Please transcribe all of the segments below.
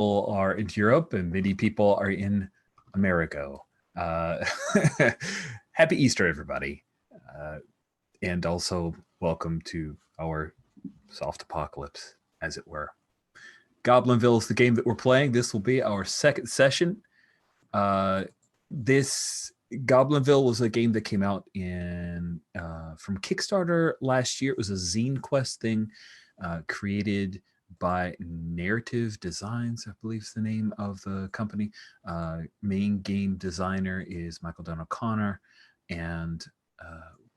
people are in Europe and many people are in America. Uh, Happy Easter, everybody. And also welcome to our soft apocalypse, as it were. Goblinville is the game that we're playing. This will be our second session. This Goblinville was a game that came out in from Kickstarter last year. It was a zine quest thing created by Narrative Designs, I believe is the name of the company. Main game designer is Michael Don O'Connor, and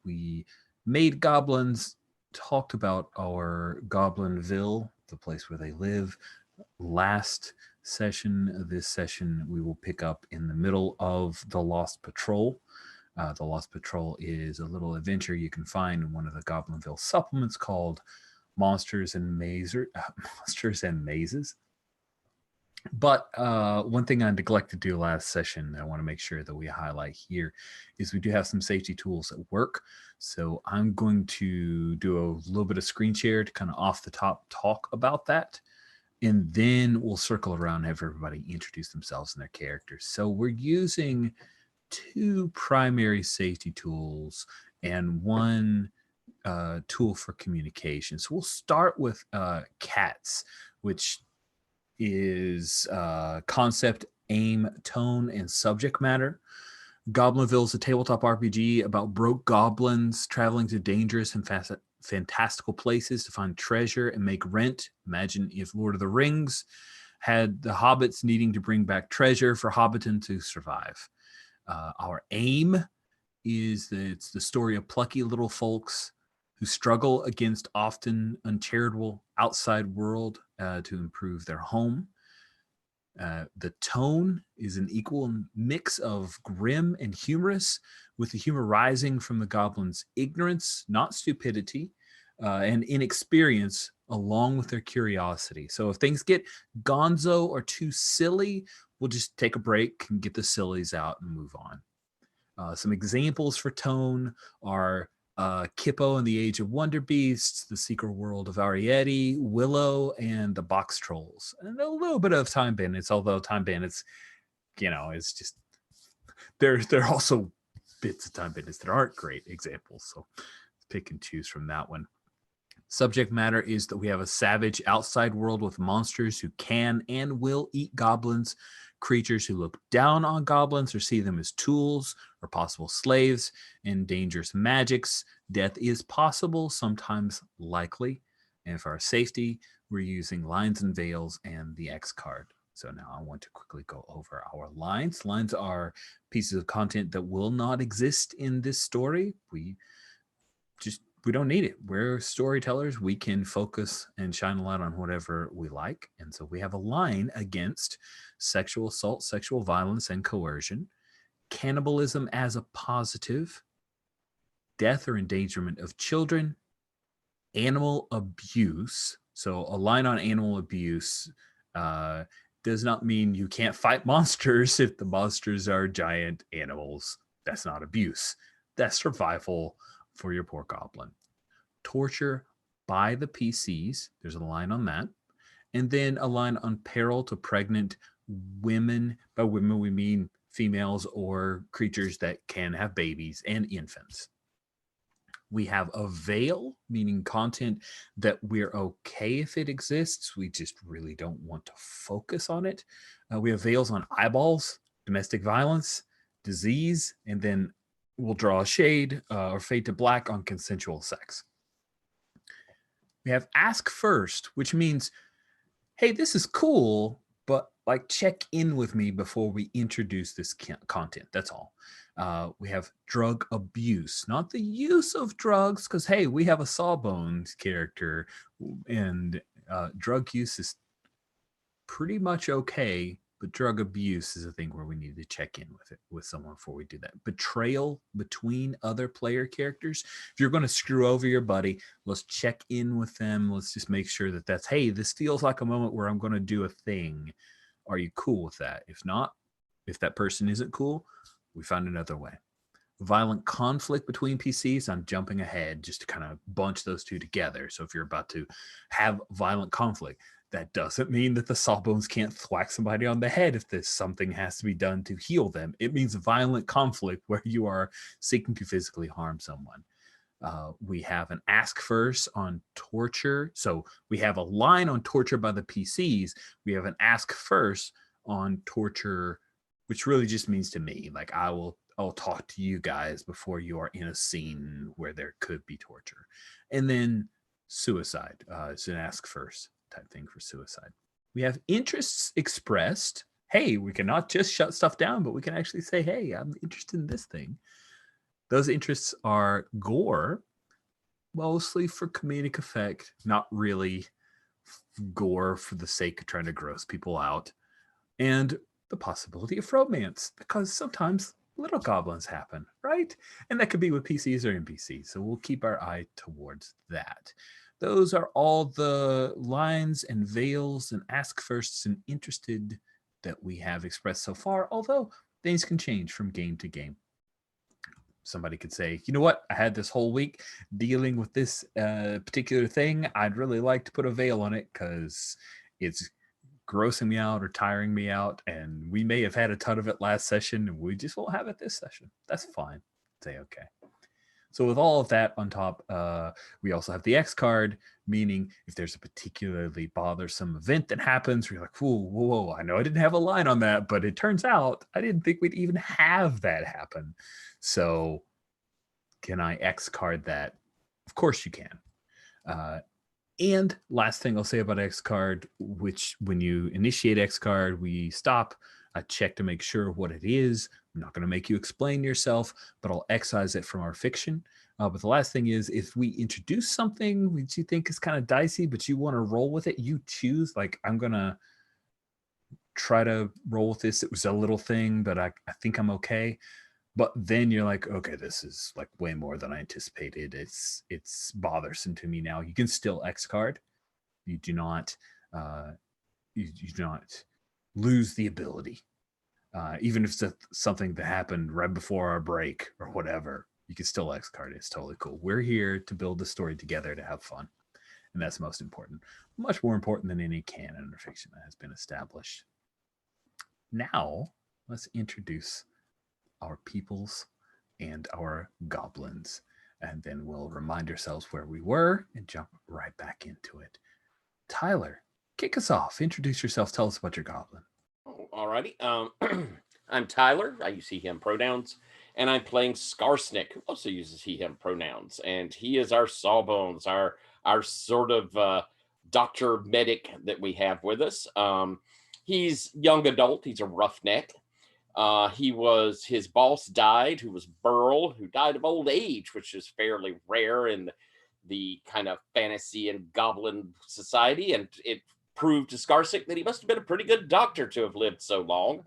we made goblins, talked about our Goblinville, the place where they live, last session. This session we will pick up in the middle of the Lost Patrol. The Lost Patrol is a little adventure you can find in one of the Goblinville supplements called Monsters and Mazes. But one thing I neglected to do last session that I want to make sure that we highlight here is we do have some safety tools at work. So I'm going to do a little bit of screen share to kind of off the top talk about that. And then we'll circle around and have everybody introduce themselves and their characters. So we're using two primary safety tools and one tool for communication. So we'll start with CATS, which is concept, aim, tone, and subject matter. Goblinville is a tabletop RPG about broke goblins traveling to dangerous and fantastical places to find treasure and make rent. Imagine if Lord of the Rings had the hobbits needing to bring back treasure for Hobbiton to survive. Our aim is that it's the story of plucky little folks who struggle against often uncharitable outside world to improve their home. The tone is an equal mix of grim and humorous, with the humor rising from the goblins' ignorance, not stupidity, and inexperience, along with their curiosity. So if things get gonzo or too silly, we'll just take a break and get the sillies out and move on. Some examples for tone are Kippo and the Age of Wonder Beasts, The Secret World of Ariete, Willow, and the Box Trolls. And a little bit of Time Bandits, although Time Bandits, it's just, there are also bits of Time Bandits that aren't great examples. So pick and choose from that one. Subject matter is that we have a savage outside world with monsters who can and will eat goblins, creatures who look down on goblins or see them as tools or possible slaves, and dangerous magics. Death is possible, sometimes likely. And for our safety, we're using lines and veils and the X card. So now I want to quickly go over our lines. Lines are pieces of content that will not exist in this story. We don't need it. We're storytellers. We can focus and shine a light on whatever we like. And so we have a line against sexual assault, sexual violence, and coercion, cannibalism as a positive, death or endangerment of children, animal abuse. So a line on animal abuse does not mean you can't fight monsters if the monsters are giant animals. That's not abuse. That's survival for your poor goblin. Torture by the PCs. There's a line on that. And then a line on peril to pregnant women. By women, we mean females or creatures that can have babies and infants. We have a veil, meaning content that we're okay if it exists. We just really don't want to focus on it. We have veils on eyeballs, domestic violence, disease, and then we'll draw a shade or fade to black on consensual sex. We have ask first, which means, hey, this is cool, but check in with me before we introduce this content. That's all. We have drug abuse, not the use of drugs, because, hey, we have a Sawbones character, and drug use is pretty much okay, but drug abuse is a thing where we need to check in with someone before we do that. Betrayal between other player characters. If you're going to screw over your buddy, let's check in with them. Let's just make sure that's, hey, this feels like a moment where I'm going to do a thing. Are you cool with that? If not, if that person isn't cool, we find another way. Violent conflict between PCs. I'm jumping ahead just to kind of bunch those two together. So if you're about to have violent conflict, That doesn't mean that the sawbones can't thwack somebody on the head if there's something has to be done to heal them. It means violent conflict where you are seeking to physically harm someone. We have an ask first on torture. So we have a line on torture by the PCs. We have an ask first on torture, which really just means to me, like I'll talk to you guys before you are in a scene where there could be torture. And then suicide. It's an ask first type thing for suicide. We have interests expressed. Hey, we cannot just shut stuff down, but we can actually say, hey, I'm interested in this thing. Those interests are gore, mostly for comedic effect, not really gore for the sake of trying to gross people out, and the possibility of romance, because sometimes little goblins happen, right? And that could be with PCs or NPCs, so we'll keep our eye towards that. Those are all the lines and veils and ask firsts and interested that we have expressed so far, although things can change from game to game. Somebody could say, you know what, I had this whole week dealing with this particular thing. I'd really like to put a veil on it because it's grossing me out or tiring me out. And we may have had a ton of it last session and we just won't have it this session. That's fine. Say, okay. So with all of that on top, we also have the X card, meaning if there's a particularly bothersome event that happens, we're like, whoa, whoa, I know I didn't have a line on that, but it turns out I didn't think we'd even have that happen. So can I X card that? Of course you can. And last thing I'll say about X card, which when you initiate X card, we stop. I check to make sure what it is. I'm not going to make you explain yourself, but I'll excise it from our fiction. But the last thing is, if we introduce something which you think is kind of dicey, but you want to roll with it, you choose. Like, I'm going to try to roll with this. It was a little thing, but I think I'm okay. But then you're like, okay, this is like way more than I anticipated. It's bothersome to me now. You can still X card. You do not you do not lose the ability. Even if it's something that happened right before our break or whatever, you can still X card it. It's totally cool. We're here to build the story together to have fun. And that's most important. Much more important than any canon or fiction that has been established. Now, let's introduce our peoples and our goblins. And then we'll remind ourselves where we were and jump right back into it. Tyler, kick us off. Introduce yourself. Tell us about your goblin. Alrighty. I'm Tyler. I use he, him pronouns. And I'm playing Skarsnik, who also uses he, him pronouns. And he is our Sawbones, our sort of doctor medic that we have with us. He's young adult. He's a roughneck. His boss died, who was Burl, who died of old age, which is fairly rare in the kind of fantasy and goblin society. And it proved to Skarsnik that he must have been a pretty good doctor to have lived so long.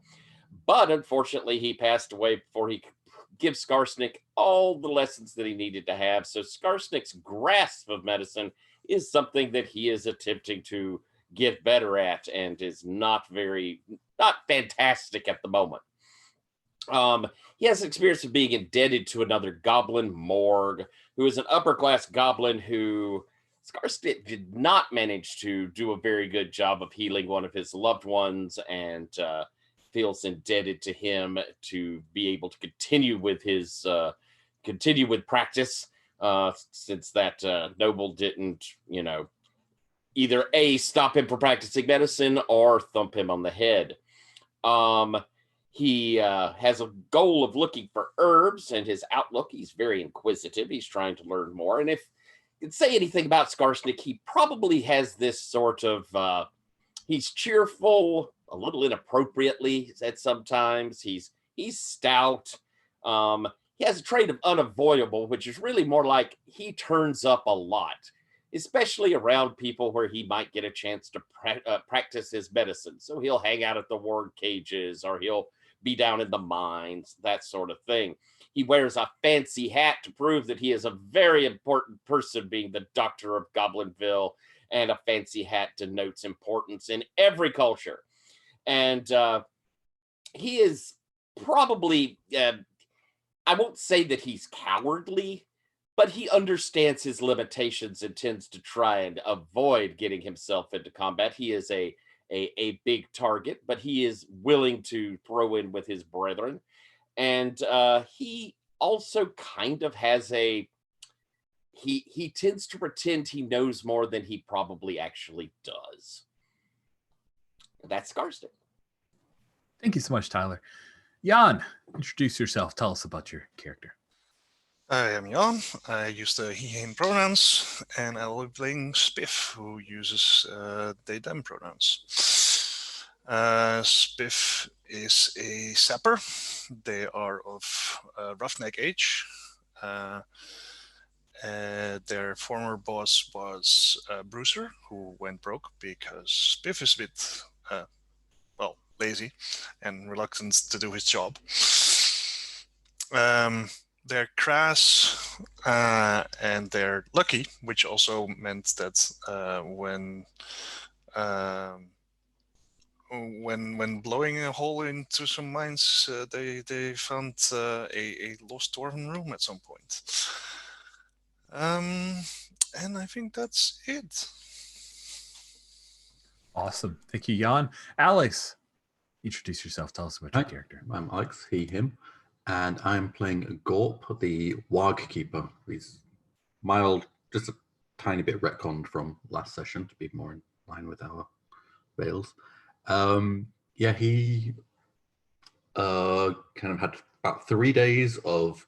But unfortunately, he passed away before he could give Skarsnik all the lessons that he needed to have. So Skarsnik's grasp of medicine is something that he is attempting to get better at and is not fantastic at the moment. He has experience of being indebted to another goblin, Morg, who is an upper class goblin who Skarsnik did not manage to do a very good job of healing one of his loved ones, and feels indebted to him to be able to continue with practice, since that noble didn't, either A, stop him from practicing medicine or thump him on the head. He has a goal of looking for herbs, and his outlook, he's very inquisitive. He's trying to learn more. And if you could say anything about Skarsnik, he probably has this sort of, he's cheerful, a little inappropriately at sometimes. He's stout. He has a trait of unavoidable, which is really more like he turns up a lot, especially around people where he might get a chance to practice his medicine. So he'll hang out at the ward cages, or he'll be down in the mines, that sort of thing. He wears a fancy hat to prove that he is a very important person, being the doctor of Goblinville, and a fancy hat denotes importance in every culture. And he is probably, I won't say that he's cowardly, but he understands his limitations and tends to try and avoid getting himself into combat. He is a big target, but he is willing to throw in with his brethren. And he also kind of has he tends to pretend he knows more than he probably actually does. That's Scarston. Thank you so much, Tyler. Jan, introduce yourself. Tell us about your character. I am Jan. I use the he, him pronouns, and I will be playing Spiff, who uses they, them pronouns. Spiff is a sapper. They are of roughneck age. Their former boss was Bruiser, who went broke because Spiff is a bit, lazy and reluctant to do his job. They're crass and they're lucky, which also meant that when blowing a hole into some mines, they found a lost dwarven room at some point. And I think that's it. Awesome. Thank you, Jan. Alex, introduce yourself. Tell us about your Hi, character. I'm Alex, he, him, and I'm playing Gorp, the Warg Keeper. He's mild, just a tiny bit retconned from last session to be more in line with our Veils. He kind of had about 3 days of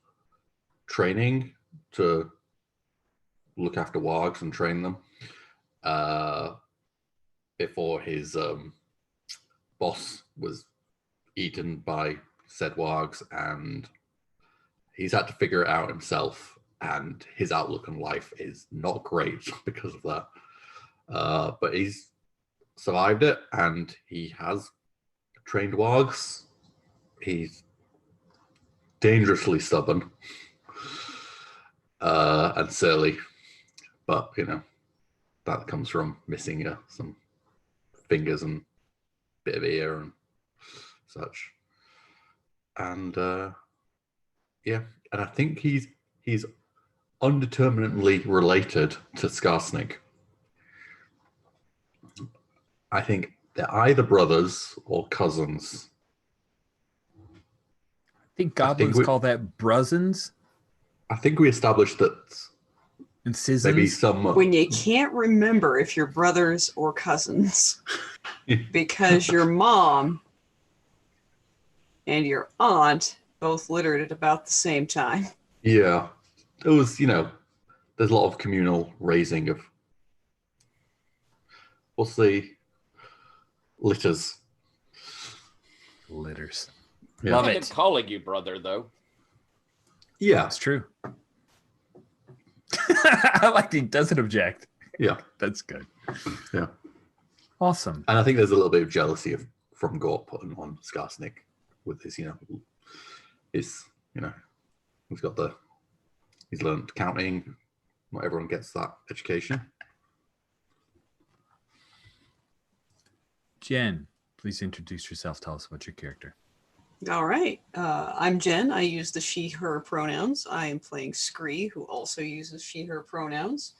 training to look after wargs and train them before his boss was eaten by said wargs, and he's had to figure it out himself, and his outlook on life is not great because of that. But he's survived it, and he has trained wargs. He's dangerously stubborn and surly, but that comes from missing some fingers and bit of ear and such. And and I think he's undeterminately related to Skarsnik. I think they're either brothers or cousins. I think goblins call that bruzins. I think we established that. And Sizzins? Maybe some. When you can't remember if you're brothers or cousins, because your mom and your aunt both littered at about the same time. Yeah, it was. There's a lot of communal raising of. What's the litters? Litters. Yeah. Love I've it. been calling you brother, though. Yeah, That's true. I like he doesn't object. yeah, That's good. yeah. Awesome. And I think there's a little bit of jealousy from Gorp putting on Skarsnik with his, he's learned counting. Not everyone gets that education. Jen, please introduce yourself. Tell us about your character. All right. I'm Jen. I use the she, her pronouns. I am playing Scree, who also uses she, her pronouns.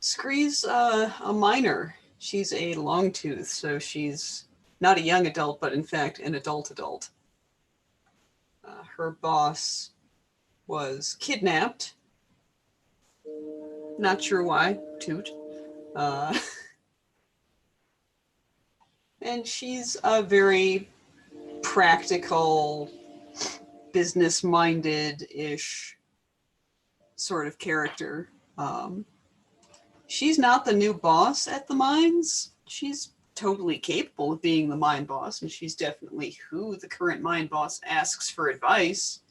Scree's a minor. She's a long tooth, so she's not a young adult, but in fact an adult. Her boss was kidnapped. Not sure why. Toot. And she's a very practical, business-minded-ish sort of character. She's not the new boss at the mines. She's totally capable of being the mine boss, and she's definitely who the current mine boss asks for advice,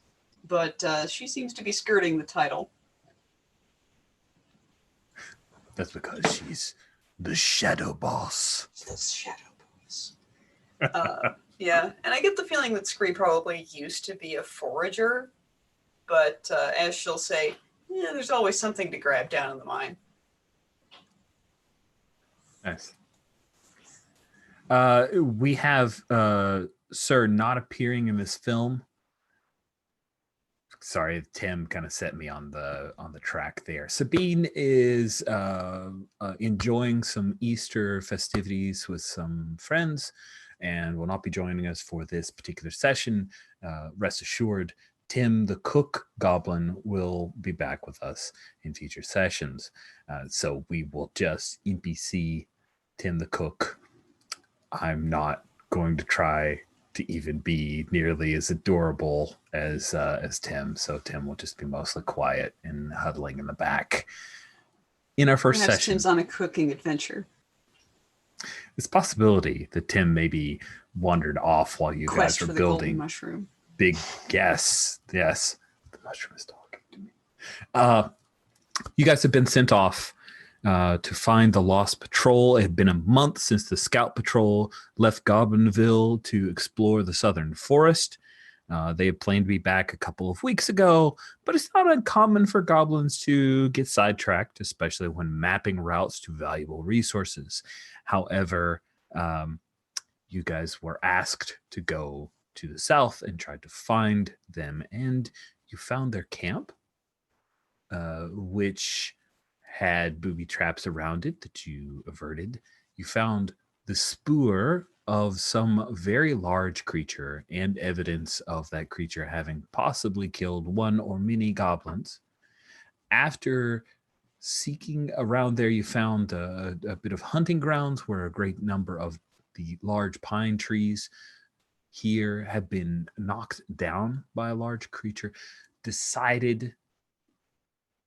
but she seems to be skirting the title. That's because she's the shadow boss. The shadow boss. Yeah, and I get the feeling that Scree probably used to be a forager, but as she'll say, there's always something to grab down in the mine. Nice. We have Sir not appearing in this film. Sorry, Tim kind of set me on the track there. Sabine is enjoying some Easter festivities with some friends, and will not be joining us for this particular session. Rest assured, Tim the cook goblin will be back with us in future sessions. So we will just NPC Tim the cook. I'm not going to try to even be nearly as adorable as Tim. So Tim will just be mostly quiet and huddling in the back. In our first Perhaps session, Tim's on a cooking adventure. it's a possibility that Tim maybe wandered off while you Quest guys for were the golden building mushroom. big guess. Yes, the mushroom is talking to me. You guys have been sent off to find the lost patrol. It had been a month since the scout patrol left Goblinville to explore the southern forest. They had planned to be back a couple of weeks ago, but it's not uncommon for goblins to get sidetracked, especially when mapping routes to valuable resources. However, you guys were asked to go to the south and tried to find them, and you found their camp, which had booby traps around it that you averted. You found the spoor of some very large creature and evidence of that creature having possibly killed one or many goblins. After seeking around there, you found a bit of hunting grounds where a great number of the large pine trees here had been knocked down by a large creature. Decided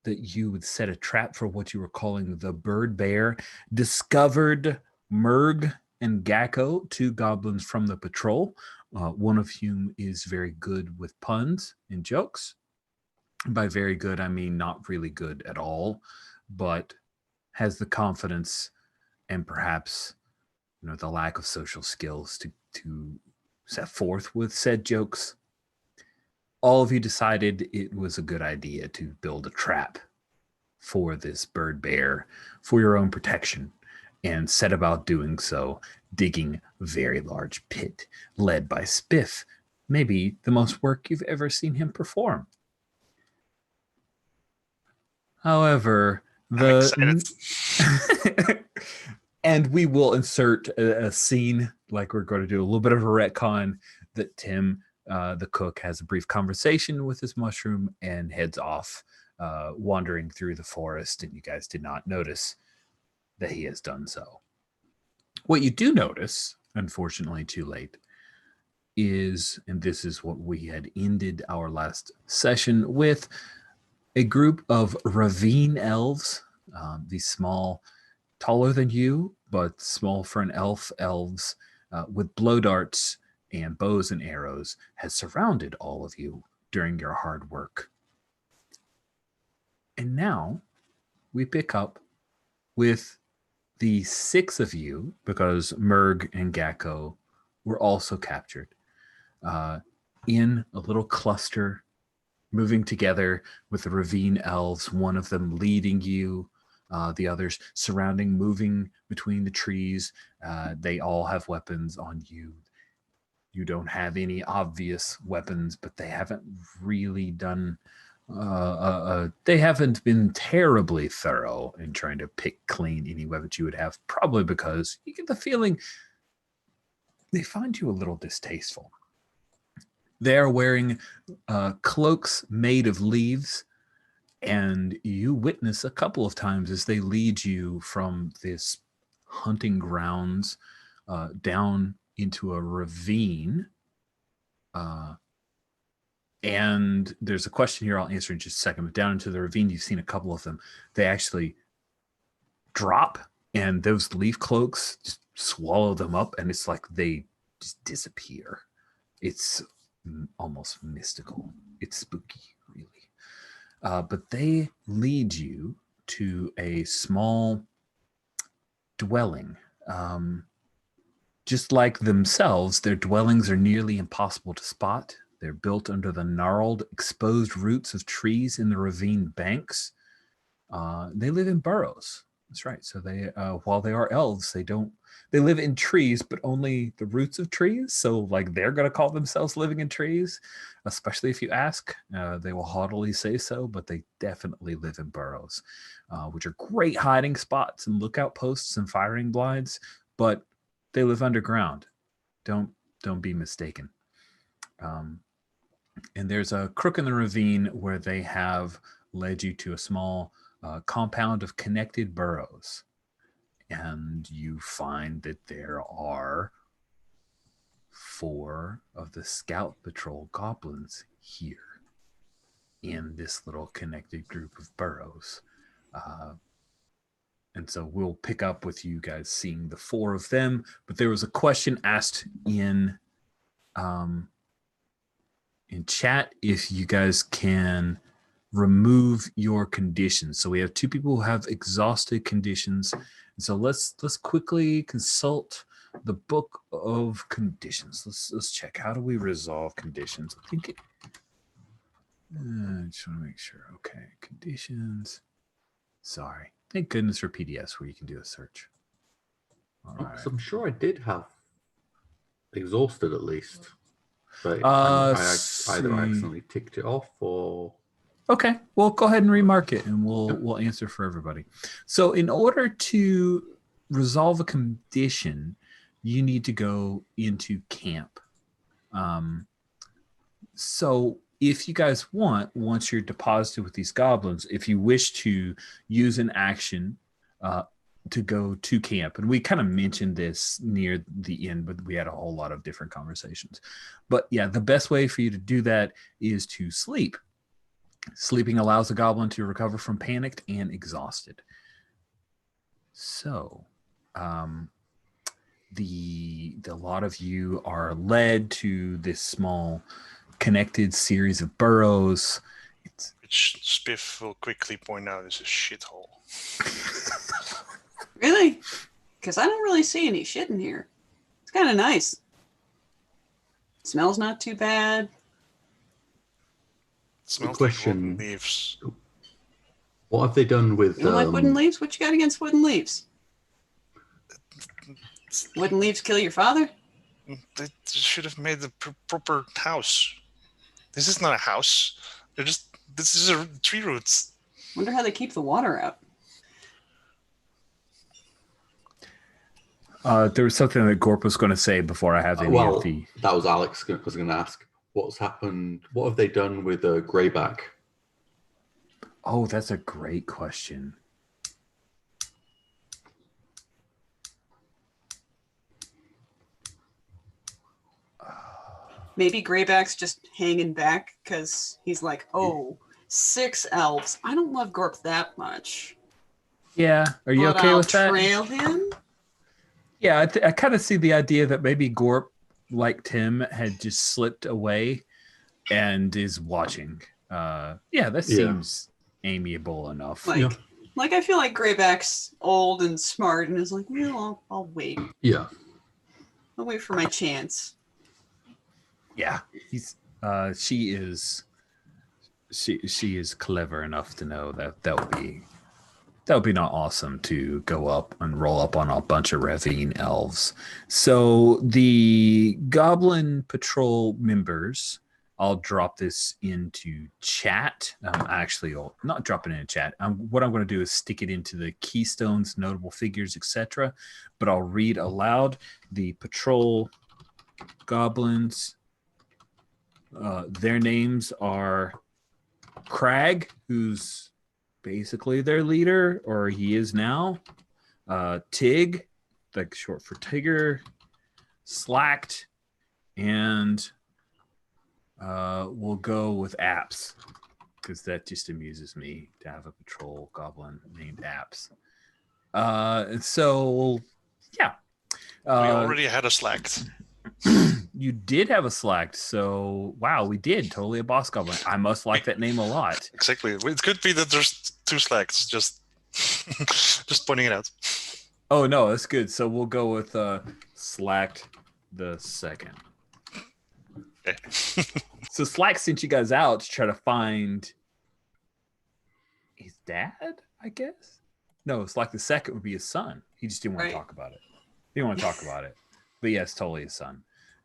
that you would set a trap for what you were calling the bird bear. Discovered Merg and Gacko, two goblins from the patrol, one of whom is very good with puns and jokes. By very good, I mean not really good at all, but has the confidence and perhaps the lack of social skills to set forth with said jokes. All of you decided it was a good idea to build a trap for this bird bear for your own protection, and set about doing so, digging a very large pit led by Spiff, maybe the most work you've ever seen him perform. However, I'm excited. and we will insert a scene, like we're going to do a little bit of a retcon, that Tim the cook has a brief conversation with his mushroom and heads off, wandering through the forest, and you guys did not notice that he has done so. What you do notice, unfortunately too late, is, and this is what we had ended our last session with, a group of ravine elves, these small, taller than you, but small for an elves, with blow darts and bows and arrows, has surrounded all of you during your hard work. And now we pick up with the 6 of you, because Merg and Gacko were also captured, in a little cluster, moving together with the ravine elves, one of them leading you, the others surrounding, moving between the trees. They all have weapons on you. You don't have any obvious weapons, but they haven't really done they haven't been terribly thorough in trying to pick clean any weapons you would have, probably because you get the feeling they find you a little distasteful. They're wearing cloaks made of leaves, and you witness a couple of times as they lead you from this hunting grounds down into a ravine. And there's a question here I'll answer in just a second, but down into the ravine, you've seen a couple of them. They actually drop, and those leaf cloaks just swallow them up, and it's like they just disappear. It's almost mystical. It's spooky, really. But they lead you to a small dwelling. Just like themselves, their dwellings are nearly impossible to spot. They're built under the gnarled, exposed roots of trees in the ravine banks. They live in burrows, That's right. So they, while they are elves, they live in trees, but only the roots of trees. So like they're going to call themselves living in trees, especially if you ask. They will haughtily say so, but they definitely live in burrows, which are great hiding spots and lookout posts and firing blinds. But they live underground. Don't be mistaken. And there's a crook in the ravine where they have led you to a small compound of connected burrows. And you find that there are 4 of the scout patrol goblins here in this little connected group of burrows. And so we'll pick up with you guys seeing the 4 of them. But there was a question asked in chat if you guys can remove your conditions. So we have 2 people who have exhausted conditions. And so let's quickly consult the book of conditions. Let's check. How do we resolve conditions? I think I just want to make sure. Okay, conditions. Sorry. Thank goodness for PDFs where you can do a search. All right. So I'm sure I did have exhausted at least. But I either accidentally ticked it off or... Okay, well, go ahead and remark it, and we'll answer for everybody. So in order to resolve a condition, you need to go into camp. So if you guys want, once you're deposited with these goblins, if you wish to use an action to go to camp, and we kind of mentioned this near the end, but we had a whole lot of different conversations. But yeah, the best way for you to do that is to sleep. Sleeping allows a goblin to recover from panicked and exhausted. So, the lot of you are led to this small connected series of burrows. Which Spiff will quickly point out is a shithole. Really? Because I don't really see any shit in here. It's kind of nice. Smells not too bad. Smells like wooden leaves. What have they done with... You don't like wooden leaves? What you got against wooden leaves? Wooden leaves kill your father? They should have made the proper house. This is not a house. This is a tree roots. Wonder how they keep the water out. There was something that Gorp was going to say before I have any of the... That was Alex was going to ask. What's happened? What have they done with Greyback? Oh, that's a great question. Maybe Greyback's just hanging back because he's like, oh, 6 elves. I don't love Gorp that much. Yeah, are you okay with that? Trail him? Yeah, I kind of see the idea that maybe Gorp, like Tim, had just slipped away and is watching. That seems amiable enough. Like I feel like Greyback's old and smart and is like, well, I'll wait. Yeah. I'll wait for my chance. Yeah, she is clever enough to know that would be not awesome to go up and roll up on a bunch of ravine elves. So the Goblin Patrol members, I'll drop this into chat. Actually, I'll not drop it in chat. What I'm going to do is stick it into the keystones, notable figures, etc. But I'll read aloud the patrol goblins. Their names are Crag, who's basically their leader, or he is now. Tig, like short for Tigger. Slacked, and we'll go with Apps, because that just amuses me to have a patrol goblin named Apps. So, yeah. We already had a Slacked. You did have a Slacked, so wow, we did. Totally a boss goblin. I must like that name a lot. Exactly. It could be that there's 2 Slacks, just pointing it out. Oh, no, that's good. So we'll go with Slacked the second. Okay. So Slack sent you guys out to try to find his dad, I guess? No, Slack the second would be his son. He just didn't want to Right. talk about it. He didn't want to talk about it. But yes, totally his son.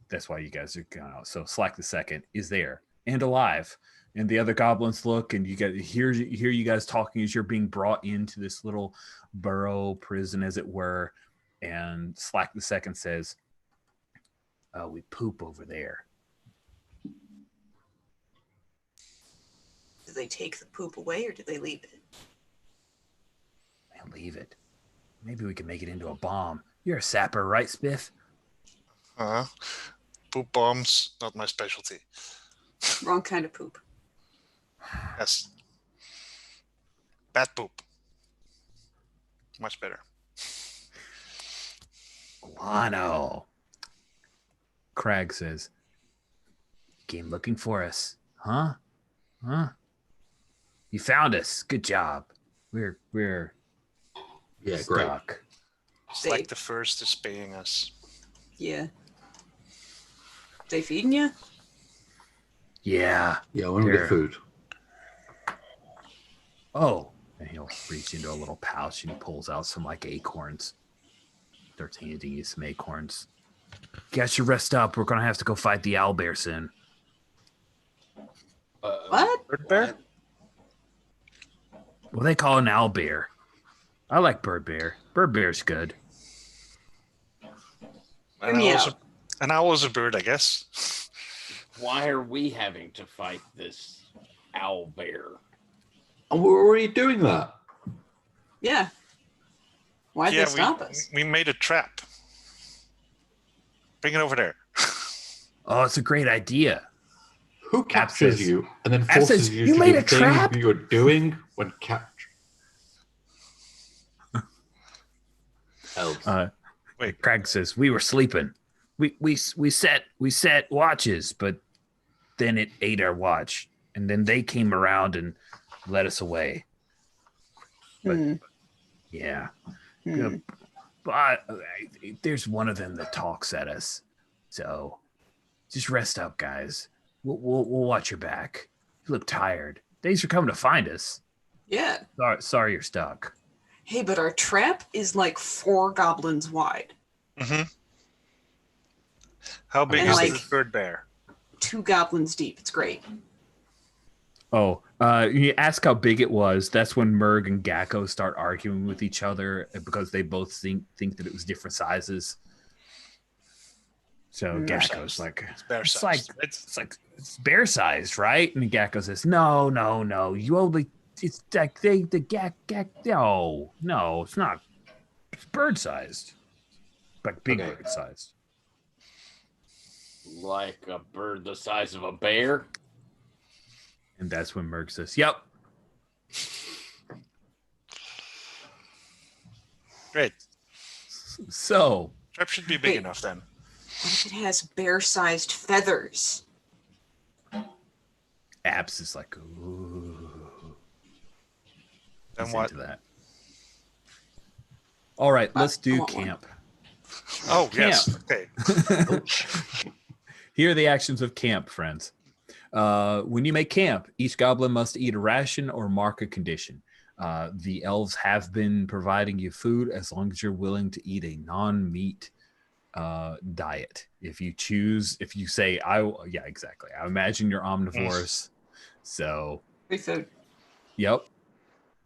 That's why you guys are going out. So Slack the second is there and alive. And the other goblins look, and you get hear you guys talking as you're being brought into this little burrow prison, as it were. And Slack the second says, "Oh, we poop over there." Do they take the poop away or do they leave it? Man, leave it. Maybe we can make it into a bomb. You're a sapper, right, Spiff? Poop bombs, not my specialty. Wrong kind of poop. Yes. Bad poop. Much better. Guano. Crag says, "Came looking for us, huh? Huh? You found us. Good job. We're Yeah, great. stuck." It's like the first is paying us. Yeah. They feeding you? Yeah. Yeah, I want to There. get food. Oh, and he'll reach into a little pouch and he pulls out some like acorns. Starts handing you some acorns. Guys should rest up. We're gonna have to go fight the owlbear soon. What? Bird bear? Well, they call it an owlbear. I like bird bear. Bird bear's good. An owl is a bird, I guess. Why are we having to fight this owl bear? And we're already doing that. Yeah. Why'd they stop us? We made a trap. Bring it over there. Oh, it's a great idea. Who captures says- you and then App forces says, you "You to made do a things trap?" you're doing when captured? Elves. Wait. Craig says, "We were sleeping. We set watches, but then it ate our watch, and then they came around and led us away." But yeah, but there's one of them that talks at us. So just rest up, guys. We'll watch your back. You look tired. Thanks for coming to find us. Yeah. Sorry you're stuck. Hey, but our trap is like 4 goblins wide. Mm-hmm. How big And is like- the bird bear? 2 goblins deep. It's great. Oh, you ask how big it was. That's when Merg and Gakko start arguing with each other because they both think that it was different sizes. So Bear Gakko's sized. like, It's bear it's sized. it's bear sized, right? And Gakko says, no. You only, it's like the Gak. No, it's not. It's bird sized, like big Okay. bird sized. Like a bird the size of a bear? And that's when Merg says, "Yep." Great. So Trap should be big Wait. enough then. What if it has bear-sized feathers? Abs is like, ooh. Then He's what? into that. All right, let's I do want one. camp. Oh, yes. Okay. Here are the actions of camp, friends. When you make camp, each goblin must eat a ration or mark a condition. The elves have been providing you food as long as you're willing to eat a non-meat diet. If you say, yeah, exactly. I imagine you're omnivores. So, Free food. yep,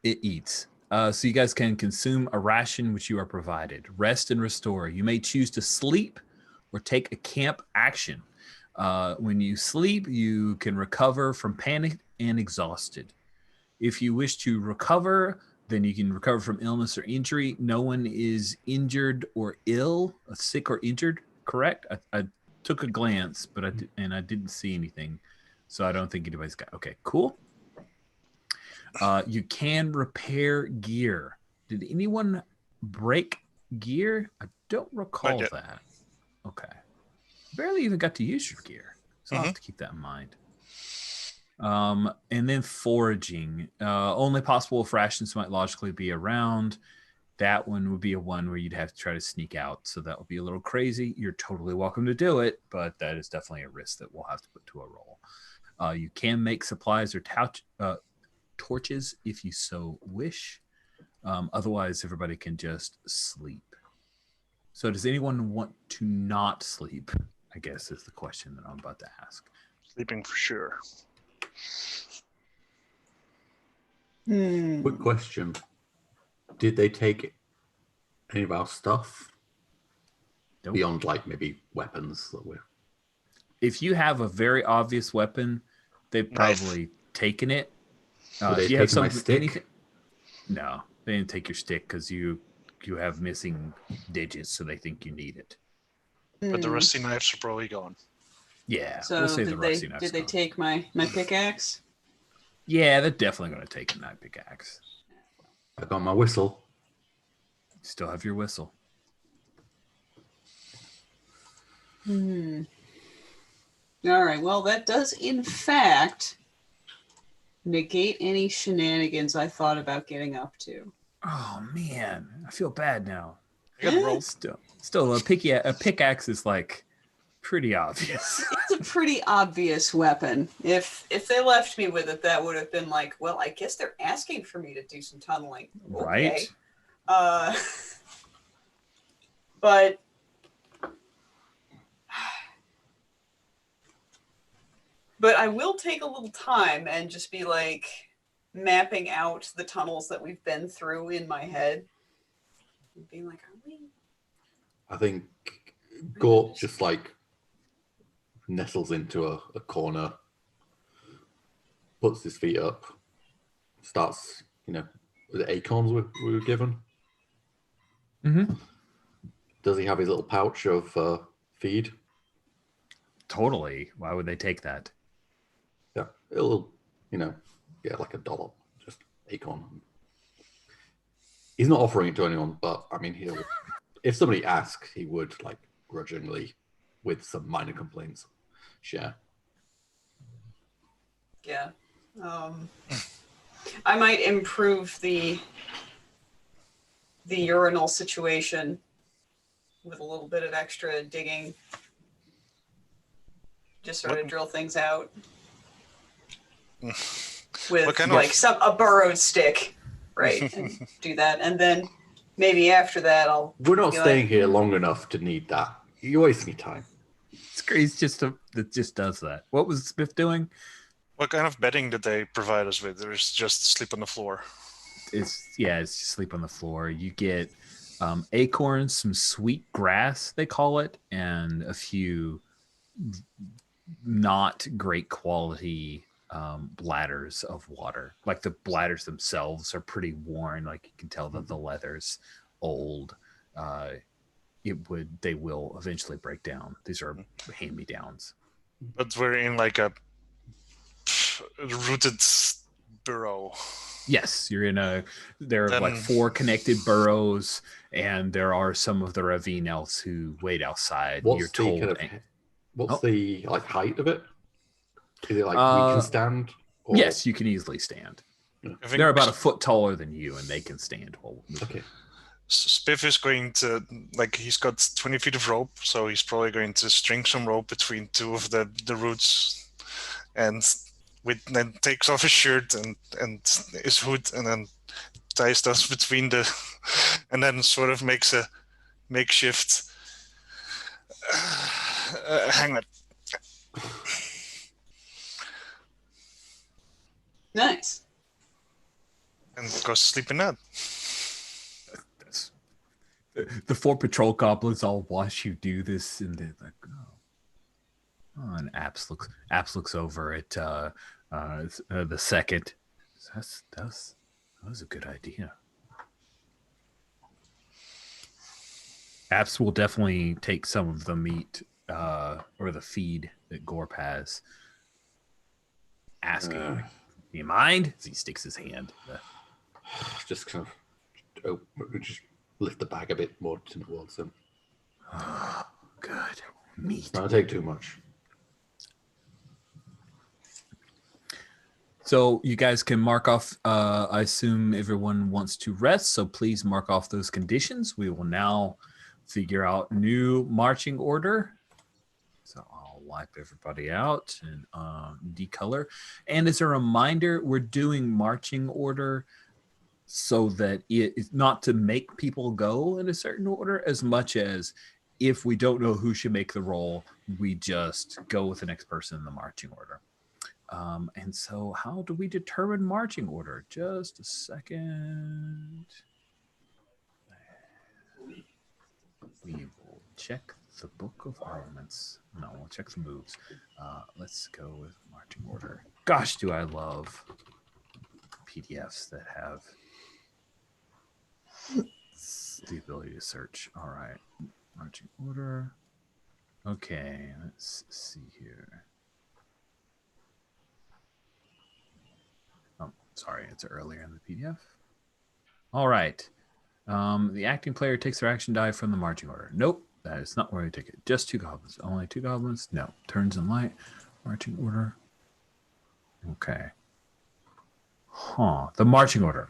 it eats. So you guys can consume a ration which you are provided. Rest and restore. You may choose to sleep or take a camp action. When you sleep, you can recover from panic and exhausted. If you wish to recover, then you can recover from illness or injury. No one is injured or ill, sick or injured, correct? I took a glance, but I didn't see anything. So I don't think anybody's got. Okay, cool. You can repair gear. Did anyone break gear? I don't recall Not yet. that. Okay. Barely even got to use your gear. So I'll have to keep that in mind. And then foraging. Only possible if rations might logically be around. That one would be a one where you'd have to try to sneak out. So that would be a little crazy. You're totally welcome to do it, but that is definitely a risk that we'll have to put to a roll. You can make supplies or torches if you so wish. Otherwise, everybody can just sleep. So does anyone want to not sleep? I guess is the question that I'm about to ask. Sleeping for sure. Quick question. Did they take any of our stuff? Nope. Beyond, like, maybe weapons that we're... If you have a very obvious weapon, they've probably taken it. Would they If you have have taken my something, stick? anything, no, they didn't take your stick because you have missing digits, so they think you need it. But the rusty knives are probably gone. Yeah, So we'll say did the rusty knives. did they gone. take my pickaxe? Yeah, they're definitely going to take a knife pickaxe. I got my whistle. Still have your whistle. All right. Well, that does in fact negate any shenanigans I thought about getting up to. Oh man, I feel bad now. I got rope. Still a pickaxe is like pretty obvious. It's a pretty obvious weapon. If they left me with it, that would have been like, well, I guess they're asking for me to do some tunneling. Okay. Right? But I will take a little time and just be like mapping out the tunnels that we've been through in my head. And being like, are we? I think Gort just, like, nestles into a corner, puts his feet up, starts, with the acorns we were given. Mm-hmm. Does he have his little pouch of feed? Totally. Why would they take that? Yeah, it'll, like $1, just acorn. He's not offering it to anyone, but I mean, he'll, if somebody asks, he would, like, grudgingly, with some minor complaints, share. Yeah. I might improve the urinal situation with a little bit of extra digging. Just sort of drill things out. With like a burrowed stick, right? And do that. And then maybe after that We're not staying here long enough to need that. You waste me time. It's crazy. It just does that. What was Smith doing? What kind of bedding did they provide us with? There's just sleep on the floor. It's just sleep on the floor. You get acorns, some sweet grass, they call it, and a few not great quality bladders of water. Like the bladders themselves are pretty worn. Like you can tell that the leather's old. They will eventually break down. These are hand-me-downs. But we're in like a rooted burrow. Yes, you're in there are like 4 connected burrows, and there are some of the ravine elves who wait outside. What's the like height of it? Is it like we can stand? Or... Yes, you can easily stand. Yeah. They're about a foot taller than you, and they can stand. Okay. Spiff is going to, like, he's got 20 feet of rope, so he's probably going to string some rope between 2 of the roots, and then takes off his shirt and his hood, and then ties those between and then sort of makes a makeshift hangman. Nice. And goes to sleep in that. The 4 patrol goblins all watch you do this, and they're like, oh. And Apps looks over at the second. That was a good idea. Apps will definitely take some of the meat or the feed that Gorp has. Asking, do you mind? As he sticks his hand. Just kind of just lift the bag a bit more towards him. Oh, good. Meat. Don't take too much. So you guys can mark off, I assume everyone wants to rest, so please mark off those conditions. We will now figure out new marching order. So I'll wipe everybody out and decolor. And as a reminder, we're doing marching order so that it's not to make people go in a certain order as much as if we don't know who should make the roll, we just go with the next person in the marching order. And so how do we determine marching order? Just a second. We will check the book of armaments. No, we'll check the moves. Let's go with marching order. Gosh, do I love PDFs that have the ability to search. All right, marching order. Okay, let's see here. Oh, sorry, it's earlier in the PDF. All right. The acting player takes their action die from the marching order. Nope, that is not where I take it. Just 2 goblins. Only 2 goblins? No. Turns in light. Marching order. Okay. Huh. The marching order.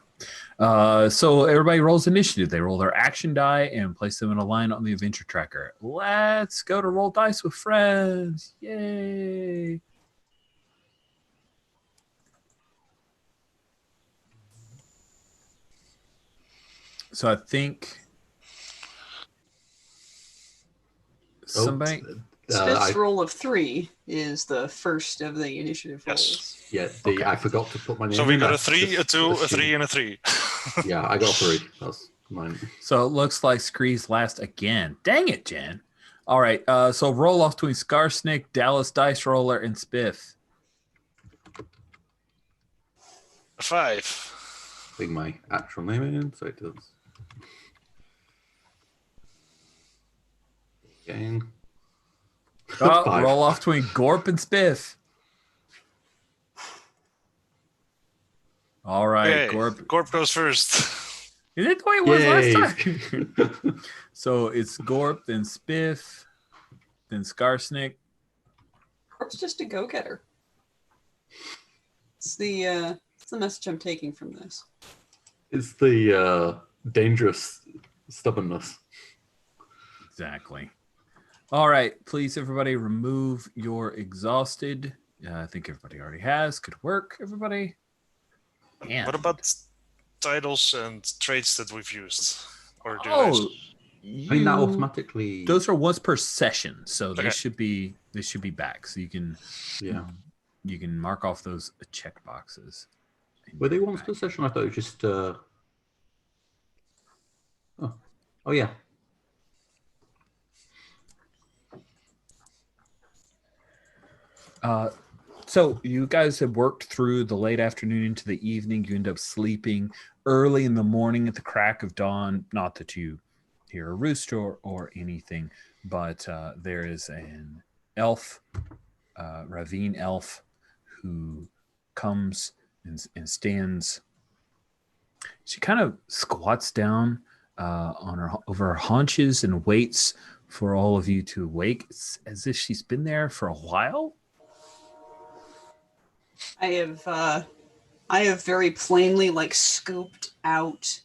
So everybody rolls initiative. They roll their action die and place them in a line on the adventure tracker. Let's go to roll dice with friends. Yay. So I think somebody. Spiff's roll of 3 is the first of the initiative rolls. Yeah, Okay. I forgot to put my name. So we in. got I a 3, a 2, a 3, and a 3. Yeah, I got 3. That's mine. So it looks like Scree's last again. Dang it, Jen. All right. So roll off between Scarsnick, Dallas Dice Roller, and Spiff. A 5. Putting my actual name in, so it does. Again. Oh, 5. roll off between Gorp and Spiff. All right, Okay, Gorp. Gorp goes first. Is it the way it was Yay. last time? So it's Gorp, then Spiff, then Scarsnick. Gorp's just a go-getter. It's the message I'm taking from this. It's the dangerous stubbornness. Exactly. All right, please, everybody, remove your exhausted. I think everybody already has. Good work, everybody. And What about titles and traits that we've used? Or do oh, I mean, that automatically. those are once per session, so they Okay. should be back. So you can Yeah. you can mark off those check boxes. Were they once per session? I thought it was just. Oh, yeah. So you guys have worked through the late afternoon into the evening. You end up sleeping early in the morning at the crack of dawn. Not that you hear a rooster or anything, but there is an elf, ravine elf, who comes and stands. She kind of squats down over her haunches and waits for all of you to wake. It's as if she's been there for a while. I have very plainly scooped out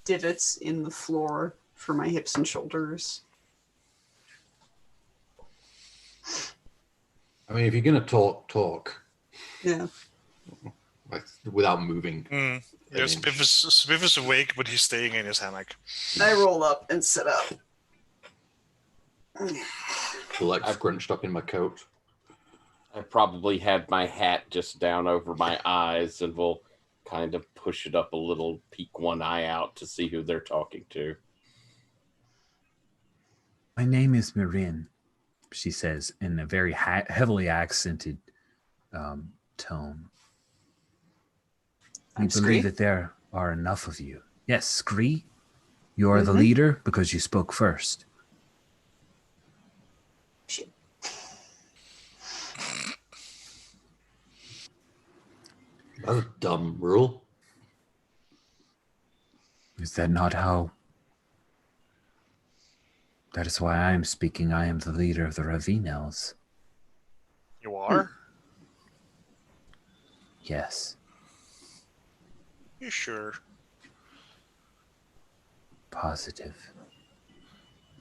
divots in the floor for my hips and shoulders. I mean, if you're gonna talk. Yeah. Without moving. Yeah, Spiff is awake, but he's staying in his hammock. I roll up and sit up. The legs scrunched up in my coat. I probably had my hat just down over my eyes and will kind of push it up a little, peek one eye out to see who they're talking to. My name is Marin, she says in a very heavily accented tone. We believe that there are enough of you. Yes, Scree, you are the leader because you spoke first. Shit. That's a dumb rule. Is that not how? That is why I am speaking. I am the leader of the Ravinels. You are? Yes. You sure? Positive.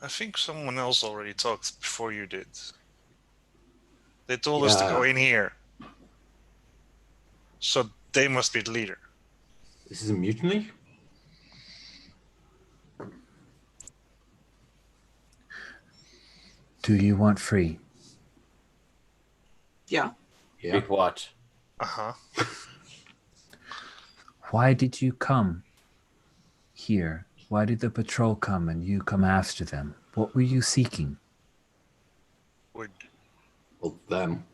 I think someone else already talked before you did. They told us to go in here. So they must be the leader. This is a mutiny? Do you want free? Yeah. Yeah. Wait, what? Uh-huh. Why did you come here? Why did the patrol come and you come after them? What were you seeking? Would Well, them.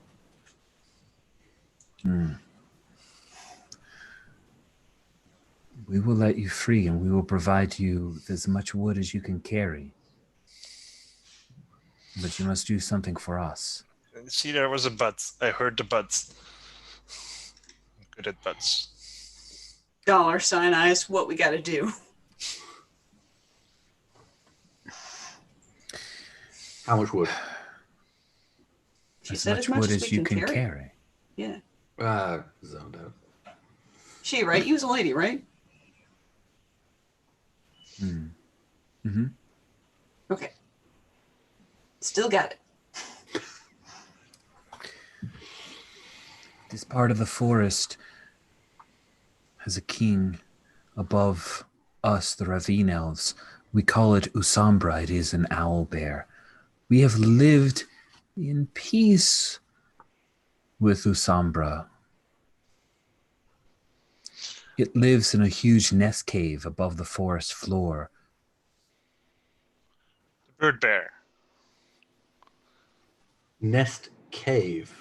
We will let you free and we will provide you with as much wood as you can carry. But you must do something for us. see, there was a but. I heard the but. I'm good at buts. $ eyes, what we got to do. How much wood? She As said much as much wood as as we you can can carry. carry. Yeah. Zoned out. She, right? You was a lady, right? Mm-hmm. Okay. Still got it. This part of the forest has a king above us, the Ravine Elves. We call it Usambra. It is an owl bear. We have lived in peace with Usambra. It lives in a huge nest cave above the forest floor. The bird bear. Nest cave.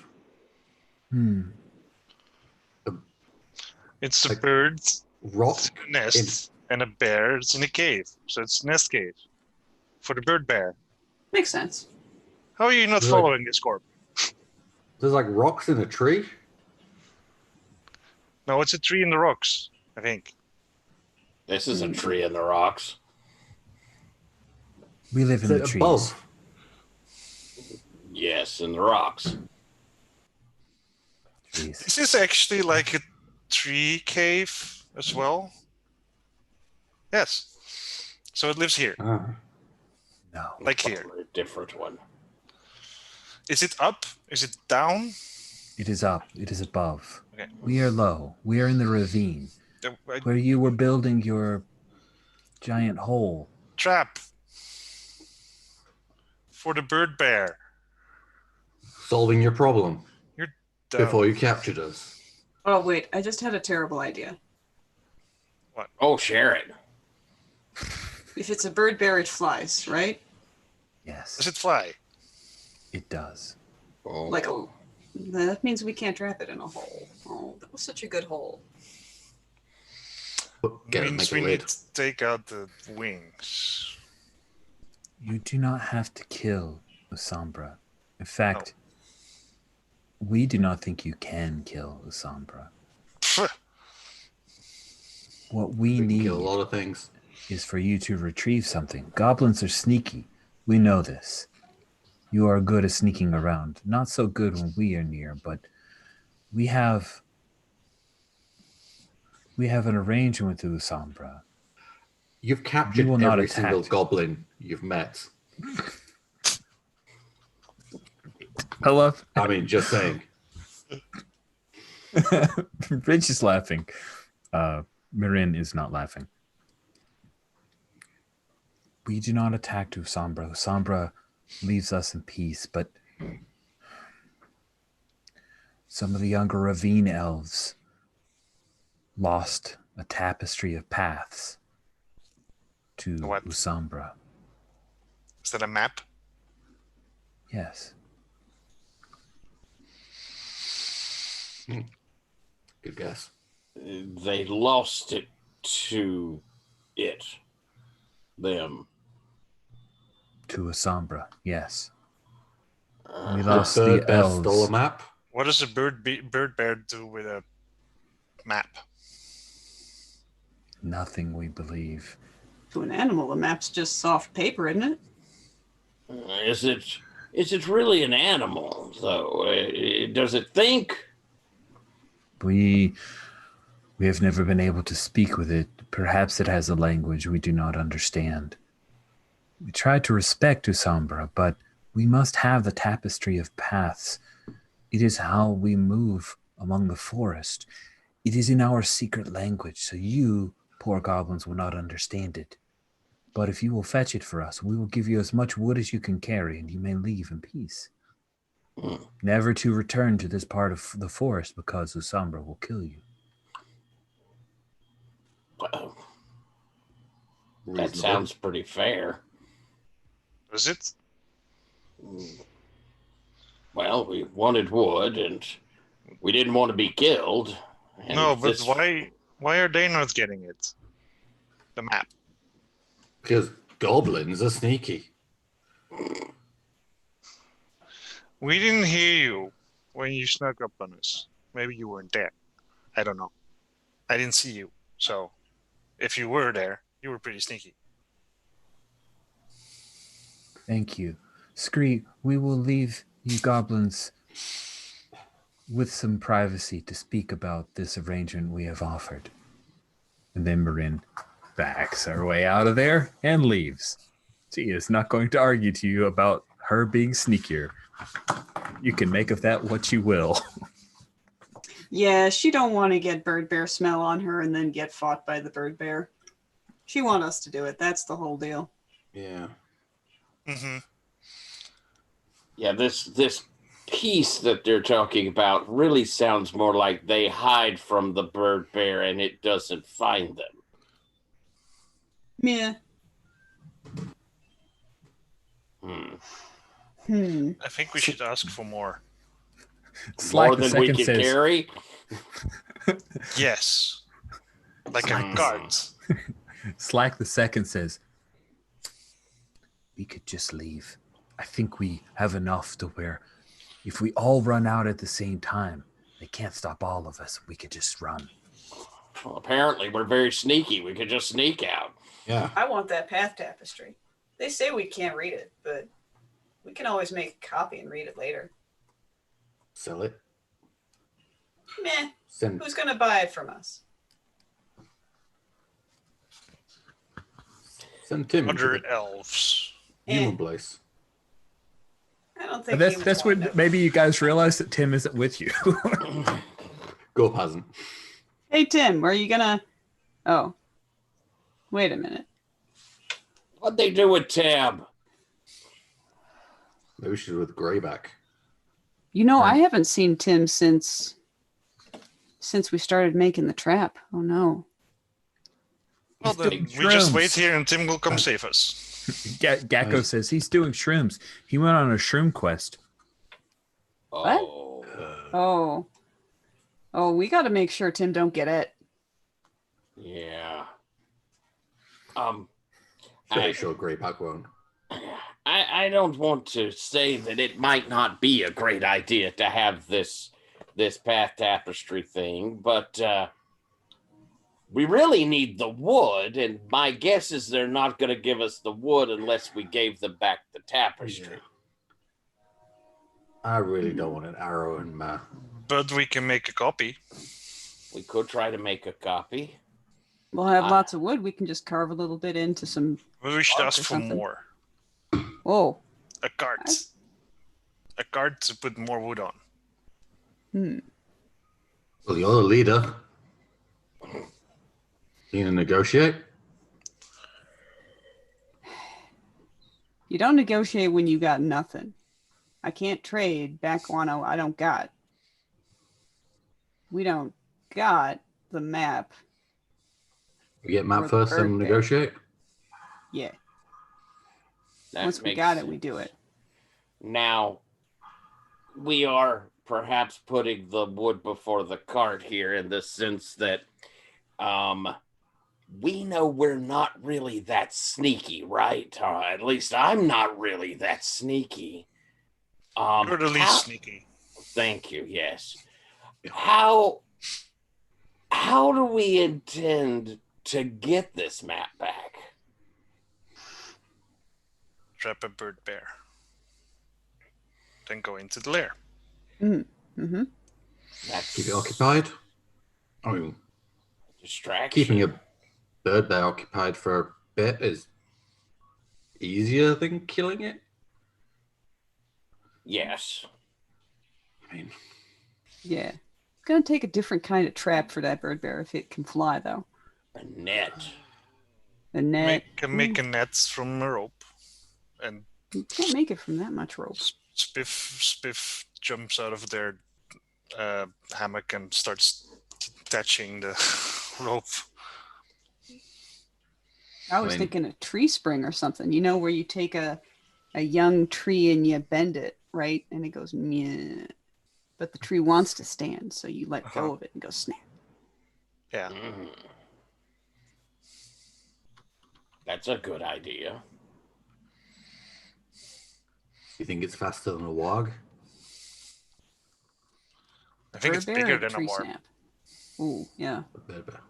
It's a Like bird Rock. nest and a bear is in a cave. So it's nest cave for the bird bear. Makes sense. How are you not Right. following this, Corp? There's like rocks in a tree. No, it's a tree in the rocks, I think. This is a tree in the rocks. We live in Is the it trees. above? Yes, in the rocks. Trees. Is this actually like a tree cave as well? Yes. So it lives here, Ah. No. like here. Probably a different one. Is it up? Is it down? It is up. It is above. Okay. We are low. We are in the ravine where you were building your giant hole. Trap for the bird bear. Solving your problem You're dumb. before you captured us. Oh, wait. I just had a terrible idea. Oh, share it. If it's a bird bear, it flies, right? Yes, Does it fly? it does. Oh. Like a... That means we can't trap it in a hole. Oh, that was such a good hole. Get it, Means make we a need lid. to take out the wings. You do not have to kill Usambra. In fact, we do not think you can kill Usambra. Pfft. What we We can need kill a lot of things. is for you to retrieve something. Goblins are sneaky. We know this. You are good at sneaking around. Not so good when we are near, but we have an arrangement with Usambra. You've captured will not every attack. single goblin you've met. I love I mean, just saying. Rich is laughing. Marin is not laughing. We do not attack Usambra. Usambra leaves us in peace, but some of the younger ravine elves lost a tapestry of paths to What? Usambra. Is that a map? Yes. Good guess. They lost it to it. Them. To Usambra, yes. We Uh, lost The the bird bear stole a elves. map. What does a bird bear do with a map? Nothing, we believe. To an animal, the map's just soft paper, isn't it? Is it really an animal though? Does it think? We have never been able to speak with it. Perhaps it has a language we do not understand. We try to respect Usambra, but we must have the tapestry of paths. It is how we move among the forest. It is in our secret language, so you, poor goblins, will not understand it. But if you will fetch it for us, we will give you as much wood as you can carry, and you may leave in peace. Never to return to this part of the forest, because Usambra will kill you. Well, that Reasonable. sounds pretty fair. Was it? Well, we wanted wood, and we didn't want to be killed. And No, but this- why are they not getting it? The map. Because goblins are sneaky. We didn't hear you when you snuck up on us. Maybe you weren't there. I don't know. I didn't see you. So, if you were there, you were pretty sneaky. Thank you. Scree, we will leave you goblins with some privacy to speak about this arrangement we have offered. And then Marin backs her way out of there and leaves. She is not going to argue to you about her being sneakier. You can make of that what you will. Yeah, she don't want to get bird bear smell on her and then get fought by the bird bear. She want us to do it. That's the whole deal. Yeah. Mm-hmm. Yeah, this piece that they're talking about really sounds more like they hide from the bird bear and it doesn't find them. Yeah. I think we should ask for more. Slack More the than we second can says, carry. Yes. Like a guard. Slack the second says, we could just leave. I think we have enough to where if we all run out at the same time, they can't stop all of us. We could just run. Well, apparently we're very sneaky. We could just sneak out. Yeah. I want that path tapestry. They say we can't read it, but we can always make a copy and read it later. Sell it. Meh. Send Who's gonna buy it from us? Tim to Other the elves. human place. I don't think That's when maybe you guys realize that Tim isn't with you. Gorp hasn't. Hey Tim, are you gonna? Oh, wait a minute. What'd they do with Tab? Maybe she's with Greyback. You know, I haven't seen Tim since we started making the trap. Oh no. Well, He's then doing we just shrooms. wait here and Tim will come save us. Gacko says he's doing shrooms. He went on a shroom quest. Oh, Oh, we got to make sure Tim don't get it. yeah. Pretty sure Greyback won't. I don't want to say that it might not be a great idea to have this path tapestry thing, but we really need the wood, and my guess is they're not going to give us the wood unless we gave them back the tapestry. I really don't want an arrow in my... But we can make a copy. We could try to make a copy. We'll have lots of wood. We can just carve a little bit into some. But we should Bark ask or for something. more. Oh. A cart. A cart to put more wood on. Well, you're the leader. You gonna negotiate? You don't negotiate when you got nothing. I can't trade back guano I don't got. We don't got the map. We get map Or the first, then bird bear. negotiate? Yeah. That Once we makes got it, sense. we do it. Now, we are perhaps putting the wood before the cart here in the sense that we know we're not really that sneaky, right? At least I'm not really that sneaky. You're the least sneaky. Thank you, yes. How do we intend to get this map back? Trap a bird bear. Then go into the lair. Mm-hmm. That's Keep it occupied? I mean, distraction. keeping a bird bear occupied for a bit is easier than killing it? Yes. I mean, Yeah. gonna take a different kind of trap for that bird bear if it can fly, though. A net. A net. Make a net from a rope, and You can't make it from that much rope. Spiff jumps out of their hammock and starts detaching the rope. I was thinking a tree spring or something. You know, where you take a young tree and you bend it, right? And it goes meh. But the tree wants to stand, so you let go of it and go snap. Yeah. That's a good idea. You think it's faster than a wog? I think it's Bird bear bigger or than a tree worm. snap. Ooh, yeah. A bird bear.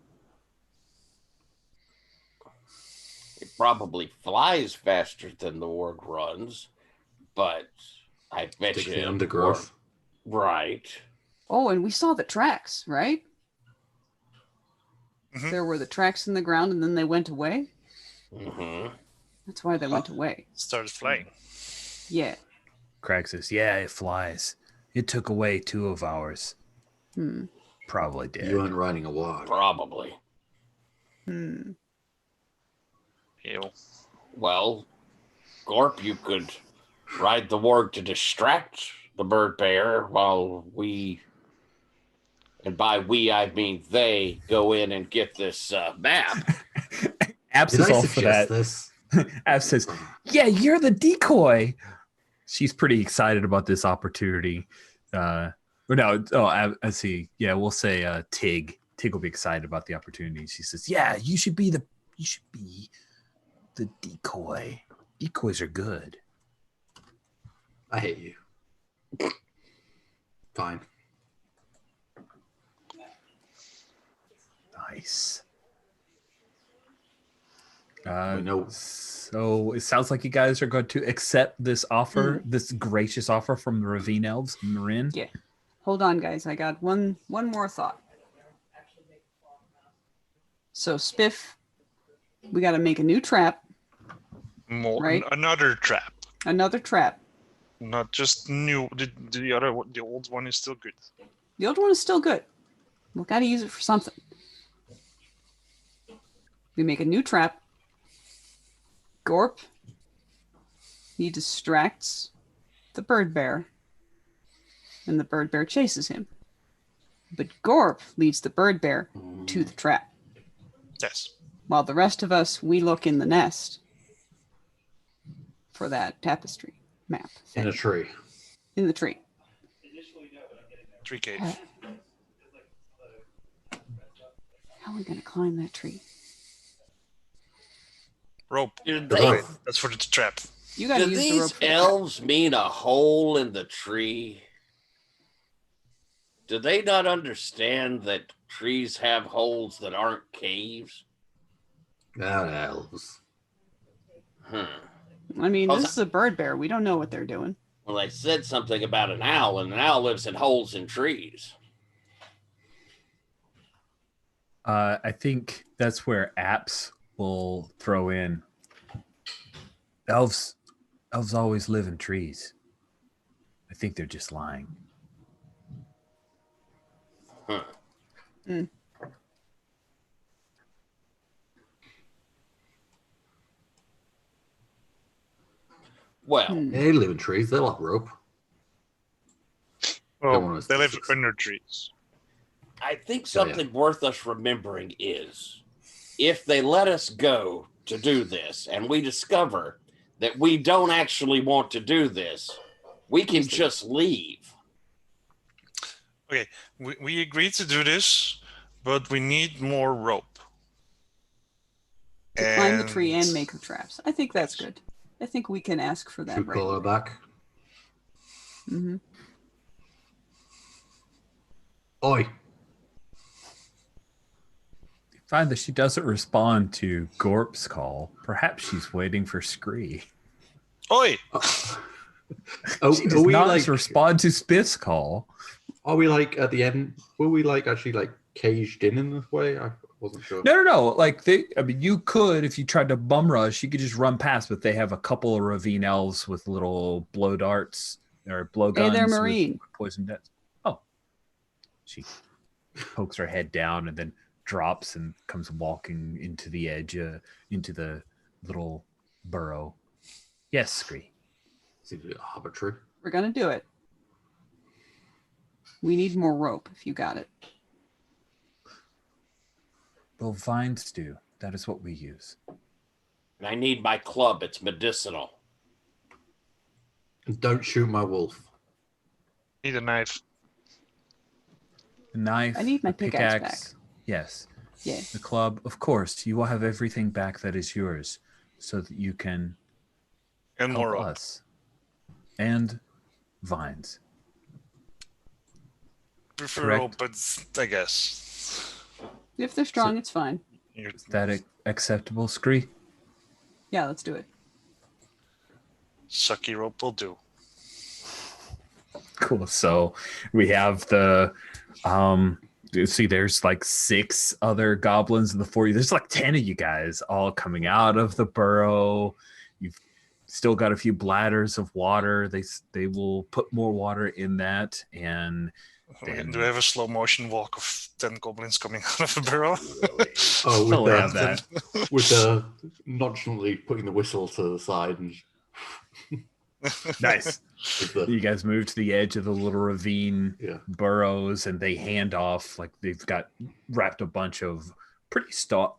It probably flies faster than the warg runs, but I bet Sticks you the undergrowth. Right. Oh, and we saw the tracks, right? Mhm. There were the tracks in the ground, and then they went away. Mm-hmm. That's why they went away. Started flying. Yeah. Craig says, "Yeah, it flies. It took away 2 of ours. Probably dead." You weren't riding a wog. Probably. Hmm. Ew. Well, Gorp, you could ride the warg to distract the bird bear while we, and by we I mean they, go in and get this map. Abs Did is I all for suggest that. this? Abs says, "Yeah, you're the decoy." She's pretty excited about this opportunity. Or no, I see. Yeah, we'll say Tig. Tig will be excited about the opportunity. She says, "Yeah, you should be the decoy. Decoys are good." I hate you. Fine. Nice. We know. So it sounds like you guys are going to accept this offer, this gracious offer from the Ravine Elves, Marin. Yeah. Hold on, guys. I got one more thought. So, Spiff, we got to make a new trap. Right? Another trap. Another trap. Not just new. The old one is still good. The old one is still good. We got to use it for something. We make a new trap. Gorp, he distracts the bird bear, and the bird bear chases him. But Gorp leads the bird bear to the trap. Yes. While the rest of us, we look in the nest for that tapestry map thing. In a tree. In the tree. Tree cave. How are we going to climb that tree? Rope. They, That's for the trap. You got to do use the rope. these elves mean a hole in the tree? Do they not understand that trees have holes that aren't caves? Elves. I mean, this is a bird bear. We don't know what they're doing. Well, they said something about an owl, and an owl lives in holes in trees. I think that's where Apps will throw in. Elves always live in trees. I think they're just lying. Well, They live in trees. They like rope. Well, they live under trees. I think something worth us remembering is if they let us go to do this and we discover that we don't actually want to do this, we can just leave. Okay, we agreed to do this, but we need more rope. To climb the tree and make the traps. I think that's good. I think we can ask for that. Should we call her back? Mm-hmm. Oi. Find that she doesn't respond to Gorp's call. Perhaps she's waiting for Scree. Oi! She does not respond to Spiff's call. Are we like at the end? Were we like actually like caged in this way? I wasn't sure. No. Like you could, if you tried to bum rush, you could just run past. But they have a couple of ravine elves with little blow darts or blow guns. Hey, they're marine. With poison darts. Oh, She pokes her head down and then drops and comes walking into the edge, into the little burrow. Yes, Scree. Seems a bit arbitrary. We're gonna do it. We need more rope if you got it. Well, vines do. That is what we use. And I need my club. It's medicinal. And don't shoot my wolf. Need a knife. The knife. I need my the pickaxe back. Yes. Yeah. The club, of course. You will have everything back that is yours, so that you can And more help rope. us. And vines. Prefer Correct. rope, but I guess. If they're strong, it's fine. Is that acceptable, Scree? Yeah, let's do it. Sucky rope will do. Cool. So we have the you see there's like 6 other goblins in the 40. There's like 10 of you guys all coming out of the burrow. You've still got a few bladders of water. They will put more water in that, and then Do we have a slow motion walk of 10 goblins coming out of a barrel? Oh, Still have that. with nonchalantly putting the whistle to the side and Nice. with the, You guys move to the edge of the little ravine yeah. burrows, and they hand off like they've got wrapped a bunch of pretty stout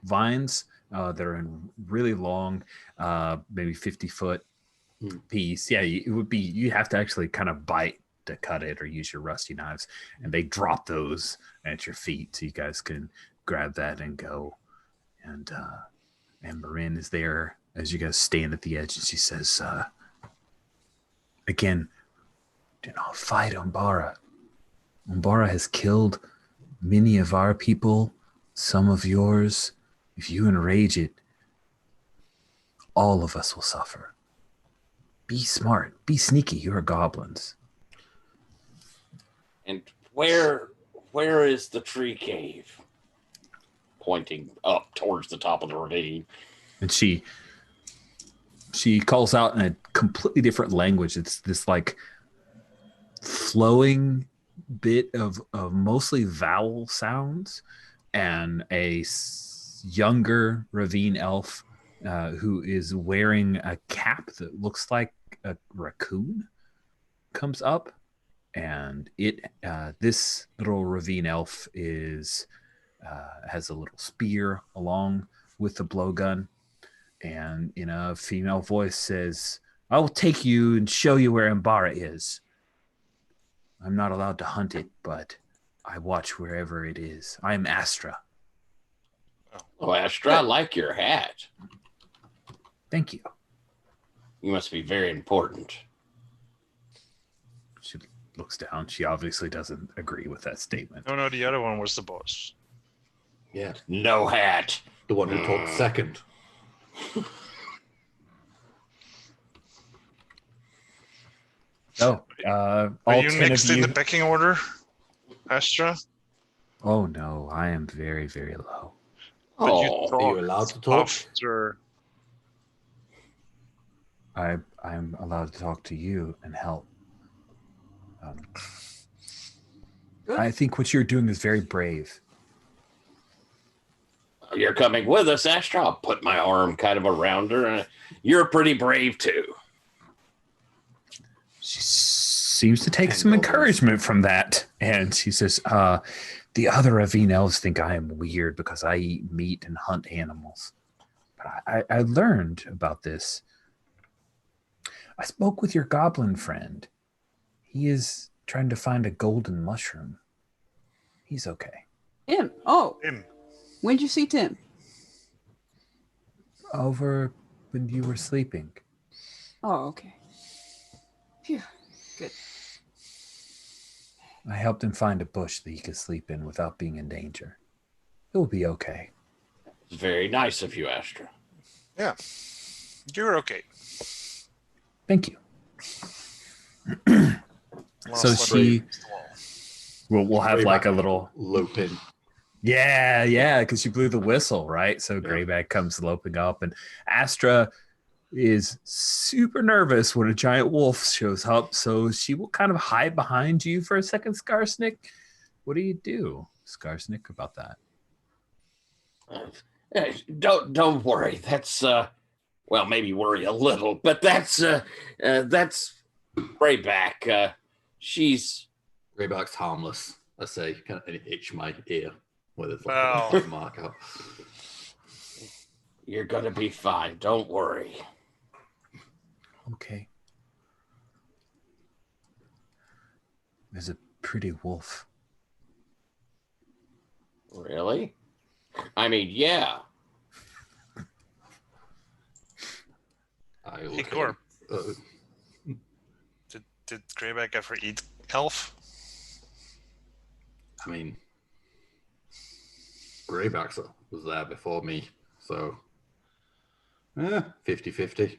vines that are in really long, maybe 50-foot piece. Yeah, it would be. You have to actually kind of bite to cut it, or use your rusty knives, and they drop those at your feet, so you guys can grab that and go. And Marin is there as you guys stand at the edge, and she says, again, do not fight Umbara. Umbara has killed many of our people, some of yours. If you enrage it, all of us will suffer. Be smart. Be sneaky. You're goblins. And where is the tree cave? Pointing up towards the top of the ravine. And she calls out in a completely different language. It's this like flowing bit of mostly vowel sounds, and a younger ravine elf who is wearing a cap that looks like a raccoon comes up, and this little ravine elf has a little spear along with the blowgun, and in a female voice says, I will take you and show you where Umbara is. I'm not allowed to hunt it, but I watch wherever it is. I am Astra. Oh, Astra, I like your hat. Thank you. You must be very important. She looks down. She obviously doesn't agree with that statement. No, the other one was the boss. Yeah, No hat. the one who talked second. Oh, Are all you 10 next of in you. the pecking order, Astra? Oh no, I am very, very low. But you Oh, talk Are you allowed to talk? after. I'm allowed to talk to you and help. Good. I think what you're doing is very brave. you're coming with us, Astra. I'll put my arm kind of around her. You're pretty brave too. She seems to take 10 some goblins. encouragement from that. And she says, the other ravine elves think I am weird because I eat meat and hunt animals. But I learned about this. I spoke with your goblin friend. He is trying to find a golden mushroom. He's okay. Tim. Oh, Him. when'd you see Tim? Over when you were sleeping. Oh, okay. Phew. Good. I helped him find a bush that he could sleep in without being in danger. He'll be okay. It's very nice of you, Astra. Yeah. You're okay. Thank you. So Last she- one. We'll have Way like back. a little... Lopin. Yeah, because she blew the whistle, right? So Yeah. Greyback comes loping up, and Astra is super nervous when a giant wolf shows up, so she will kind of hide behind you for a second, Skarsnik. What do you do, Skarsnik, about that? Don't worry. That's well, maybe worry a little, but that's Greyback. She's Greyback's harmless. I say, kind of itch my ear where there's like Wow. a mark out. You're gonna be fine. Don't worry. Okay. There's a pretty wolf. Really? I mean, yeah. Hey, Corp. Did Greyback ever eat elf? I mean, Greyback was there before me, so 50-50.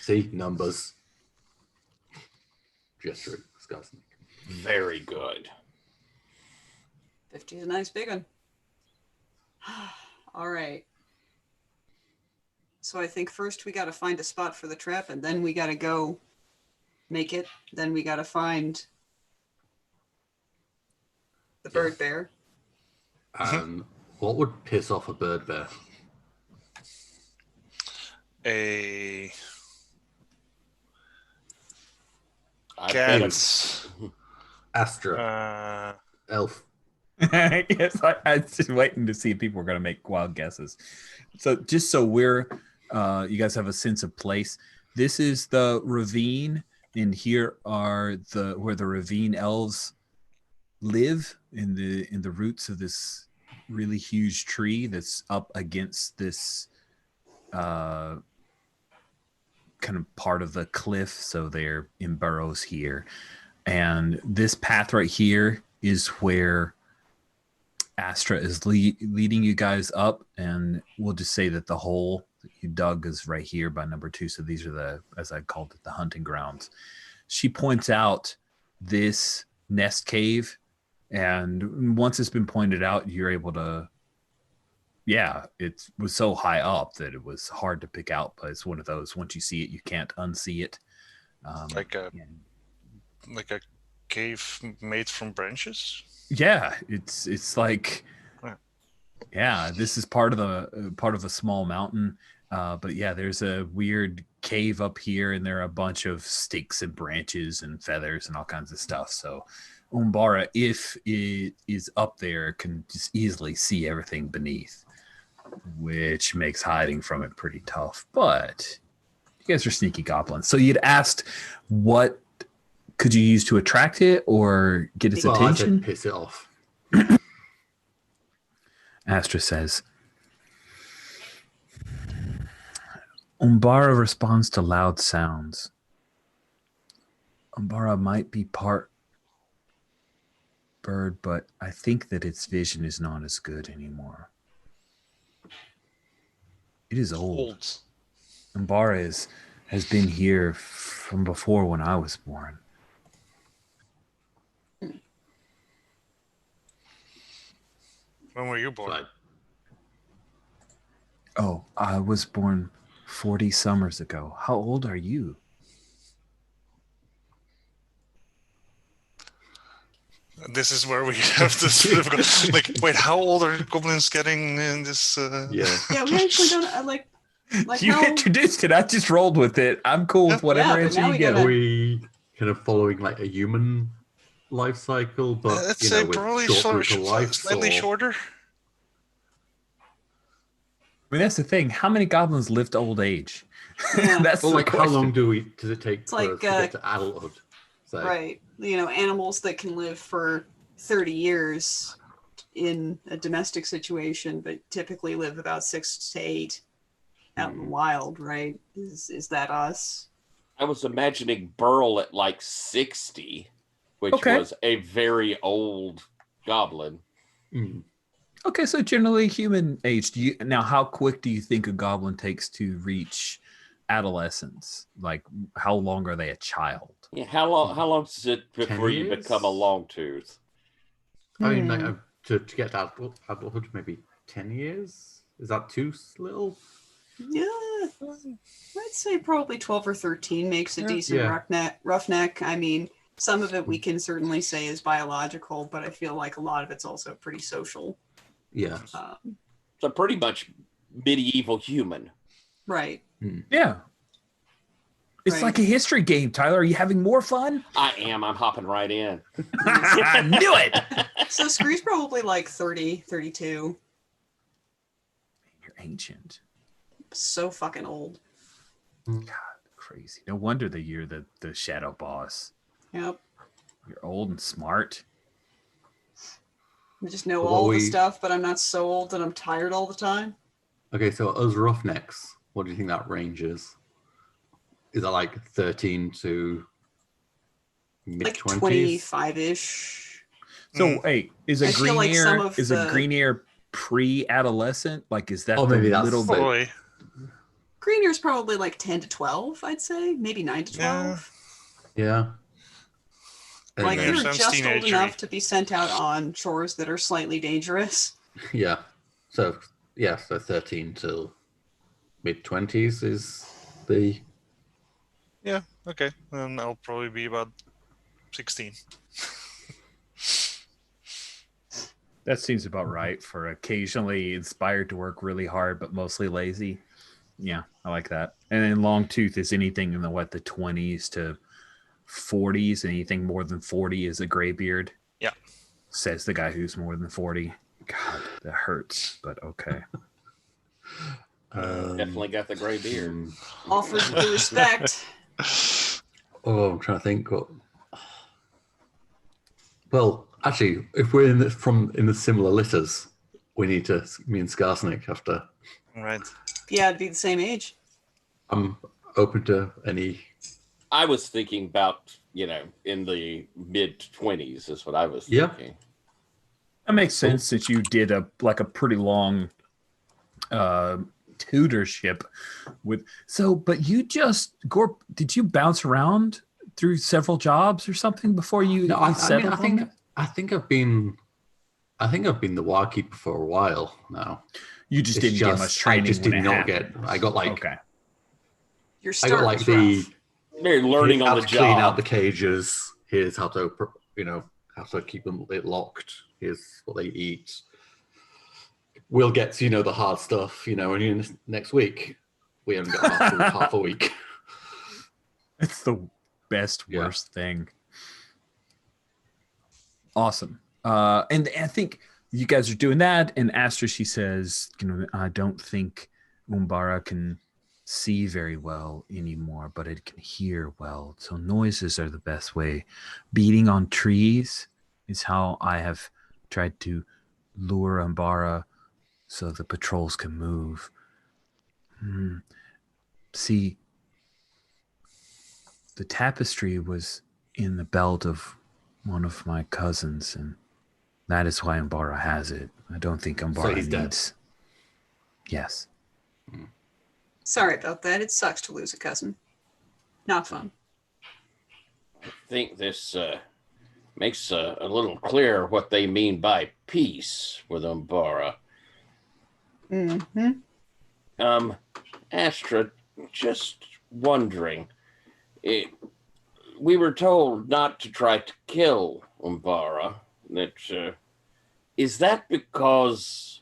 See, numbers. Gesturing, Skarsnik. Very good. 50 is a nice big one. All right. So I think first we got to find a spot for the trap, and then we got to go make it. Then we got to find the bird bear. What would piss off a bird bear? A Cat. Astra. Elf. Yes, I was just waiting to see if people were going to make wild guesses. So just so you guys have a sense of place. This is the ravine, and here are where the ravine elves live in the roots of this really huge tree that's up against this kind of part of the cliff. So they're in burrows here, and this path right here is where Astra is leading you guys up, and we'll just say that the hole that you dug is right here by number 2. So these are as I called it, the hunting grounds. She points out this nest cave, and once it's been pointed out, you're able to, it was so high up that it was hard to pick out, but it's one of those, once you see it, you can't unsee it. like a cave made from branches. Yeah, it's like, this is part of a small mountain, but yeah, there's a weird cave up here, and there are a bunch of sticks and branches and feathers and all kinds of stuff. So Umbara, if it is up there, can just easily see everything beneath, which makes hiding from it pretty tough. But you guys are sneaky goblins. So you'd asked, what could you use to attract it or get its attention? I said piss it off. Astra says, Umbara responds to loud sounds. Umbara might be part bird, but I think that its vision is not as good anymore. It is old. Umbara has been here from before when I was born. When were you born? Right. Oh, I was born 40 summers ago. How old are you? This is where we have to sort of go, like, wait, how old are goblins getting in this? Yeah. Yeah, we actually don't like You how, introduced it. I just rolled with it. I'm cool with whatever but answer now you we give. gotta- Are we kind of following like a human life cycle, but Let's say with probably short brutal lives, slightly or- shorter. I mean, that's the thing. How many goblins live to old age? Yeah. That's Well, the like, how question. long does it take for like, us to get to adulthood? So, right, animals that can live for 30 years in a domestic situation, but typically live about 6 to 8 out in the wild, right? Is that us? I was imagining Burl at like 60, which Okay. was a very old goblin. Okay, so generally human age. Now, how quick do you think a goblin takes to reach adolescence? Like, how long are they a child? Yeah, how long is it before you years? become a long tooth? I mean, like, to get to adulthood, maybe 10 years? Is that too little? Yeah, I'd say probably 12 or 13 makes a Yeah. decent Yeah. roughneck. I mean, some of it we can certainly say is biological, but I feel like a lot of it's also pretty social. Yeah. So pretty much medieval human. Right. Yeah. It's Right. like a history game, Tyler. Are you having more fun? I am. I'm hopping right in. I knew it. So Screw's probably like 30, 32. You're ancient. So fucking old. Crazy. No wonder you're the shadow boss. Yep. You're old and smart. I just know But all what the we- stuff, but I'm not so old that I'm tired all the time. Okay, so us roughnecks, what do you think that range is? Is that like 13 to mid Like 20s? 25-ish. So, hey, is a I feel like some green of is a the- green ear pre-adolescent? Like, is that Oh, maybe the that's little the- bit? Probably. Greenier's probably like 10 to 12, I'd say. Maybe 9 to 12. Yeah. Like Greener you're sounds just old teenagery. enough to be sent out on chores that are slightly dangerous. Yeah. So, yeah, so 13 to mid 20s is the. Yeah, okay. Then I'll probably be about 16. That seems about right for occasionally inspired to work really hard, but mostly lazy. Yeah, I like that. And then long tooth is anything in the 20s to 40s. Anything more than 40 is a gray beard. Yeah. Says the guy who's more than 40. God, that hurts, but okay. Definitely got the gray beard. Offered with the respect. Oh, I'm trying to think. Well, actually, if we're in the similar litters, we need to. Me and Skarsnik have to. Right. Yeah, it'd be the same age. I'm open to any. I was thinking about, in the mid 20s is what I was Yeah. thinking. That makes sense since you did a pretty long tutorship with. So, but you just Gorp, did you bounce around through several jobs or something before you? No, I mean, settled I on think that? I think I've been the Warkeeper for a while now. You just It's didn't get much training. I just when did it not happened. get. I got like. Okay. Your I start got like was the. rough. They're learning here's on how the to clean out job. the cages. Here's how to how to keep them locked. Here's what they eat. We'll get to the hard stuff. And next week we haven't got half a week. It's the best Yeah. worst thing. Awesome. And I think you guys are doing that. And Astra, she says, I don't think Umbara can see very well anymore, but it can hear well. So noises are the best way. Beating on trees is how I have tried to lure Umbara so the patrols can move. See, the tapestry was in the belt of one of my cousins, and that is why Umbara has it. I don't think Umbara he's dead. needs. Yes. Sorry about that. It sucks to lose a cousin. Not fun. I think this makes a little clear what they mean by peace with Umbara. Mm-hmm. Astra, just wondering, we were told not to try to kill Umbara. Is that because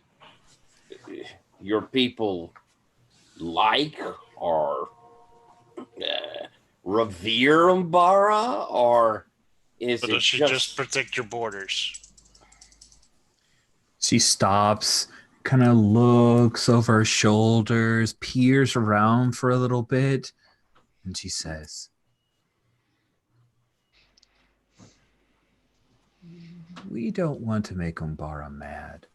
your people like or revere Umbara, or is But it does she just protect your borders? She stops, kind of looks over her shoulders, peers around for a little bit, and she says, "We don't want to make Umbara mad.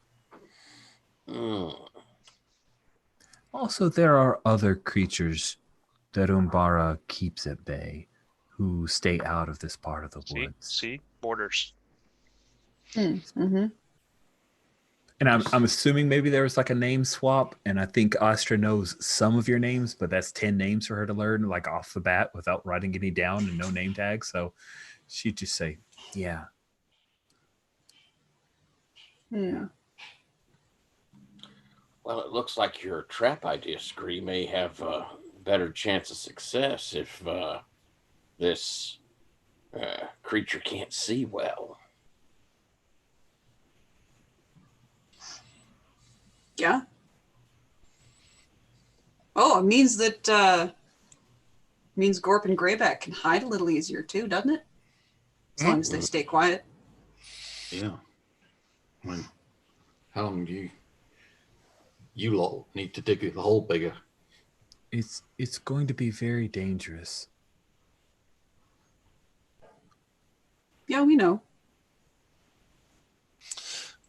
Also, there are other creatures that Umbara keeps at bay who stay out of this part of the woods." See? Borders. Mm-hmm. And I'm assuming maybe there was like a name swap, and I think Astra knows some of your names, but that's 10 names for her to learn, like off the bat, without writing any down and no name tags. So she'd just say, "Yeah." Yeah. Well, it looks like your trap idea, Scree, may have a better chance of success if this creature can't see well. Yeah. Oh, it means that means Gorp and Greyback can hide a little easier too, doesn't it? As long as they stay quiet. Yeah. I mean, how long do you lot need to dig the hole bigger? It's going to be very dangerous. Yeah, we know.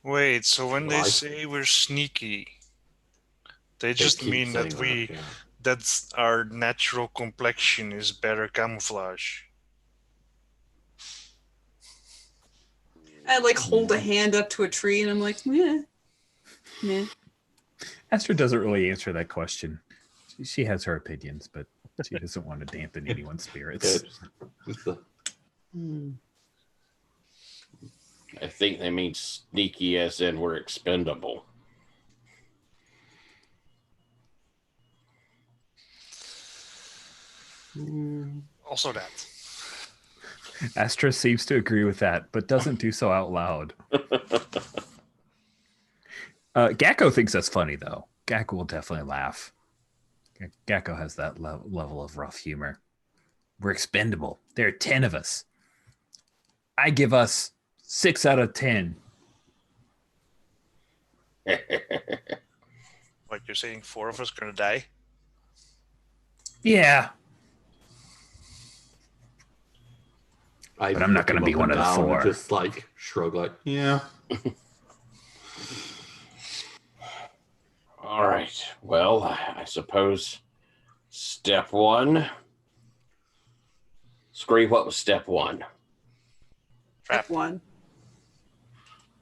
Wait, so when they Right. say we're sneaky, they They just keep mean that saying yeah. that's our natural complexion is better camouflage. I like hold a hand up to a tree and I'm like, yeah. Meh. Astra doesn't really answer that question. She has her opinions, but she doesn't want to dampen anyone's spirits. Just the, I think they mean sneaky as in we're expendable. Also that. Astra seems to agree with that, but doesn't do so out loud. Gakko thinks that's funny, though. Gakko will definitely laugh. Gakko has that level of rough humor. We're expendable. There are 10 of us. I give us 6 out of 10. Like you're saying 4 of us are going to die? Yeah. but I'm not gonna be one of the 4. Just like shrug, like, yeah. All right. Well, I suppose step 1. Scree, what was step 1? Step 1.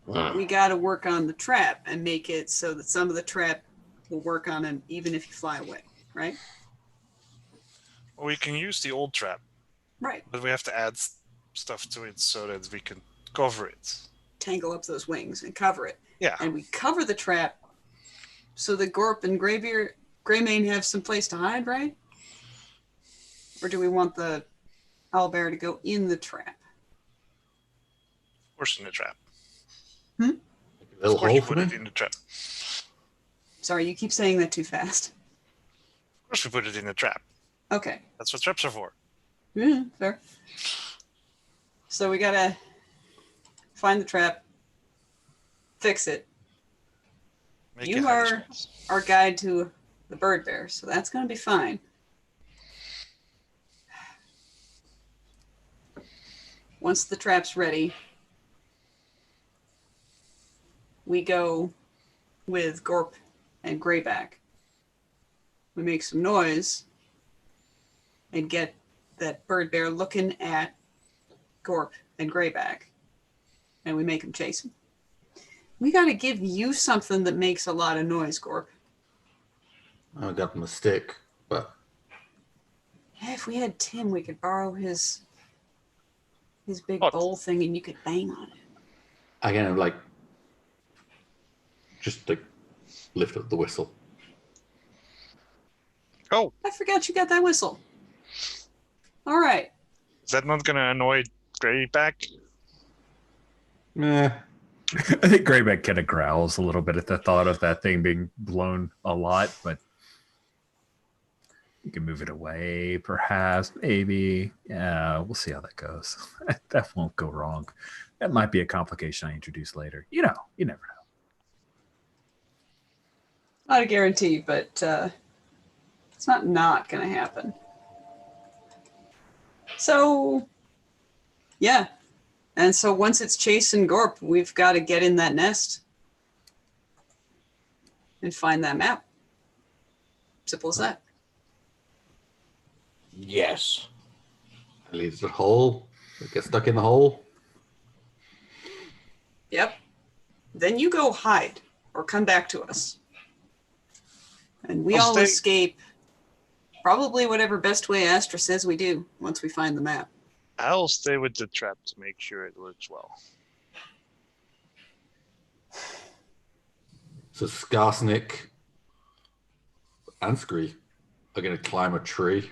Hmm. We got to work on the trap and make it so that some of the trap will work on him even if you fly away, right? Well, we can use the old trap, Right. but we have to add stuff to it so that we can cover it. Tangle up those wings and cover it. Yeah. And we cover the trap so that Gorp and Greymane have some place to hide, right? Or do we want the owlbear to go in the trap? Of course, in the trap. A Of little course, hole you for put me. it in the trap. Sorry, you keep saying that too fast. Of course, we put it in the trap. Okay. That's what traps are for. Yeah, fair. So we gotta find the trap, fix it. Make You it are hide as our guide to the bird bear, so that's gonna be fine. Once the trap's ready, we go with Gorp and Greyback. We make some noise and get that bird bear looking at Gorp and Greyback, and we make him chase him. We got to give you something that makes a lot of noise, Gorp. I got him a stick, but Yeah, if we had Tim, we could borrow his big What? bowl thing, and you could bang on it. I kind of like just like lift up the whistle. Oh, I forgot you got that whistle. All right. is that not going to annoy Greyback? Meh. I think Greyback kind of growls a little bit at the thought of that thing being blown a lot, but you can move it away, perhaps, maybe. Yeah, we'll see how that goes. That won't go wrong. That might be a complication I introduce later. You never know. Not a guarantee, but it's not going to happen. So, yeah. And so once it's chasing Gorp, we've got to get in that nest and find that map. Simple as that. Yes. It leads to the hole. It gets stuck in the hole. Yep. Then you go hide or come back to us. And we I'll all stay. escape probably whatever best way Astra says we do once we find the map. I'll stay with the trap to make sure it works well. So Skarsnik and Scree are going to climb a tree.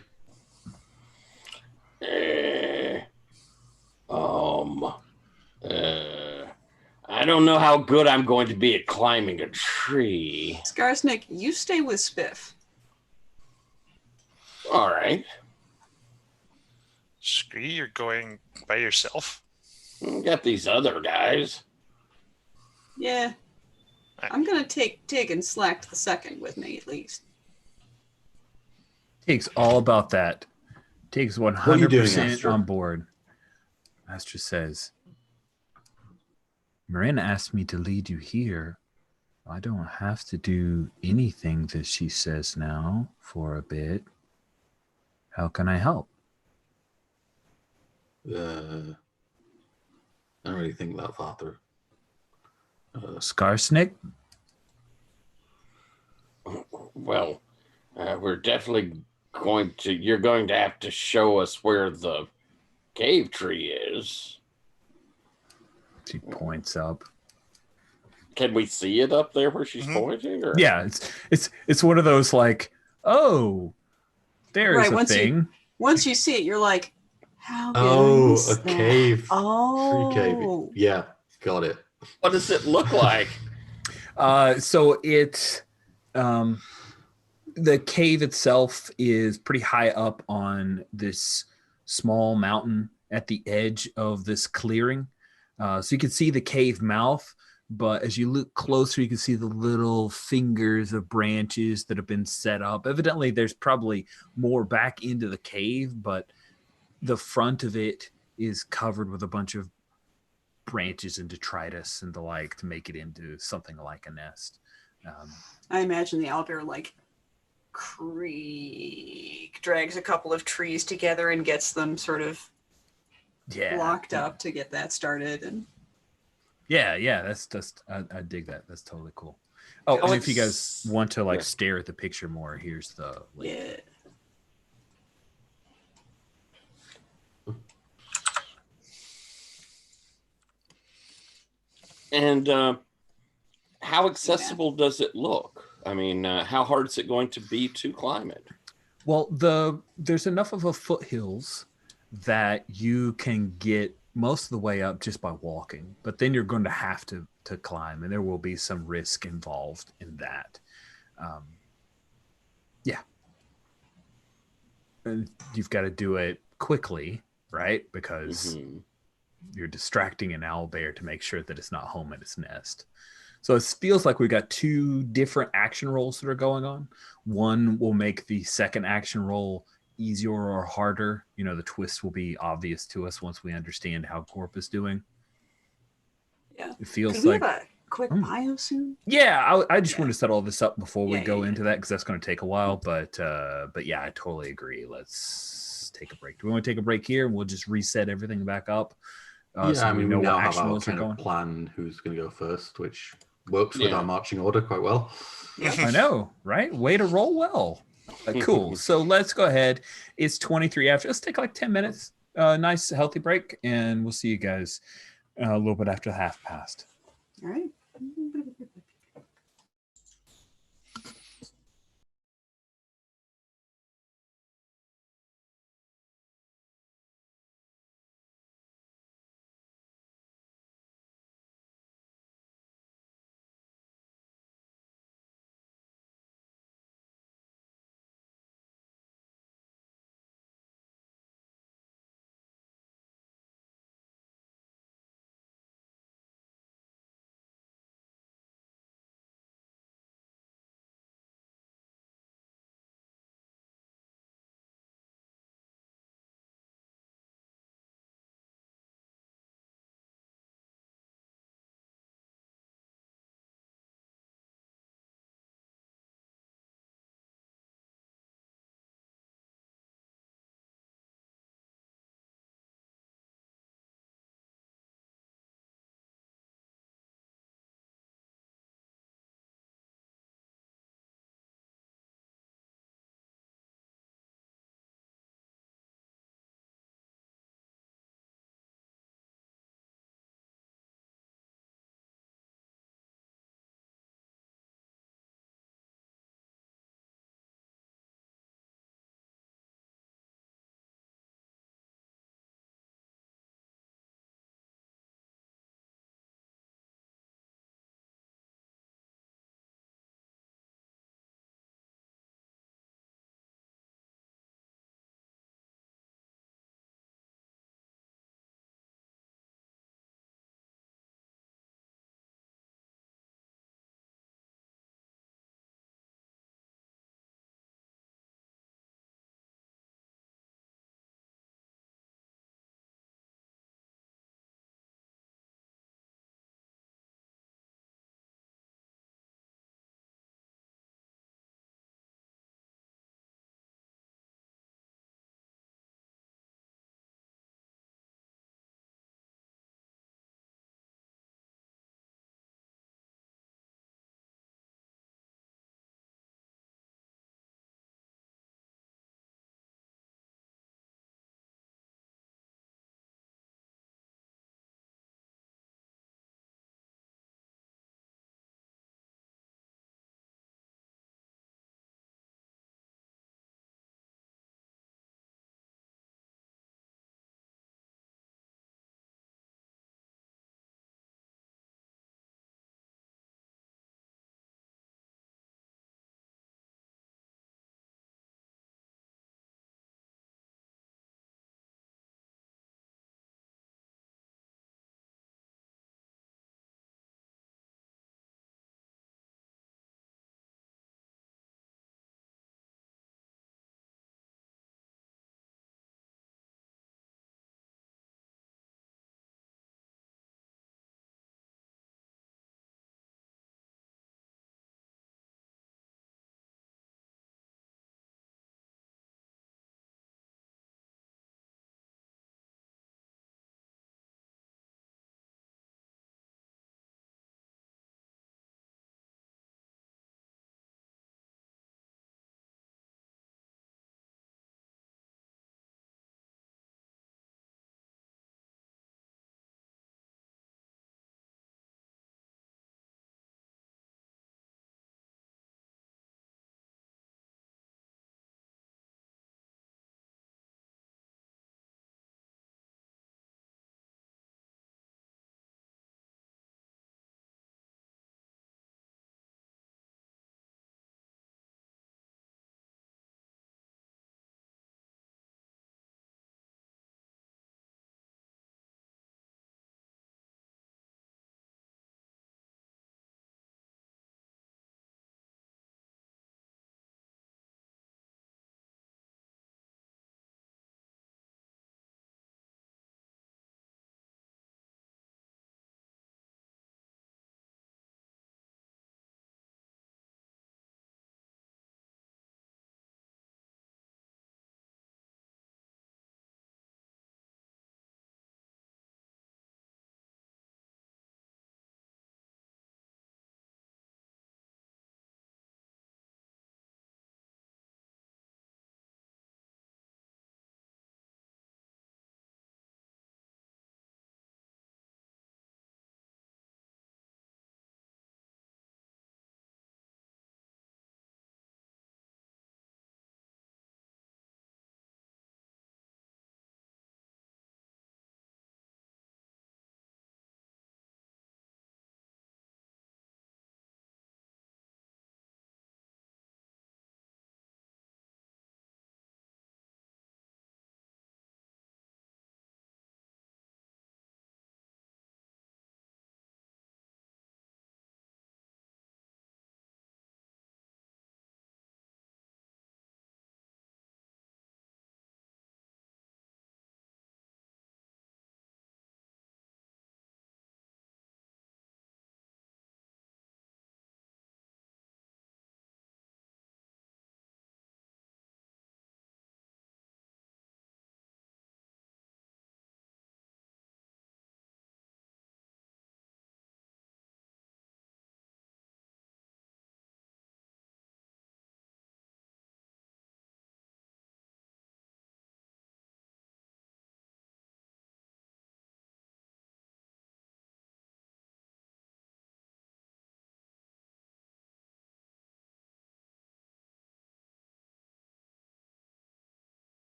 I don't know how good I'm going to be at climbing a tree. Skarsnik, you stay with Spiff. All right. Scree, you're going by yourself? Got these other guys. Yeah. I'm going to take Tig and Slack the second with me, at least. Tig's all about that. Tig's are you doing, 100% Astra? on board. Astra says, Miranda asked me to lead you here. I don't have to do anything that she says now for a bit. How can I help? I don't really think that far through. Skarsnik? Well, we're definitely you're going to have to show us where the cave tree is. She points up. Can we see it up there where she's pointing? Or? Yeah, it's one of those like, oh, there's a thing. Once you see it, you're like, how good Oh, is a that? cave. Oh. Tree cave. Yeah, got it. What does it look like? So it's the cave itself is pretty high up on this small mountain at the edge of this clearing. So you can see the cave mouth, but as you look closer, you can see the little fingers of branches that have been set up. Evidently, there's probably more back into the cave, but the front of it is covered with a bunch of branches and detritus and the like to make it into something like a nest. I imagine the owlbear like creak, drags a couple of trees together and gets them sort of locked up to get that started. And yeah, that's just I dig that. That's totally cool. Oh, and if you guys want to like stare at the picture more, here's the link. Yeah. And how accessible does it look? I mean, how hard is it going to be to climb it? Well, there's enough of a foothills that you can get most of the way up just by walking, but then you're going to have to climb, and there will be some risk involved in that. Yeah. And you've got to do it quickly, right? Because you're distracting an owlbear to make sure that it's not home in its nest. So it feels like we've got two different action rolls that are going on. One will make the second action roll easier or harder. You know, the twist will be obvious to us once we understand how Corp is doing. Yeah. It feels Could we like have a quick bio soon? Yeah, I just want to set all this up before we go into that because that's going to take a while. But yeah, I totally agree. Let's take a break. Do we want to take a break here and we'll just reset everything back up? So we know now what have action our rolls are kind going. of plan who's going to go first, which works with our marching order quite well. I know, right? Way to roll well. Cool. So let's go ahead. It's 23 after. Let's take like 10 minutes. Nice, healthy break. And we'll see you guys a little bit after the half past. All right.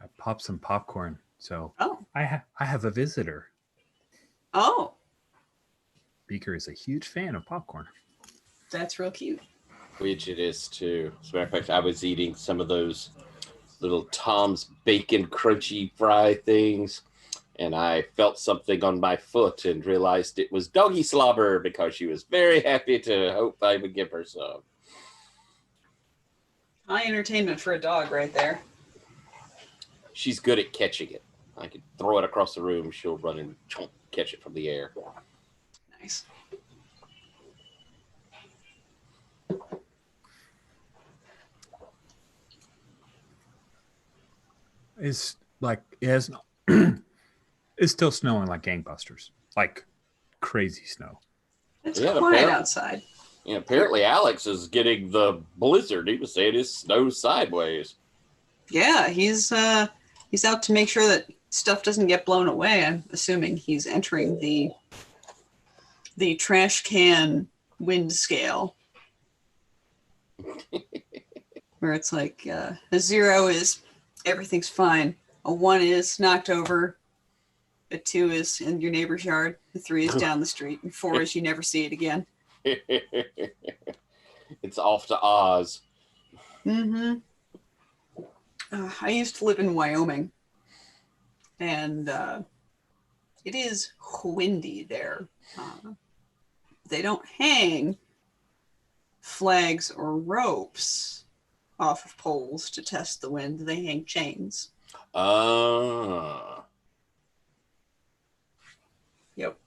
I popped some popcorn. So Oh. I have a visitor. Oh, Beaker is a huge fan of popcorn. that's real cute. Which it is too. As a matter of fact, I was eating some of those little Tom's bacon crunchy fry things, and I felt something on my foot and realized it was doggy slobber because she was very happy to hope I would give her some. High entertainment for a dog right there. She's good at catching it. I could throw it across the room. She'll run and catch it from the air. Nice. It's like it has it's still snowing like gangbusters. Like crazy snow. It's Yeah, quiet apparently. outside. Yeah, apparently Alex is getting the blizzard. He was saying it's snow sideways. Yeah, he's out to make sure that stuff doesn't get blown away. I'm assuming he's entering the trash can wind scale. Where it's like a 0 is everything's fine. A 1 is knocked over. A 2 is in your neighbor's yard. A 3 is down the street. And 4 is you never see it again. It's off to Oz. Mm-hmm. I used to live in Wyoming. And it is windy there. They don't hang flags or ropes off of poles to test the wind. They hang chains. Yep.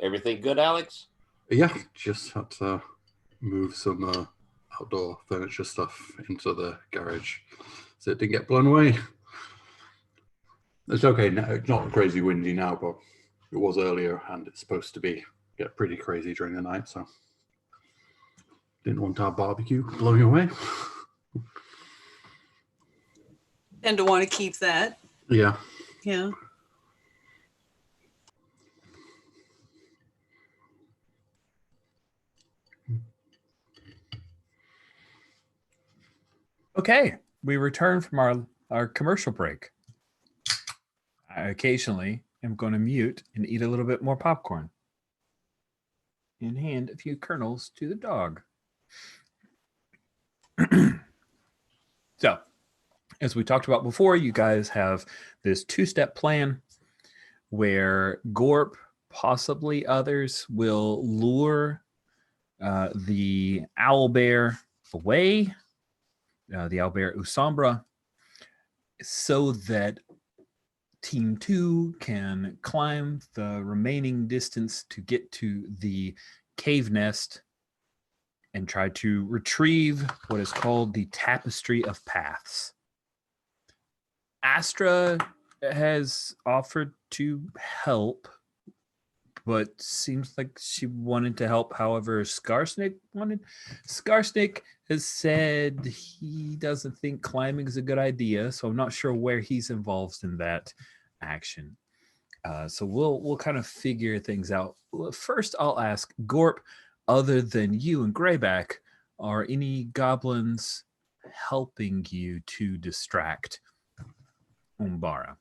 Everything good, Alex? Yeah, just had to move some outdoor furniture stuff into the garage so it didn't get blown away. It's okay now. It's not crazy windy now, but it was earlier, and it's supposed to get pretty crazy during the night, so didn't want our barbecue blowing away. And to want to keep that. Yeah. Yeah. Okay, we return from our commercial break. I occasionally am going to mute and eat a little bit more popcorn and hand a few kernels to the dog. So, as we talked about before, you guys have this 2-step plan where Gorp, possibly others, will lure the owlbear away, the owlbear Usambra, so that Team 2 can climb the remaining distance to get to the cave nest and try to retrieve what is called the Tapestry of Paths. Astra has offered to help, but seems like she wanted to help however Skarsnik wanted. Skarsnik has said he doesn't think climbing is a good idea, so I'm not sure where he's involved in that action. So we'll kind of figure things out. First, I'll ask Gorp, other than you and Greyback, are any goblins helping you to distract Umbara?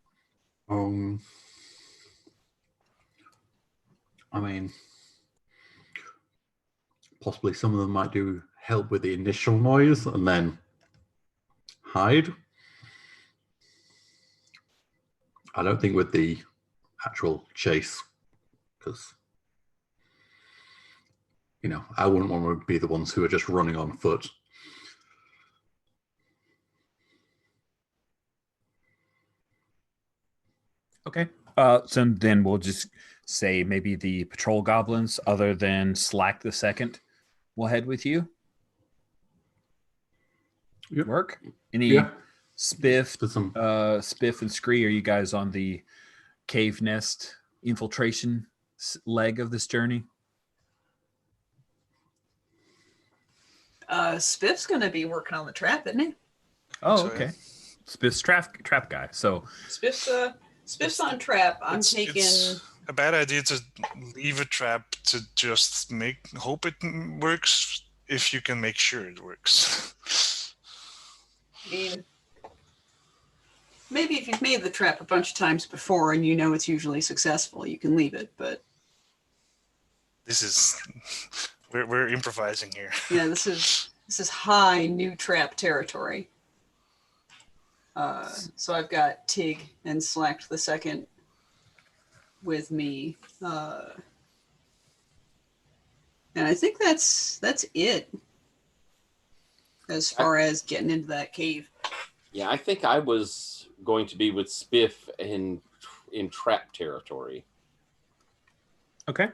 I mean, possibly some of them might do help with the initial noise and then hide. I don't think with the actual chase, because, I wouldn't want to be the ones who are just running on foot. Okay. So then we'll just say maybe the patrol goblins, other than Slack the Second, will head with you. Yep. Work? Any Spiff and Scree, are you guys on the cave nest infiltration leg of this journey? Spiff's going to be working on the trap, isn't he? Oh, okay. Spiff's trap guy. So Spiff's on trap. I'm taking. a bad idea to leave a trap to just hope it works if you can make sure it works. I mean, maybe if you've made the trap a bunch of times before and you know it's usually successful, you can leave it, but... This is... We're improvising here. Yeah, this is high new trap territory. So I've got Tig and Slacked the Second with me. And I think that's it as far as getting into that cave. Yeah, I think I was going to be with Spiff in trap territory. Okay.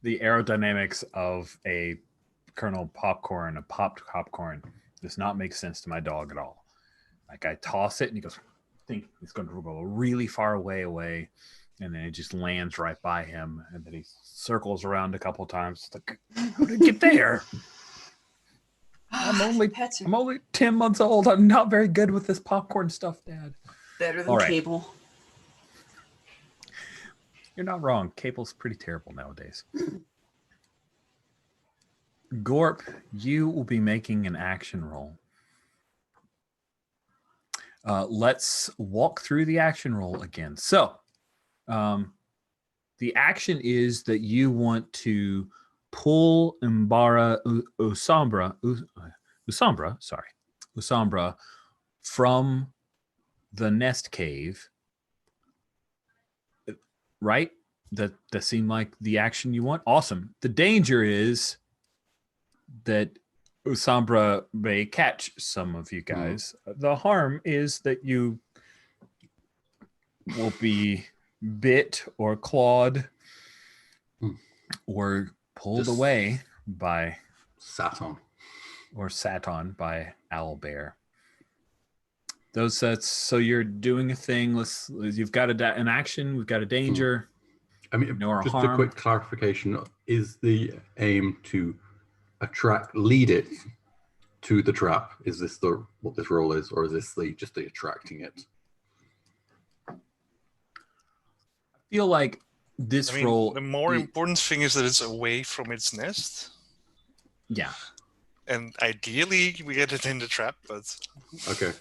The aerodynamics of a kernel popcorn, a popped popcorn, does not make sense to my dog at all. Like I toss it and he goes, I think it's going to go really far away, and then it just lands right by him, and then he circles around a couple times. It's like, how did it get there? I'm only 10 months old. I'm not very good with this popcorn stuff, Dad. Better than Cable. You're not wrong. Cable's pretty terrible nowadays. Gorp, you will be making an action roll. Let's walk through the action roll again. So, the action is that you want to pull Usambra from the nest cave. Right? That seemed like the action you want. Awesome. The danger is that Usambra may catch some of you guys. The harm is that you will be bit or clawed or pulled away by sat on by owlbear. Those sets. So you're doing a thing. You've got an action. We've got a danger. I mean, just a quick clarification: is the aim to lead it to the trap? Is this what this role is, or is this just the attracting it? I feel like this role. The more important thing is that it's away from its nest. Yeah. And ideally, we get it in the trap, but okay.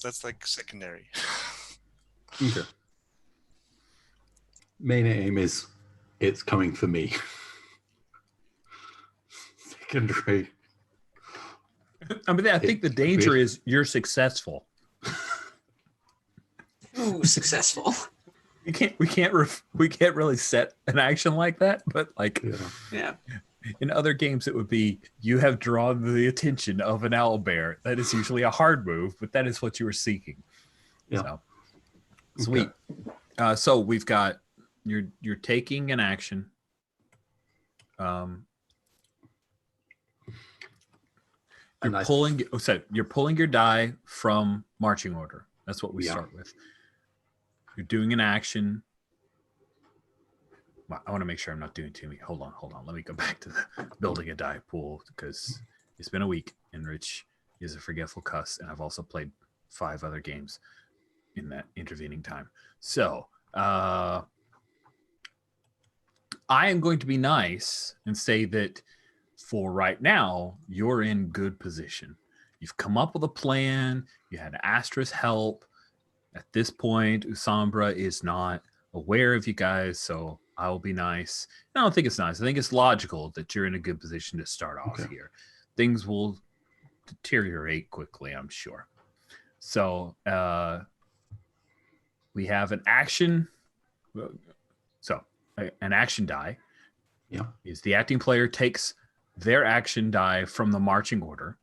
That's like secondary. Okay. Main aim is it's coming for me. Secondary. I mean, I think the danger is you're successful. Ooh, successful. We can't really set an action like that, but like yeah. In other games, it would be you have drawn the attention of an owlbear. That is usually a hard move, but that is what you were seeking. Yeah. So sweet. Okay. So we've got you're taking an action. You're pulling your die from marching order. That's what we start with. You're doing an action. I want to make sure I'm not doing too many. Hold on. Let me go back to the building a die pool because it's been a week and Rich is a forgetful cuss, and I've also played 5 other games in that intervening time. So I am going to be nice and say that for right now, you're in good position. You've come up with a plan. You had Astra's help. At this point, Usambra is not aware of you guys, so I will be nice. I don't think it's nice. I think it's logical that you're in a good position to start off here. Things will deteriorate quickly, I'm sure. So we have an action. So an action die is the acting player takes their action die from the marching order.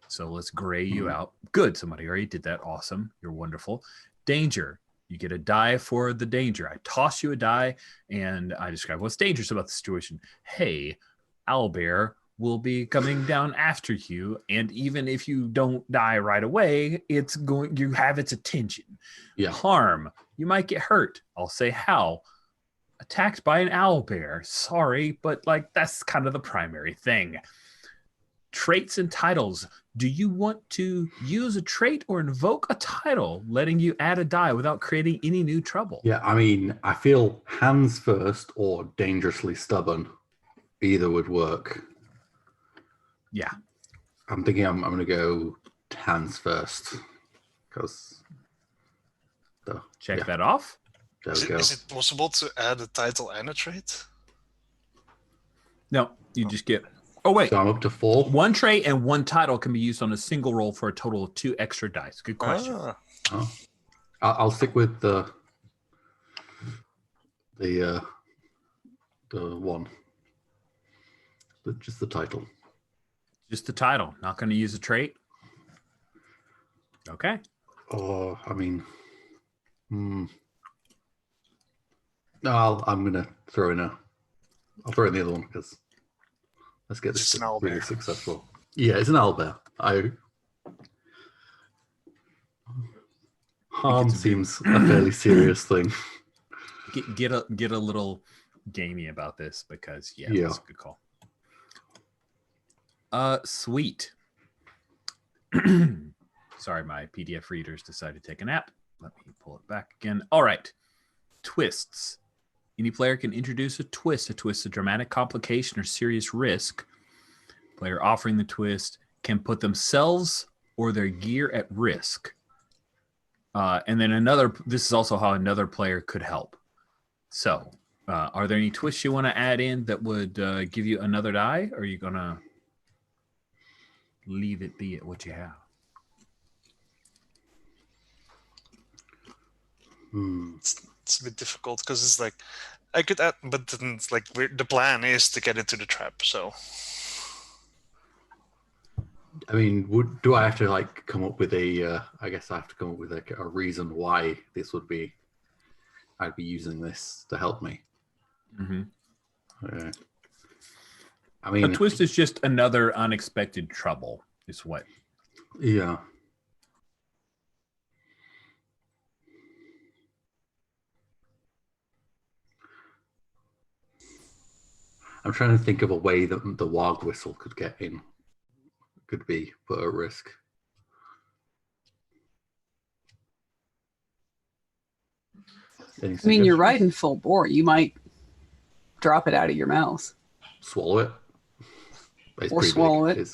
So let's gray you out. Good. Somebody already did that. Awesome. You're wonderful. Danger. You get a die for the danger. I toss you a die and I describe what's dangerous about the situation. Hey, owlbear will be coming down after you, and even if you don't die right away, you have its attention. Harm. You might get hurt. I'll say how. Attacked by an owlbear. Sorry, but like that's kind of the primary thing. Traits and titles. Do you want to use a trait or invoke a title, letting you add a die without creating any new trouble? Yeah, I mean, I feel hands first or dangerously stubborn. Either would work. Yeah. I'm thinking I'm going to go hands first. Because... Check that off. There we go. Is it possible to add a title and a trait? No, you just get... Oh, wait. So I'm up to 4. One trait and one title can be used on a single roll for a total of 2 extra dice. Good question. Oh. I'll stick with the one. Just the title. Just the title. Not going to use a trait? Okay. Oh, I mean... No, I'm going to throw in I'll throw in the other one because let's get this really successful. Yeah, it's an owlbear. Harm seems a fairly serious thing. Get a little gamey about this because yeah, that's a good call. Sweet. Sorry, my PDF readers decided to take a nap. Let me pull it back again. All right. Twists. Any player can introduce a twist. A twist is a dramatic complication or serious risk. Player offering the twist can put themselves or their gear at risk. And then this is also how another player could help. So, are there any twists you want to add in that would give you another die? Or are you going to leave it be at what you have? It's a bit difficult because it's like I could add, but then it's like the plan is to get into the trap. So, I mean, do I have to like come up with a? I guess I have to come up with a reason why this would be. I'd be using this to help me. Mm-hmm. I mean, a twist is just another unexpected trouble. Is what? Yeah. I'm trying to think of a way that the Wog Whistle could be put at risk. I mean, you're riding full bore. You might drop it out of your mouth. Swallow it. Or swallow it.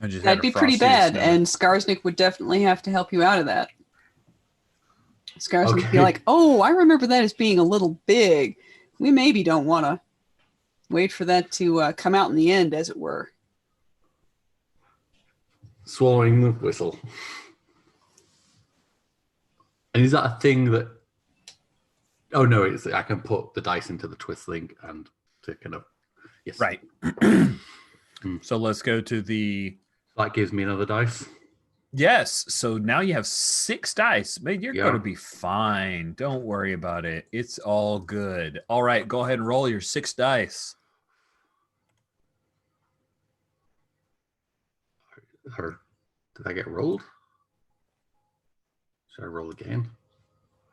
That'd be pretty bad, and Skarsnik would definitely have to help you out of that. Skarsnik would be like, oh, I remember that as being a little big. We maybe don't want to wait for that to come out in the end, as it were. Swallowing the whistle. And is that a thing that... Oh, no, I can put the dice into the twist link and to kind of... Yes. Right. So let's go to the... That gives me another dice. Yes. So now you have 6 dice. Man, you're going to be fine. Don't worry about it. It's all good. All right. Go ahead and roll your 6 dice. Did I get rolled? Should I roll again?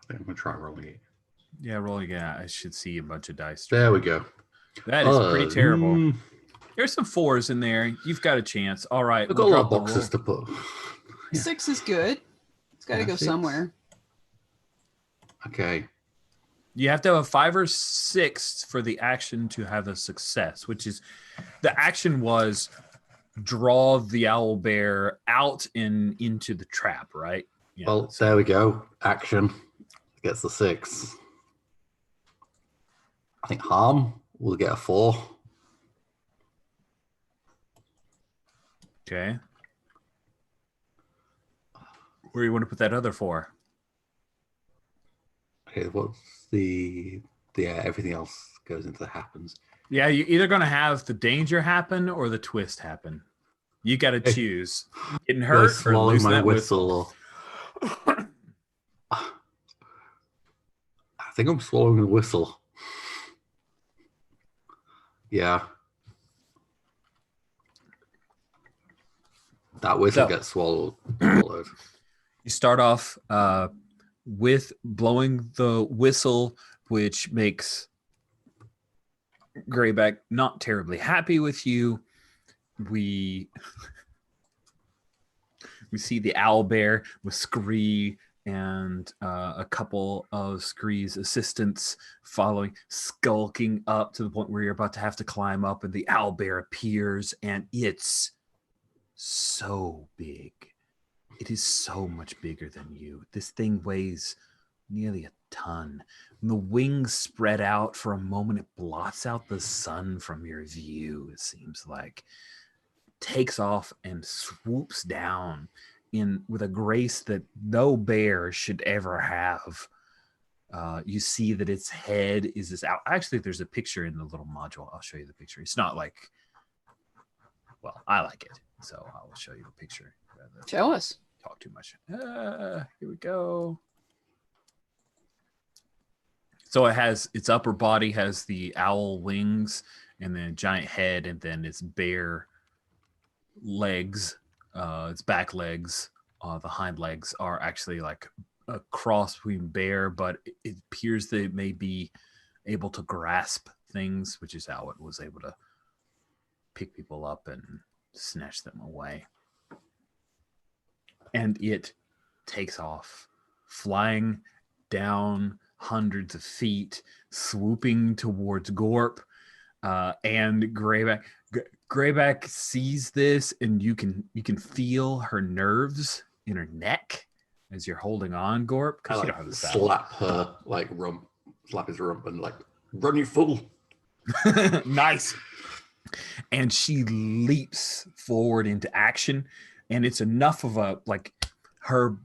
I think I'm going to try rolling it. Yeah, roll again. I should see a bunch of dice. There we go. That is pretty terrible. There's some 4s in there. You've got a chance. All right. I've got a lot of boxes to put. Yeah. 6 is good. It's got to go 6. Somewhere. Okay. You have to have a 5 or 6 for the action to have a success, which is the action was draw the owl bear out and into the trap, right? Yeah, well, there we go. Action gets the 6. I think harm will get a 4. Okay. Where do you want to put that other 4? Okay, what's the everything else goes into the happens. Yeah, you're either going to have the danger happen or the twist happen. You got to choose. Getting hurt or losing that whistle. I think I'm swallowing the whistle. Yeah. That whistle gets swallowed. You start off with blowing the whistle, which makes Greyback not terribly happy with you. We see the owl bear with Scree and a couple of Scree's assistants following, skulking up to the point where you're about to have to climb up, and the owl bear appears, and it's so big. It is so much bigger than you. This thing weighs nearly a ton. When the wings spread out for a moment, it blots out the sun from your view, it seems like. Takes off and swoops down with a grace that no bear should ever have. You see that its head is this out. Actually, there's a picture in the little module. I'll show you the picture. It's not like, well, I like it, so I will show you the picture. Show us. Talk too much. Here we go. So it has its upper body has the owl wings and then a giant head, and then its bear legs, its back legs, the hind legs are actually like a cross between bear, but it appears that it may be able to grasp things, which is how it was able to pick people up and snatch them away. And it takes off, flying down hundreds of feet, swooping towards Gorp, and Greyback. Greyback sees this, and you can feel her nerves in her neck as you're holding on, Gorp. I like slap her like rump, slap his rump, and like, run, you fool. Nice. And she leaps forward into action, and it's enough of a like her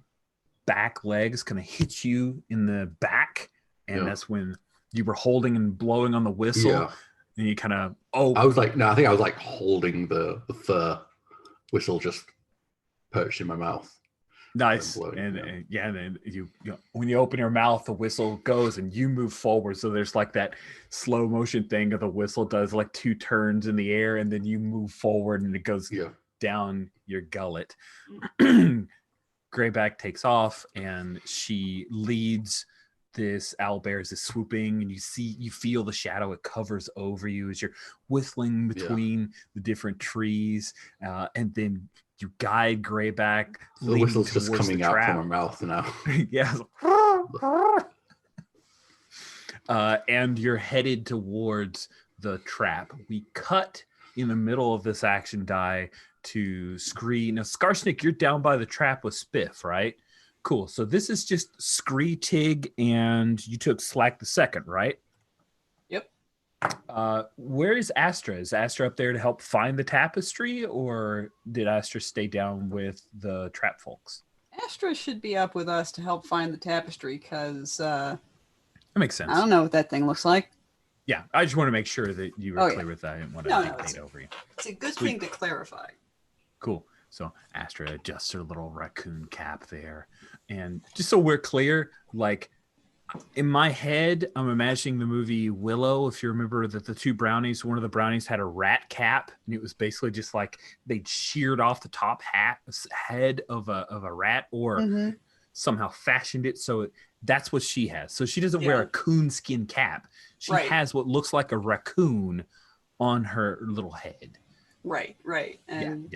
back legs kind of hit you in the back, and that's when you were holding and blowing on the whistle. Yeah. And you kind of I was like, no, I think I was like holding the fur whistle just perched in my mouth. Nice. And then you when you open your mouth, the whistle goes and you move forward. So there's like that slow motion thing of the whistle does like 2 turns in the air, and then you move forward and it goes down your gullet. Greyback takes off, and she leads this owlbear is swooping, and you feel the shadow. It covers over you as you're whistling between the different trees, and then you guide Greyback. So the whistle's just coming out from her mouth now. Yeah. And you're headed towards the trap. We cut in the middle of this action die to Scree. Now, Skarsnik, you're down by the trap with Spiff, right? Cool. So this is just Scree, Tig, and you took Slack the second, right? Yep. Where is Astra? Is Astra up there to help find the tapestry, or did Astra stay down with the trap folks? Astra should be up with us to help find the tapestry, because that makes sense. I don't know what that thing looks like. Yeah, I just want to make sure that you were clear with that. I didn't want to dictate over you. It's a good thing to clarify. Cool. So Astra adjusts her little raccoon cap there. And just so we're clear, like in my head, I'm imagining the movie Willow. If you remember that the 2 brownies, one of the brownies had a rat cap, and it was basically just like they'd sheared off the top head of a rat, or somehow fashioned it so that's what she has. So she doesn't wear a coonskin cap. She has what looks like a raccoon on her little head. Right. And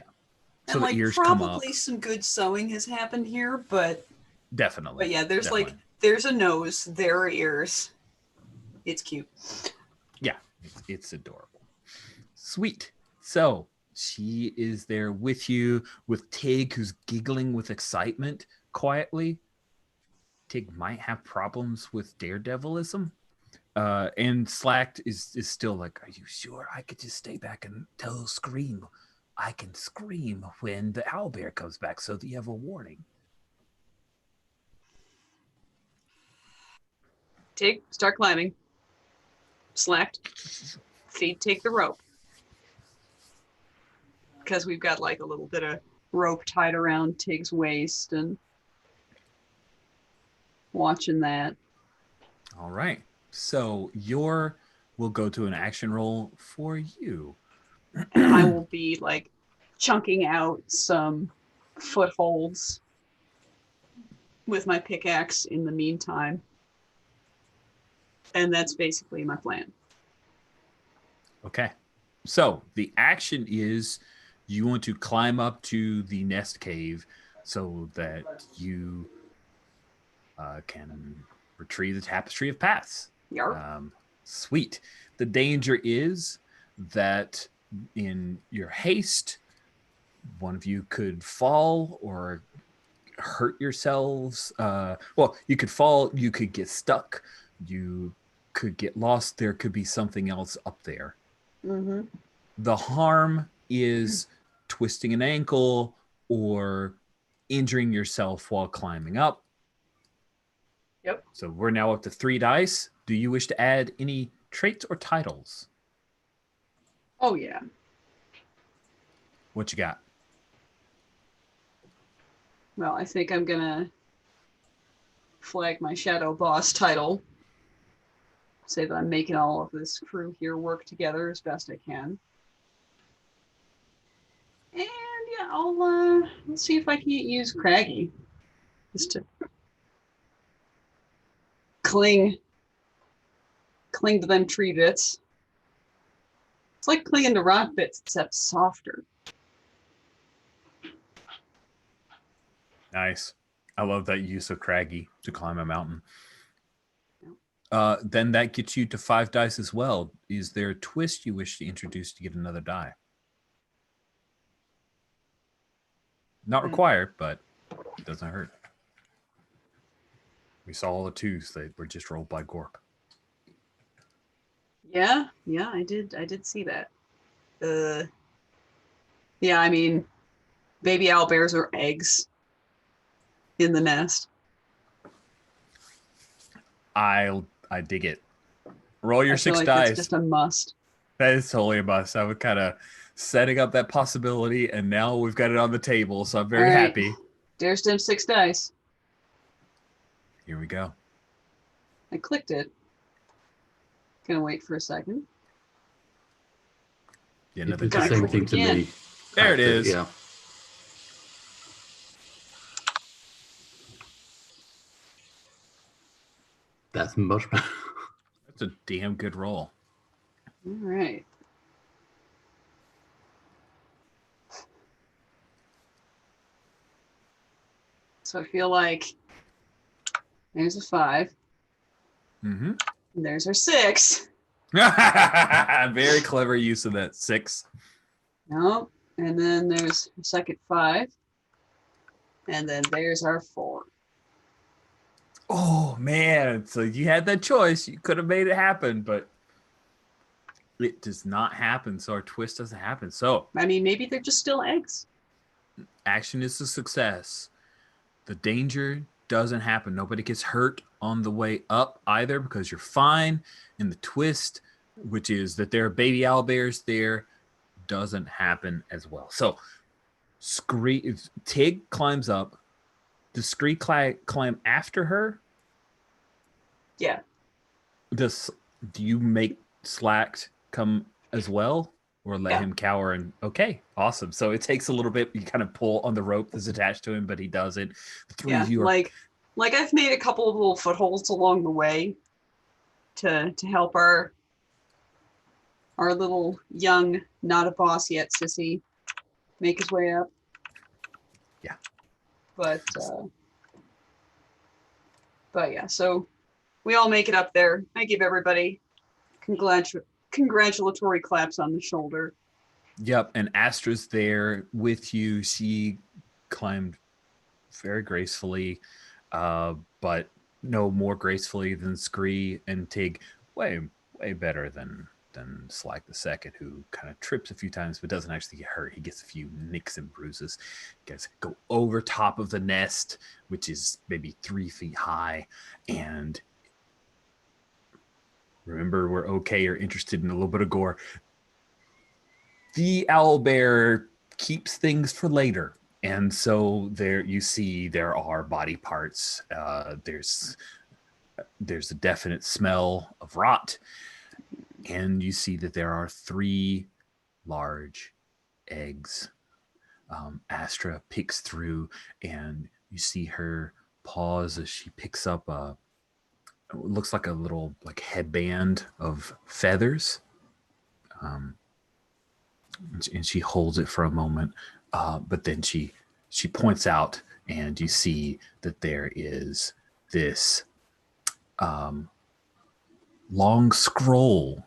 So and the like ears come up. probably some good sewing has happened here, but Definitely. But yeah, there's like there's a nose, there are ears. It's cute. Yeah, it's adorable. Sweet. So she is there with you, with Tig, who's giggling with excitement quietly. Tig might have problems with daredevilism. And Slacked is still like, are you sure I could just stay back and scream? I can scream when the owlbear comes back so that you have a warning. Tig, start climbing. Slacked. Feed Tig the rope. Because we've got like a little bit of rope tied around Tig's waist and watching that. All right. So we'll go to an action roll for you. And I will be like chunking out some footholds with my pickaxe in the meantime. And that's basically my plan. Okay. So the action is you want to climb up to the nest cave, so that you can retrieve the tapestry of paths. Yarp. Sweet. The danger is that in your haste, one of you could fall or hurt yourselves. Well, you could fall, you could get stuck, you could get lost. There could be something else up there. Mm-hmm. The harm is twisting an ankle or injuring yourself while climbing up. Yep. So we're now up to 3 dice. Do you wish to add any traits or titles? Oh, yeah. What you got? Well, I think I'm gonna flag my shadow boss title. Say that I'm making all of this crew here work together as best I can. And yeah, let's see if I can't use Craggy. Just to cling to them tree bits. It's like clinging to rock bits, except softer. Nice. I love that use of Craggy to climb a mountain. Then that gets you to 5 dice as well. Is there a twist you wish to introduce to get another die? Not required, but it doesn't hurt. We saw all the 2s that were just rolled by Gorp. Yeah, I did see that. Yeah, I mean, baby owlbears are eggs in the nest. I dig it. Roll your I feel 6 like dice. that's just a must. That is totally a must. I would kind of setting up that possibility, and now we've got it on the table, so I'm very All right. happy. There's them 6 dice. Here we go. I clicked it. Gonna wait for a second. Yeah, It another did the die. same thing to again. me. There it is. Yeah. That's much better. That's a damn good roll. All right. So I feel like there's a 5. Mm-hmm. And there's our 6. Very clever use of that 6. Nope. And then there's a second 5. And then there's our 4. Oh man! So you had that choice. You could have made it happen, but it does not happen. So our twist doesn't happen. So I mean, maybe they're just still eggs. action is a success. The danger doesn't happen. Nobody gets hurt on the way up either because you're fine. And the twist, which is that there are baby owlbears there, doesn't happen as well. So Tig climbs up. Does Scree climb after her? Yeah. Do you make Slacked come as well? Or let Yeah. him cower and okay, awesome. So it takes a little bit. You kind of pull on the rope that's attached to him, but he doesn't. The 3 Yeah. of you are Like I've made a couple of little footholds along the way to help our little young, not a boss yet sissy make his way up. Yeah. But yeah, so we all make it up there. I give everybody congratulatory claps on the shoulder. Yep, and Astra's there with you. She climbed very gracefully, but no more gracefully than Scree and Tig. Way better than Slack the second, who kind of trips a few times but doesn't actually get hurt. He gets a few nicks and bruises. You guys go over top of the nest, which is maybe 3 feet high, and remember, we're okay or interested in a little bit of gore. The owlbear keeps things for later. And so there you see there are body parts. There's a definite smell of rot. And you see that there are 3 large eggs. Astra picks through, and you see her pause as she picks up it looks like a little headband of feathers. And she holds it for a moment, but then she points out and you see that there is this long scroll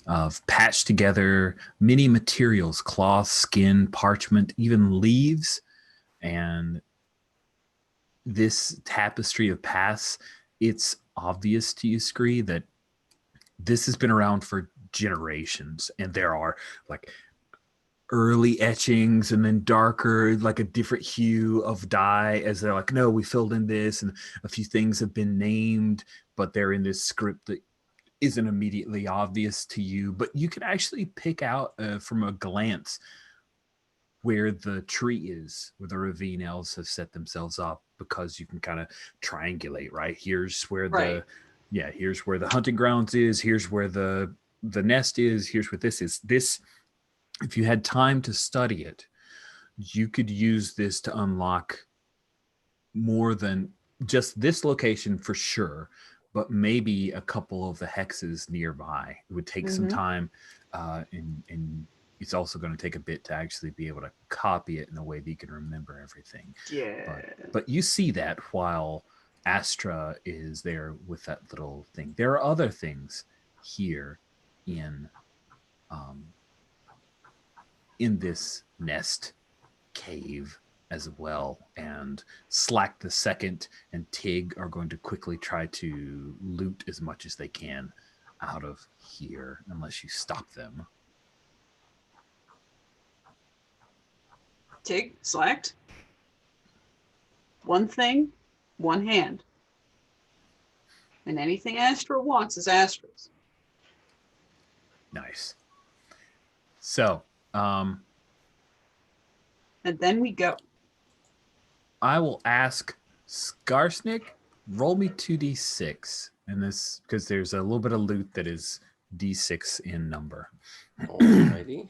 of patched together many materials: cloth, skin, parchment, even leaves. And this tapestry of paths, it's obvious to you, Scree, that this has been around for generations, and there are like early etchings and then darker, like a different hue of dye, as they're like, no, we filled in this, and a few things have been named, but they're in this script that isn't immediately obvious to you, but you can actually pick out from a glance where the tree is, where the ravine elves have set themselves up, because you can kind of triangulate, right? Here's where here's where the hunting grounds is, here's where the nest is, here's what this is. This, if you had time to study it, you could use this to unlock more than just this location for sure, but maybe a couple of the hexes nearby. It would take some time, and it's also going to take a bit to actually be able to copy it in a way that you can remember everything. Yeah. But you see that while Astra is there with that little thing. There are other things here in this nest cave as well, and Slack the Second and Tig are going to quickly try to loot as much as they can out of here, unless you stop them. Tig, slacked. One thing, one hand. And anything Astra wants is Astra's. Nice. So, and then we go. I will ask Skarsnik, roll me 2d6. And this, because there's a little bit of loot that is d6 in number. Alrighty.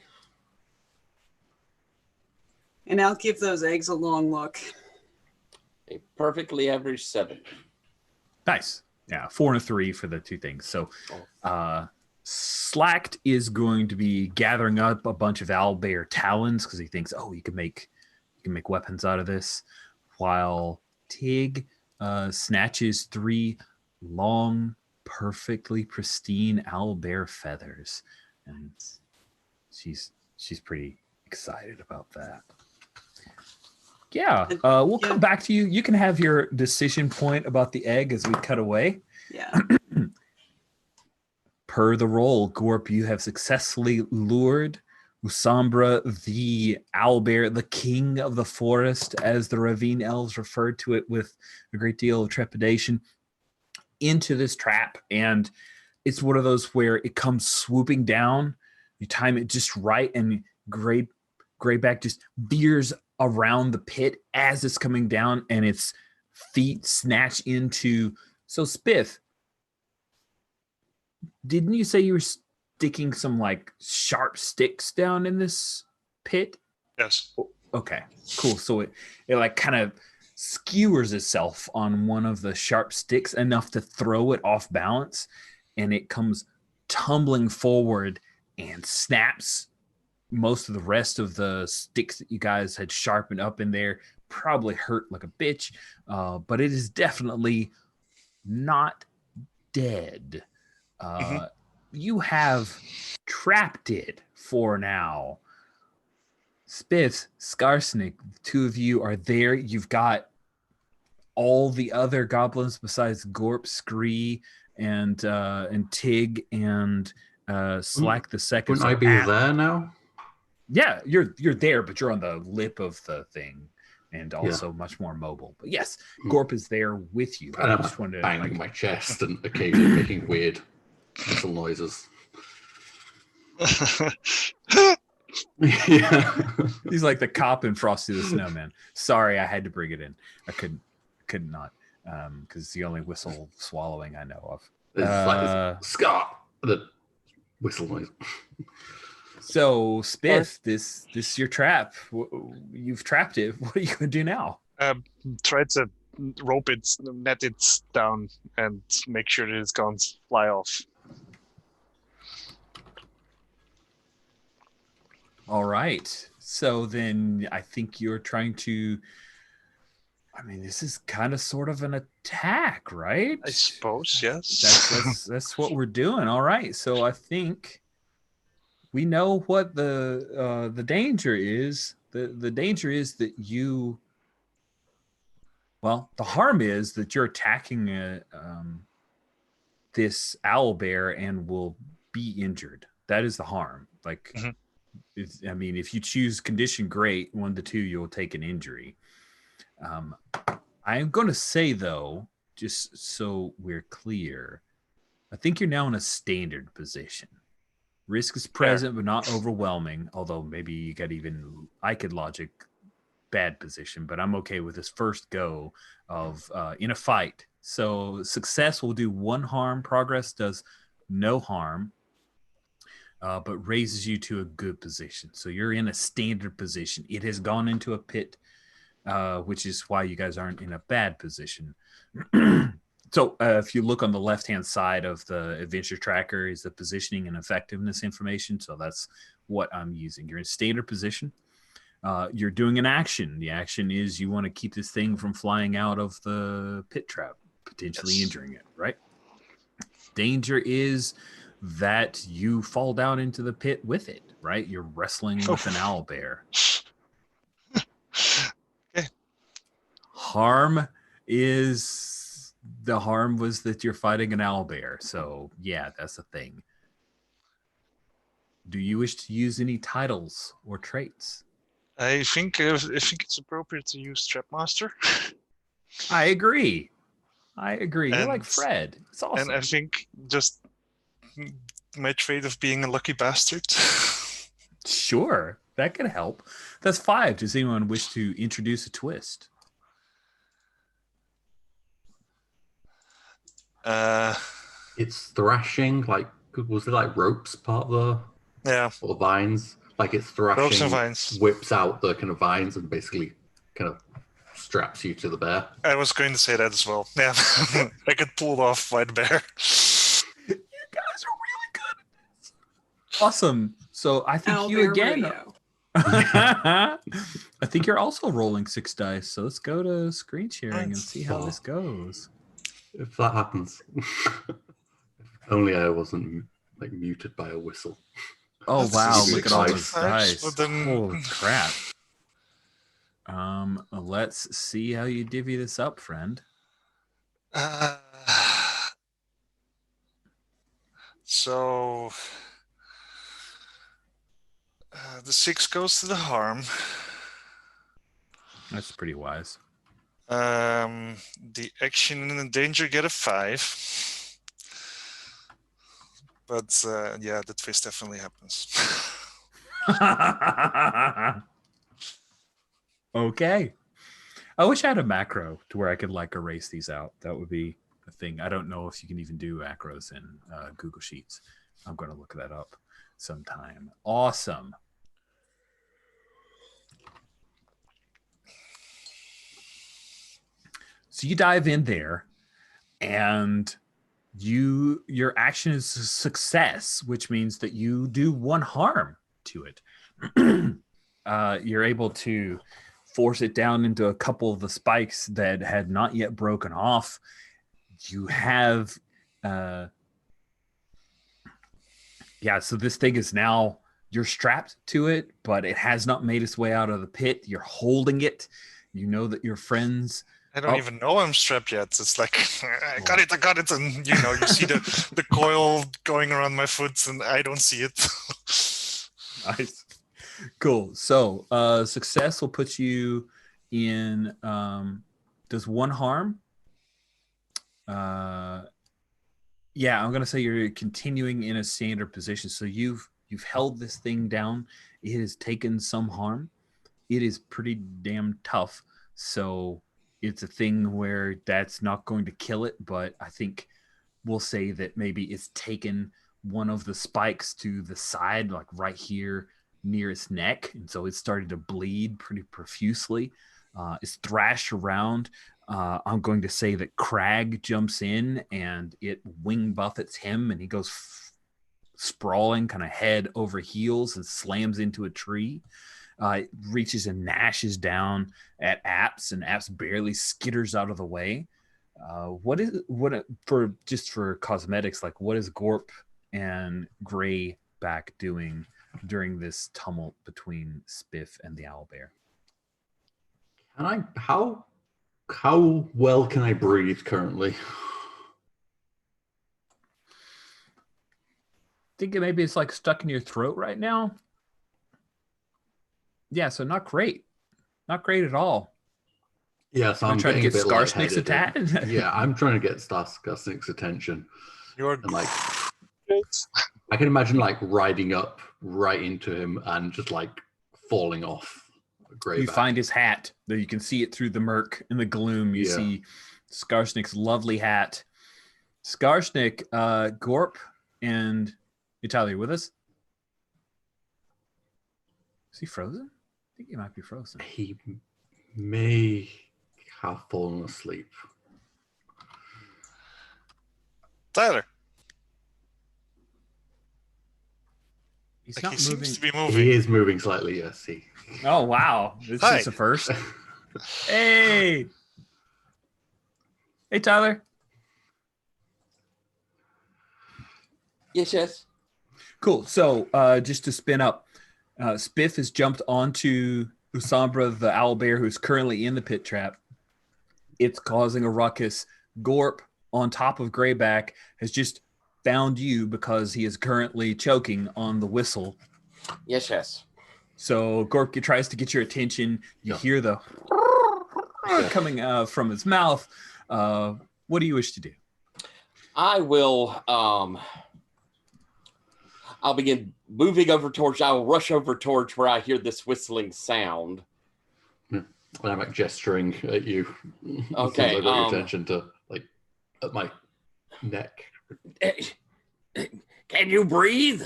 And I'll give those eggs a long look. A perfectly average 7. Nice. Yeah, 4 and a 3 for the two things. So Slacked is going to be gathering up a bunch of owlbear talons because he thinks, oh, you can make weapons out of this, while Tig snatches 3 long, perfectly pristine owlbear feathers, and she's pretty excited about that. Yeah, we'll come back to you. You can have your decision point about the egg as we cut away. Yeah. Per the roll, Gorp, you have successfully lured Usambra, the owlbear, the king of the forest, as the ravine elves referred to it with a great deal of trepidation, into this trap. And it's one of those where it comes swooping down. You time it just right, and Greyback just veers around the pit as it's coming down, and its feet snatch into. So Spiff, didn't you say you were sticking some like sharp sticks down in this pit? Yes. Okay, cool. So it like kind of skewers itself on one of the sharp sticks enough to throw it off balance, and it comes tumbling forward and snaps most of the rest of the sticks that you guys had sharpened up in there. Probably hurt like a bitch, but it is definitely not dead. You have trapped it for now. Spiff, Skarsnik, the two of you are there. You've got all the other goblins besides Gorp, Scree, and Tig, and Slack the Second. Wouldn't I be there now? Yeah, you're there, but you're on the lip of the thing, and also much more mobile. But yes, Gorp is there with you. I just wanted to banging my chest and occasionally making weird whistle noises. Yeah. He's like the cop in Frosty the Snowman. Sorry, I had to bring it in. I could not, because it's the only whistle swallowing I know of. It's like Scott, the whistle noise. So Spiff, this is your trap. You've trapped it. What are you gonna do now? Try to rope it, net it down, and make sure that it can't fly off. All right. So then I think you're trying to I mean, this is kind of sort of an attack, right? I suppose, yes. That's what we're doing. All right. So I think we know what the danger is. The danger is that you. Well, the harm is that you're attacking this owl bear and will be injured. That is the harm. Like, I mean, if you choose condition great, 1 to 2, you'll take an injury. I am going to say, though, just so we're clear, I think you're now in a standard position. Risk is present, but not overwhelming. Although maybe you got even, I could logic bad position, but I'm okay with this first go of in a fight. So success will do 1 harm. Progress does no harm, but raises you to a good position. So you're in a standard position. It has gone into a pit, which is why you guys aren't in a bad position. So if you look on the left-hand side of the adventure tracker is the positioning and effectiveness information. So that's what I'm using. You're in standard position. You're doing an action. The action is you want to keep this thing from flying out of the pit trap, potentially injuring it, right? Danger is that you fall down into the pit with it, right? You're wrestling with an owl bear. Okay. Harm is the harm was that you're fighting an owl bear. So yeah, that's the thing. Do you wish to use any titles or traits? I think it's appropriate to use Trapmaster. I agree. You're like Fred. It's awesome. And I think just my trait of being a lucky bastard. Sure, that could help. That's 5. Does anyone wish to introduce a twist? It's thrashing. Like, was it like ropes part of the or vines? Like it's thrashing. Ropes and vines. Whips out the kind of vines and basically kind of straps you to the bear. I was going to say that as well. Yeah, I could pull it off by the bear. You guys are really good at this. Awesome. So I think you Owlbear again. Radio. I think you're also rolling 6 dice. So let's go to screen sharing and see how this goes. If that happens. If only I wasn't like muted by a whistle. Oh wow, look at all dice. those dice. Well, then- Holy crap. Let's see how you divvy this up, friend. So the 6 goes to the harm. That's pretty wise. The action and the danger get a 5. But yeah, the twist definitely happens. Okay. I wish I had a macro to where I could like erase these out. That would be a thing. I don't know if you can even do macros in Google Sheets. I'm going to look that up sometime. Awesome. So you dive in there and your action is a success, which means that you do 1 harm to it. You're able to force it down into a couple of the spikes that had not yet broken off. You have so this thing is now, you're strapped to it, but it has not made its way out of the pit. You're holding it. You know that your friends. I don't even know I'm strapped yet. It's like, I got it. And, you see the coil going around my foot and I don't see it. Nice. Cool. So success will put you in, does 1 harm? I'm going to say you're continuing in a standard position. So you've held this thing down. It has taken some harm. It is pretty damn tough. So it's a thing where that's not going to kill it, but I think we'll say that maybe it's taken one of the spikes to the side, like right here near its neck. And so it's started to bleed pretty profusely. It's thrashed around. I'm going to say that Crag jumps in and it wing buffets him and he goes sprawling kind of head over heels and slams into a tree. reaches and gnashes down at Apps, and Apps barely skitters out of the way. For cosmetics, like what is Gorp and Greyback doing during this tumult between Spiff and the owlbear? How well can I breathe currently? Think maybe it's like stuck in your throat right now. Yeah, so not great. Not great at all. Yeah, so I'm trying to getting get a bit Skarsnik's lightheaded. attack. Yeah, I'm trying to get Skarsnik's attention. You're And like, I can imagine like riding up right into him and just like falling off. You find his hat, though you can see it through the murk and the gloom. You see Skarsnik's lovely hat. Skarsnik, Gorp, and Tyler, you with us? Is he frozen? I think he might be frozen. He may have fallen asleep. Tyler. He's Like not he moving. seems to be moving. He is moving slightly, yes. Oh, wow. This Hi. is the first. Hey. Hey, Tyler. Yes. Cool. So just to spin up, Spiff has jumped onto Usambra, the owlbear, who's currently in the pit trap. It's causing a ruckus. Gorp, on top of Greyback, has just found you because he is currently choking on the whistle. Yes. So Gorp tries to get your attention. You hear the coming from his mouth. What do you wish to do? I will I'll begin moving over towards, I will rush over towards where I hear this whistling sound. And I'm like gesturing at you. Okay. I got your attention to like at my neck. Can you breathe?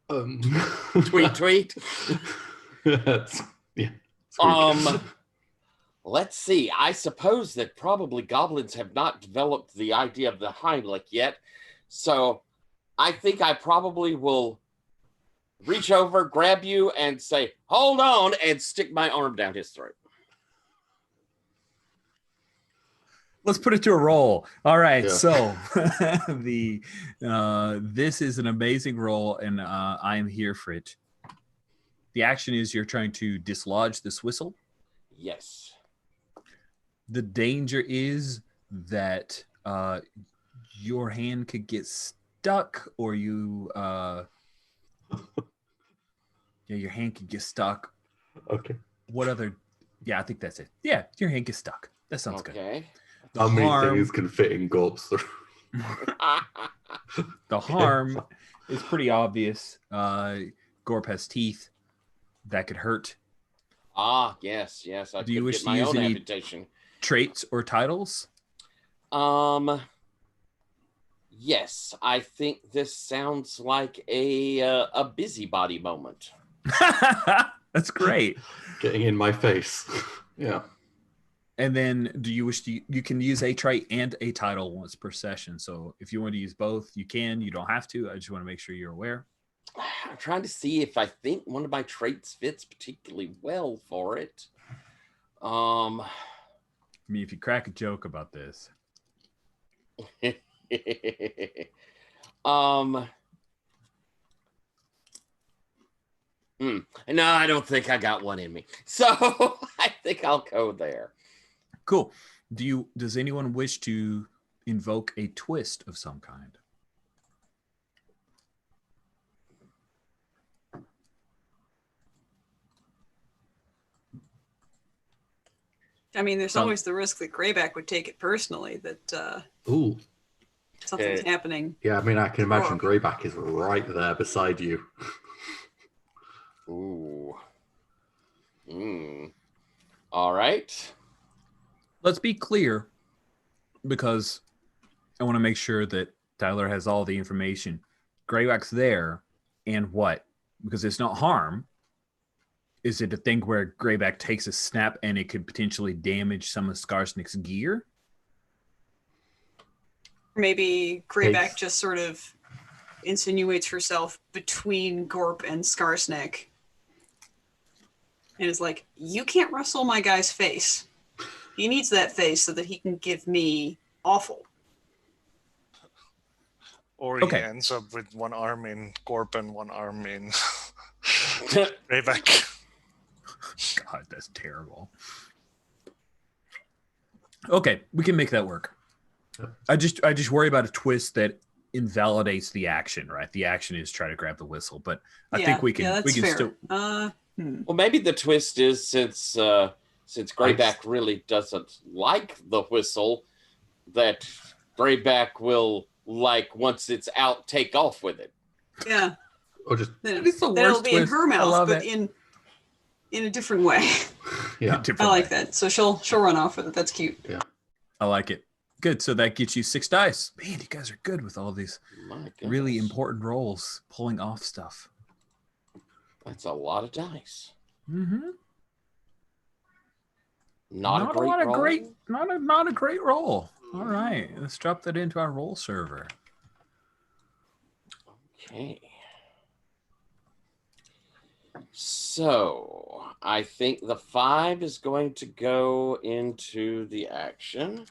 Tweet. Yeah. Let's see. I suppose that probably goblins have not developed the idea of the Heimlich yet. So I think I probably will reach over, grab you, and say, hold on, and stick my arm down his throat. Let's put it to a roll. All right. Yeah. So this is an amazing roll, and I am here for it. The action is you're trying to dislodge this whistle. Yes. The danger is that your hand could get stuck, or your hand could get stuck. Okay. What other? Yeah, I think that's it. Yeah, your hand gets stuck. That sounds good. Okay. How many things can fit in Gorp's throat? The harm is pretty obvious. Gorp has teeth that could hurt. Yes. I Do you could wish get to my use own any amputation. traits or titles? Yes, I think this sounds like a busybody moment. That's great. Getting in my face. Yeah. And then do you wish to, you can use a trait and a title once per session. So if you want to use both, you can. You don't have to. I just want to make sure you're aware. I'm trying to see if I think one of my traits fits particularly well for it. I mean, if you crack a joke about this. No, I don't think I got one in me. So I think I'll go there. Cool. Does anyone wish to invoke a twist of some kind? I mean, there's always the risk that Greyback would take it personally, that Ooh. something's happening. Yeah, I mean, I can imagine Greyback is right there beside you. Ooh. All right. Let's be clear, because I want to make sure that Tyler has all the information. Greyback's there, and what? Because it's not harm. Is it a thing where Greyback takes a snap and it could potentially damage some of Skarsnik's gear? Maybe Greyback just sort of insinuates herself between Gorp and Skarsnik. and is like, you can't rustle my guy's face. He needs that face so that he can give me awful. Or Okay. he ends up with one arm in Gorp and one arm in Rayback. God, that's terrible. Okay, we can make that work. I just worry about a twist that invalidates the action, right? The action is try to grab the whistle, but I think we can fair. still. Well, maybe the twist is since Greyback really doesn't like the whistle, that Greyback will, like, once it's out, take off with it. Yeah. Or just It's the That'll worst be in twist. her I mouth, love but it. in a different way. yeah. Different I like way. that. So she'll run off with it. That's cute. Yeah. I like it. Good. So that gets you 6 dice. Man, you guys are good with all these My goodness. really important rolls, pulling off stuff. That's a lot of dice. Mm-hmm. Not a great lot of roll. not a great roll. All right, let's drop that into our roll server. Okay. So I think the 5 is going to go into the action.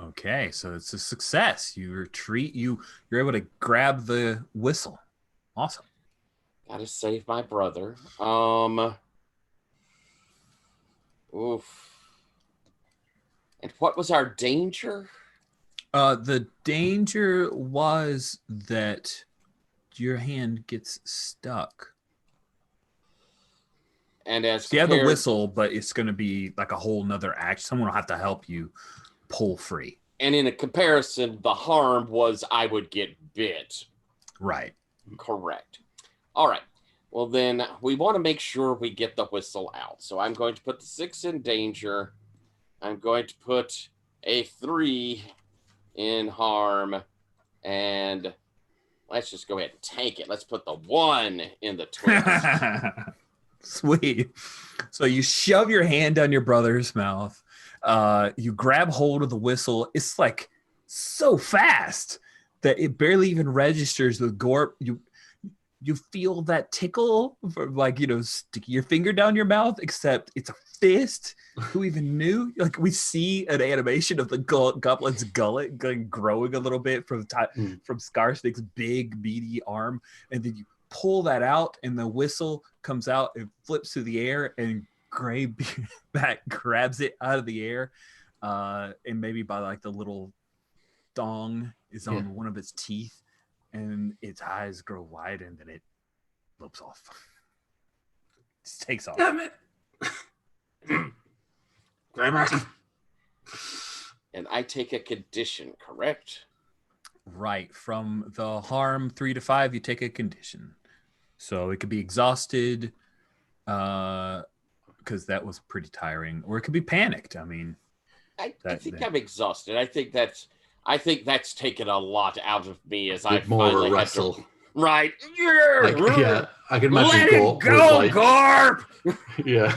Okay, so it's a success. You retreat. You're able to grab the whistle. Awesome. Gotta save my brother. Oof. And what was our danger? The danger was that your hand gets stuck. And as So you have the compared- whistle, but it's going to be like a whole nother action. Someone will have to help you pull free. And in a comparison, the harm was I would get bit. Right. Correct. All right. Well, then we want to make sure we get the whistle out. So I'm going to put the 6 in danger. I'm going to put a 3 in harm. And let's just go ahead and take it. Let's put the 1 in the twist. Sweet. So you shove your hand down your brother's mouth. You grab hold of the whistle. It's like so fast that it barely even registers with Gorp. You feel that tickle from, like, sticking your finger down your mouth, except it's a fist. Who even knew? Like, we see an animation of the goblin's gullet growing a little bit from Skarsnik's big meaty arm, and then you pull that out, and the whistle comes out and flips through the air, and Greyback grabs it out of the air, and maybe by like the little thong is on one of its teeth, and its eyes grow wide, and then it loops off. Just takes off. Damn it. Greyback. And I take a condition, correct? Right. From the harm 3 to 5, you take a condition. So it could be exhausted, because that was pretty tiring, or it could be panicked. I mean, I think I'm exhausted. I think that's taken a lot out of me as I finally had wrestle. to. Right. Yeah, I can imagine. Let it go, Garp. Yeah.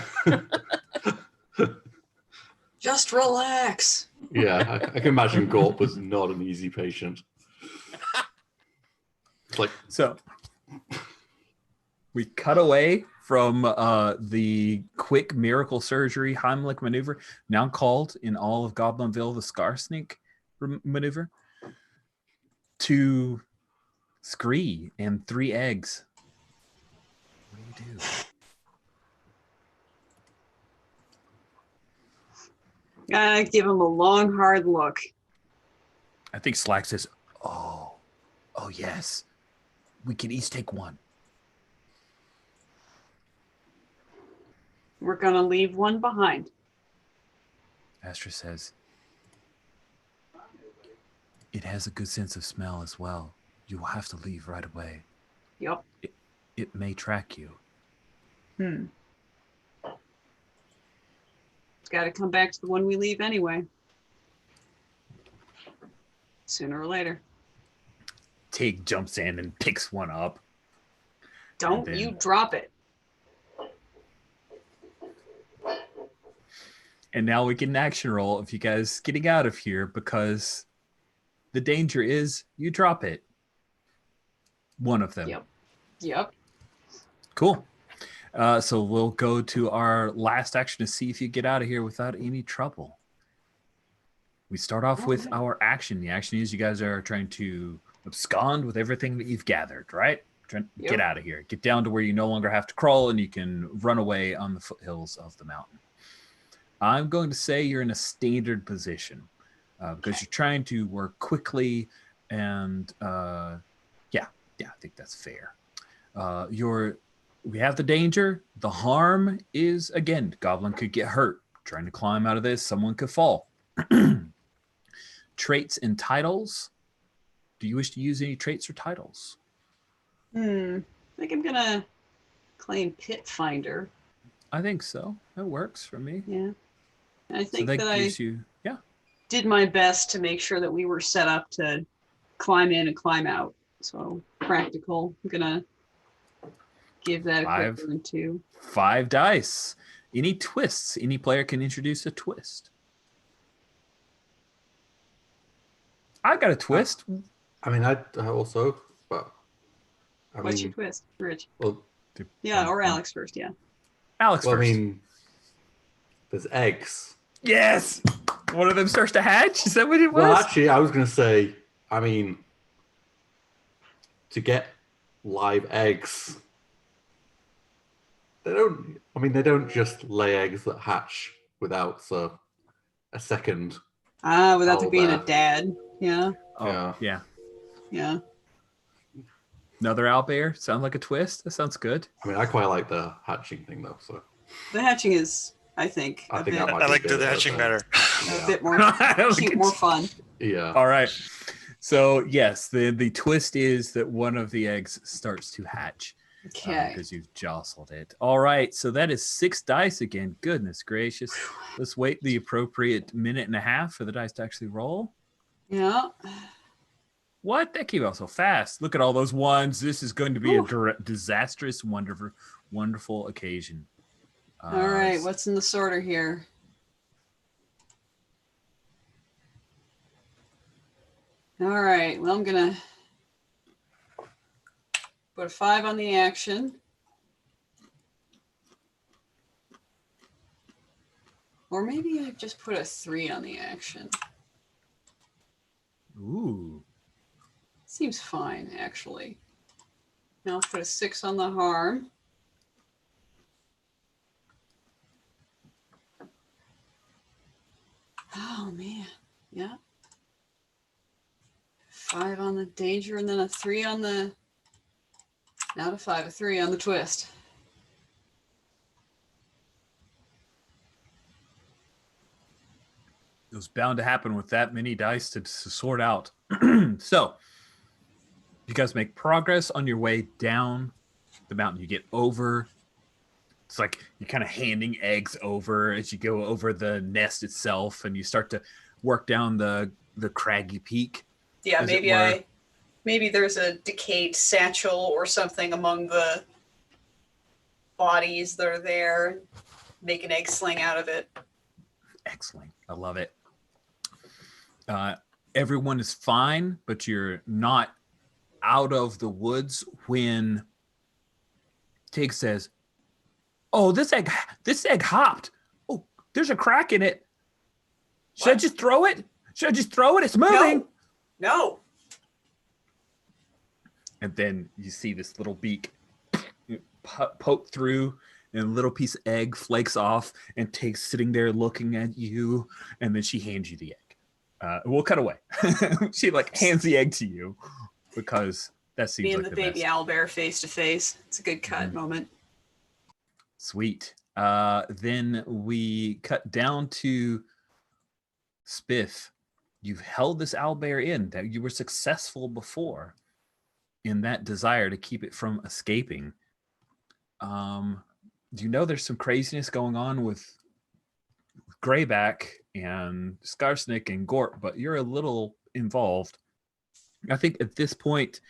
Just relax. Yeah, I can imagine Gorp was not an easy patient. Like, so we cut away from the quick miracle surgery Heimlich maneuver, now called in all of Goblinville the Skarsnik maneuver, to Scree and 3 eggs. What do you do? Give him a long, hard look. I think Slack says, oh yes. We can each take 1. We're going to leave 1 behind. Astra says, it has a good sense of smell as well. You will have to leave right away. Yep. It may track you. It's got to come back to the one we leave anyway. Sooner or later. Tig jumps in and picks 1 up. Don't you drop it. And now we get an action roll of you guys getting out of here, because the danger is you drop it. One of them. Yep. Cool. So we'll go to our last action to see if you get out of here without any trouble. We start off with our action. The action is you guys are trying to abscond with everything that you've gathered, right? Trying to get out of here. Get down to where you no longer have to crawl and you can run away on the foothills of the mountain. I'm going to say you're in a standard position because you're trying to work quickly and yeah, I think that's fair. We have the danger. The harm is, again, goblin could get hurt. Trying to climb out of this, someone could fall. Traits and titles. Do you wish to use any traits or titles? I think I'm going to claim Pit Finder. I think so. That works for me. Yeah. I think so that I did my best to make sure that we were set up to climb in and climb out. So practical. I'm going to give that a quick burn too. 5 dice. Any twists? Any player can introduce a twist. I got a twist. I mean, I also, but what's your twist, Rich? Well, or Alex first. Yeah. Alex first. I mean, there's eggs. Yes. One of them starts to hatch. Is that what it was? Well, actually, I was going to say, I mean, to get live eggs, they don't just lay eggs that hatch without a second. Without there being a dad. Yeah. Oh, yeah. Yeah. Another owlbear? Sounds like a twist. That sounds good. I mean, I quite like the hatching thing, though. So the hatching is, I think I like the hatching better. A bit more cute, more fun. Yeah. All right. So, yes, the twist is that one of the eggs starts to hatch. Okay. Because you've jostled it. All right. So that is 6 dice again. Goodness gracious. Let's wait the appropriate minute and a half for the dice to actually roll. Yeah. What? That came out so fast. Look at all those ones. This is going to be a disastrous, wonderful occasion. All right. What's in the sorter here? All right. Well, I'm going to put a 5 on the action. Or maybe I just put a 3 on the action. Ooh. Seems fine, actually. Now I'll put a 6 on the harm. Oh, man. Yeah. 5 on the danger, and then a 3 on the... Not a 5, a 3 on the twist. It was bound to happen with that many dice to sort out. So, you guys make progress on your way down the mountain. You get over. It's like you're kind of handing eggs over as you go over the nest itself, and you start to work down the craggy peak. Yeah, maybe there's a decayed satchel or something among the bodies that are there. Make an egg sling out of it. Excellent. I love it. Everyone is fine, but you're not out of the woods when Tig says, "Oh, this egg hopped. Oh, there's a crack in it. Should I just throw it? It's moving." No. And then you see this little beak poke through, and a little piece of egg flakes off, and Tig's sitting there looking at you, and then she hands you the egg. We'll cut away. She hands the egg to you because that seems Me like and the the baby best. owlbear face to face. It's a good cut moment. Sweet. Then we cut down to Spiff. You've held this owlbear in. That you were successful before in that desire to keep it from escaping. Do you know there's some craziness going on with Greyback and Skarsnik and Gort, but you're a little involved. I think at this point,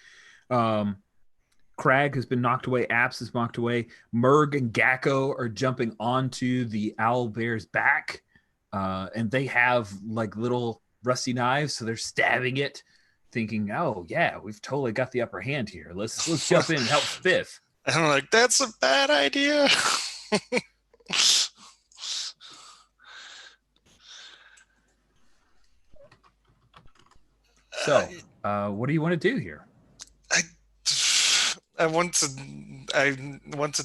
Crag has been knocked away, Apps is knocked away, Murg and Gakko are jumping onto the owlbear's back, and they have little rusty knives, so they're stabbing it, thinking, "Oh yeah, we've totally got the upper hand here. Let's jump in and help Spiff." And I'm like, that's a bad idea. So, what do you want to do here? I want to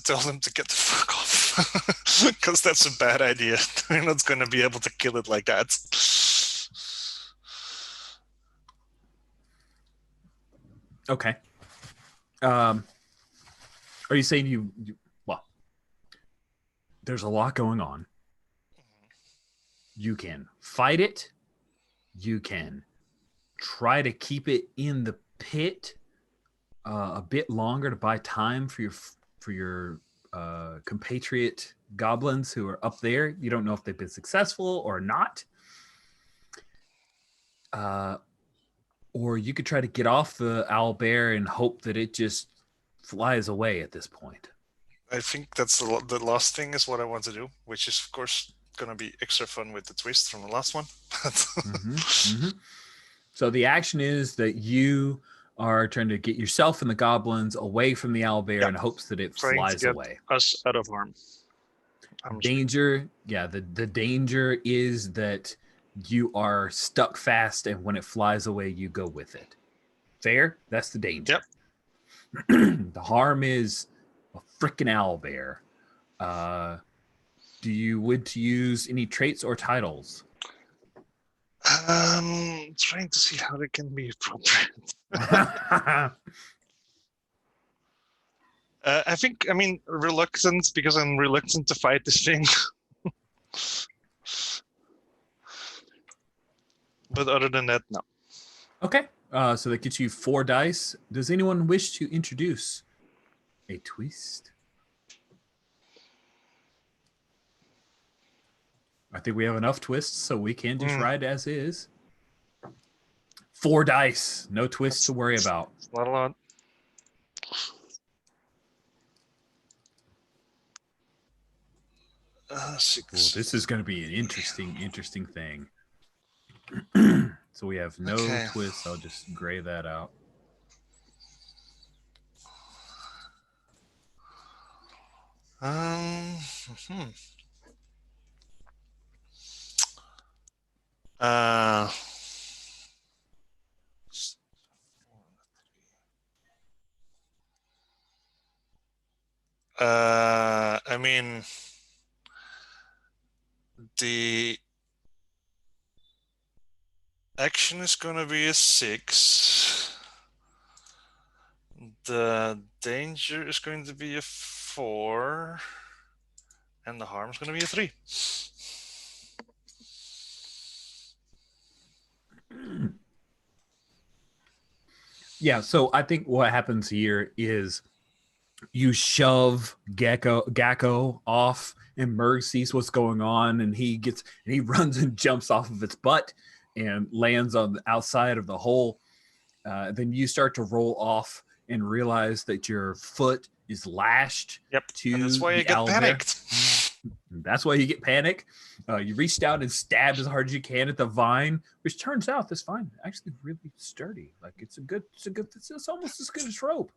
tell them to get the fuck off, because that's a bad idea. They're not going to be able to kill it like that. Okay. Are you saying you well, there's a lot going on. You can fight it. You can try to keep it in the pit a bit longer to buy time for your compatriot goblins who are up there. You don't know if they've been successful or not. Or you could try to get off the owlbear and hope that it just flies away at this point. I think that's the last thing is what I want to do, which is, of course, going to be extra fun with the twist from the last one. So the action is that you are trying to get yourself and the goblins away from the owlbear in hopes that it flies away. Us out of harm. Danger, the danger is that you are stuck fast, and when it flies away, you go with it. Fair? That's the danger. Yep. The harm is a freaking owlbear. Do you would to use any traits or titles? Trying to see how they can be appropriate. I mean, reluctant, because I'm reluctant to fight this thing. But other than that, no. Okay. So that gets you 4 dice. Does anyone wish to introduce a twist? I think we have enough twists, so we can just ride as is. 4 dice. No twists to worry about. Not a lot. Six. Well, this is going to be an interesting thing. So we have no twists. I'll just gray that out. I mean, the action is going to be a 6. The danger is going to be a 4. And the harm is going to be a 3. Yeah, so I think what happens here is you shove Gecko off, and Merg sees what's going on, and he runs and jumps off of its butt and lands on the outside of the hole. Then you start to roll off and realize that your foot is lashed to and that's why you get panicked. That's why you get panic. You reach down and stab as hard as you can at the vine, which turns out this vine actually really sturdy. Like it's almost as good as rope.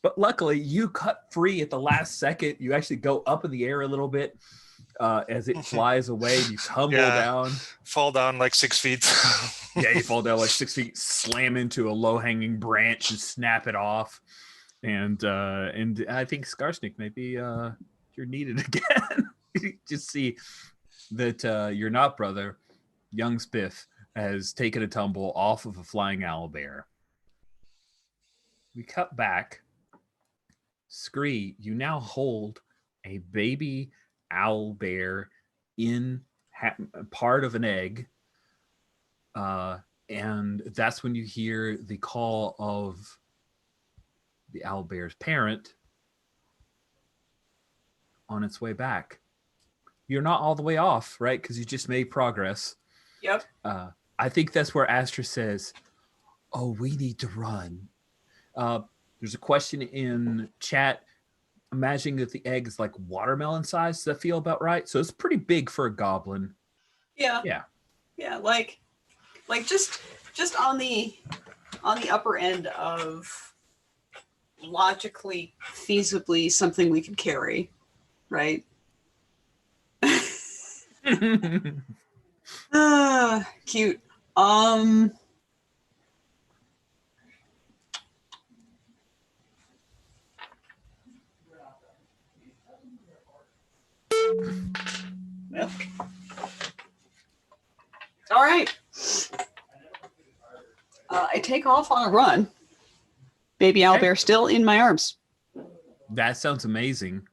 But luckily, you cut free at the last second. You actually go up in the air a little bit as it flies away. You tumble down. Fall down like 6 feet. You fall down like 6 feet, slam into a low-hanging branch and snap it off. And I think Skarsnik, maybe you're needed again. You just see that your not brother, young Spiff, has taken a tumble off of a flying owlbear. We cut back. Scree, you now hold a baby owlbear in part of an egg. And that's when you hear the call of the owlbear's parent on its way back. You're not all the way off, right? Because you just made progress. Yep. I think that's where Astra says, "Oh, we need to run." There's a question in chat. Imagining that the egg is like watermelon size. Does that feel about right? So it's pretty big for a goblin. Yeah. Like just on the upper end of logically, feasibly something we can carry, right? Cute. Milk. All right. I take off on a run. Baby owlbear still in my arms. That sounds amazing.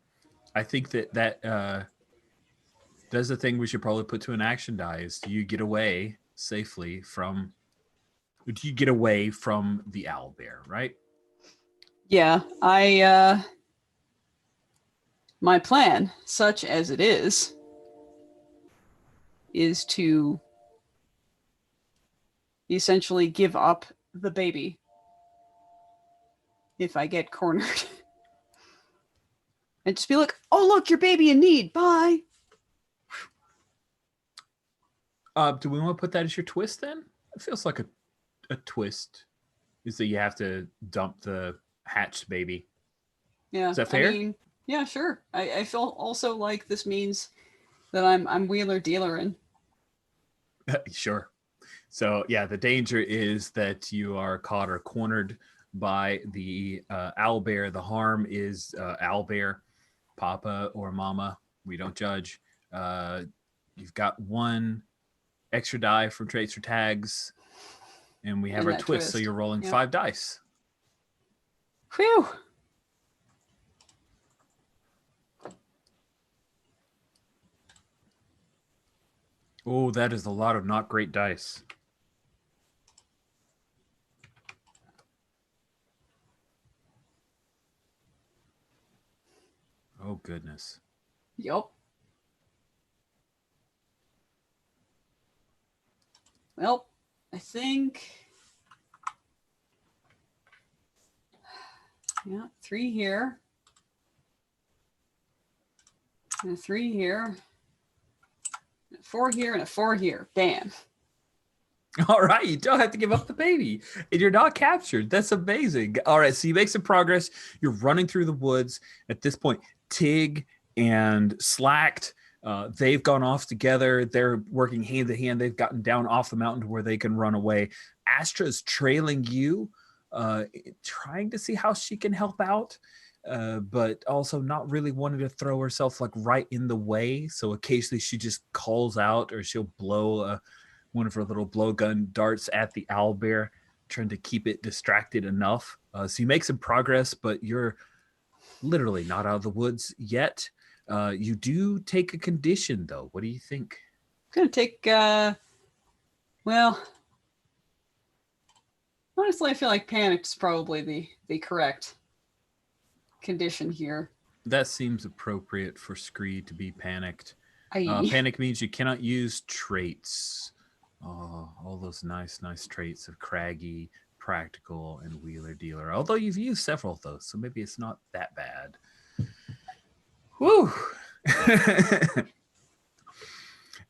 I think that does the thing we should probably put to an action die is do you get away safely from the owlbear, right? Yeah, my plan, such as it is to essentially give up the baby if I get cornered. And just be like, oh, look, your baby in need. Bye. Do we want to put that as your twist then? It feels like a twist is that you have to dump the hatched baby. Yeah. Is that fair? I mean, yeah, sure. I feel also like this means that I'm wheeler dealerin'. Sure. So yeah, the danger is that you are caught or cornered by the owlbear. The harm is owlbear, Papa or Mama. We don't judge. You've got one extra die from traits or tags, and we have And our that twist. So twist. you're rolling Yep. 5 dice. Whew. Oh, that is a lot of not great dice. Oh, goodness. Yup. Well, I think. Yeah, 3 here. And a 3 here. A 4 here and a 4 here. Bam. All right, you don't have to give up the baby, and you're not captured. That's amazing. All right, so you make some progress. You're running through the woods. At this point, Tig and Slacked, they've gone off together. They're working hand in hand. They've gotten down off the mountain to where they can run away. Astra's trailing you, trying to see how she can help out, but also not really wanting to throw herself like right in the way. So occasionally she just calls out, or she'll blow one of her little blowgun darts at the owlbear, trying to keep it distracted enough. So you make some progress, but you're literally not out of the woods yet. You do take a condition, though. What do you think? I'm going to take, well, honestly, I feel like panicked is probably the correct condition here. That seems appropriate for Scree to be panicked. Aye. Panic means you cannot use traits. All those nice traits of craggy, practical, and wheeler dealer. Although you've used several of those, so maybe it's not that bad. Woo!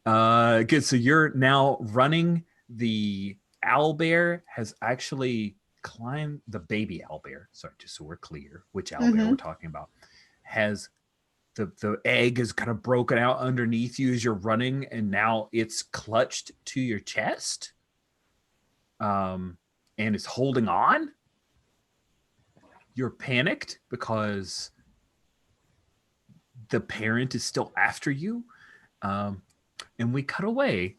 Good. So you're now running. The owlbear has actually climbed the baby owlbear. Sorry, just so we're clear, which owlbear we're talking about. Has the egg is kind of broken out underneath you as you're running, and now it's clutched to your chest, and it's holding on. You're panicked because the parent is still after you, and we cut away.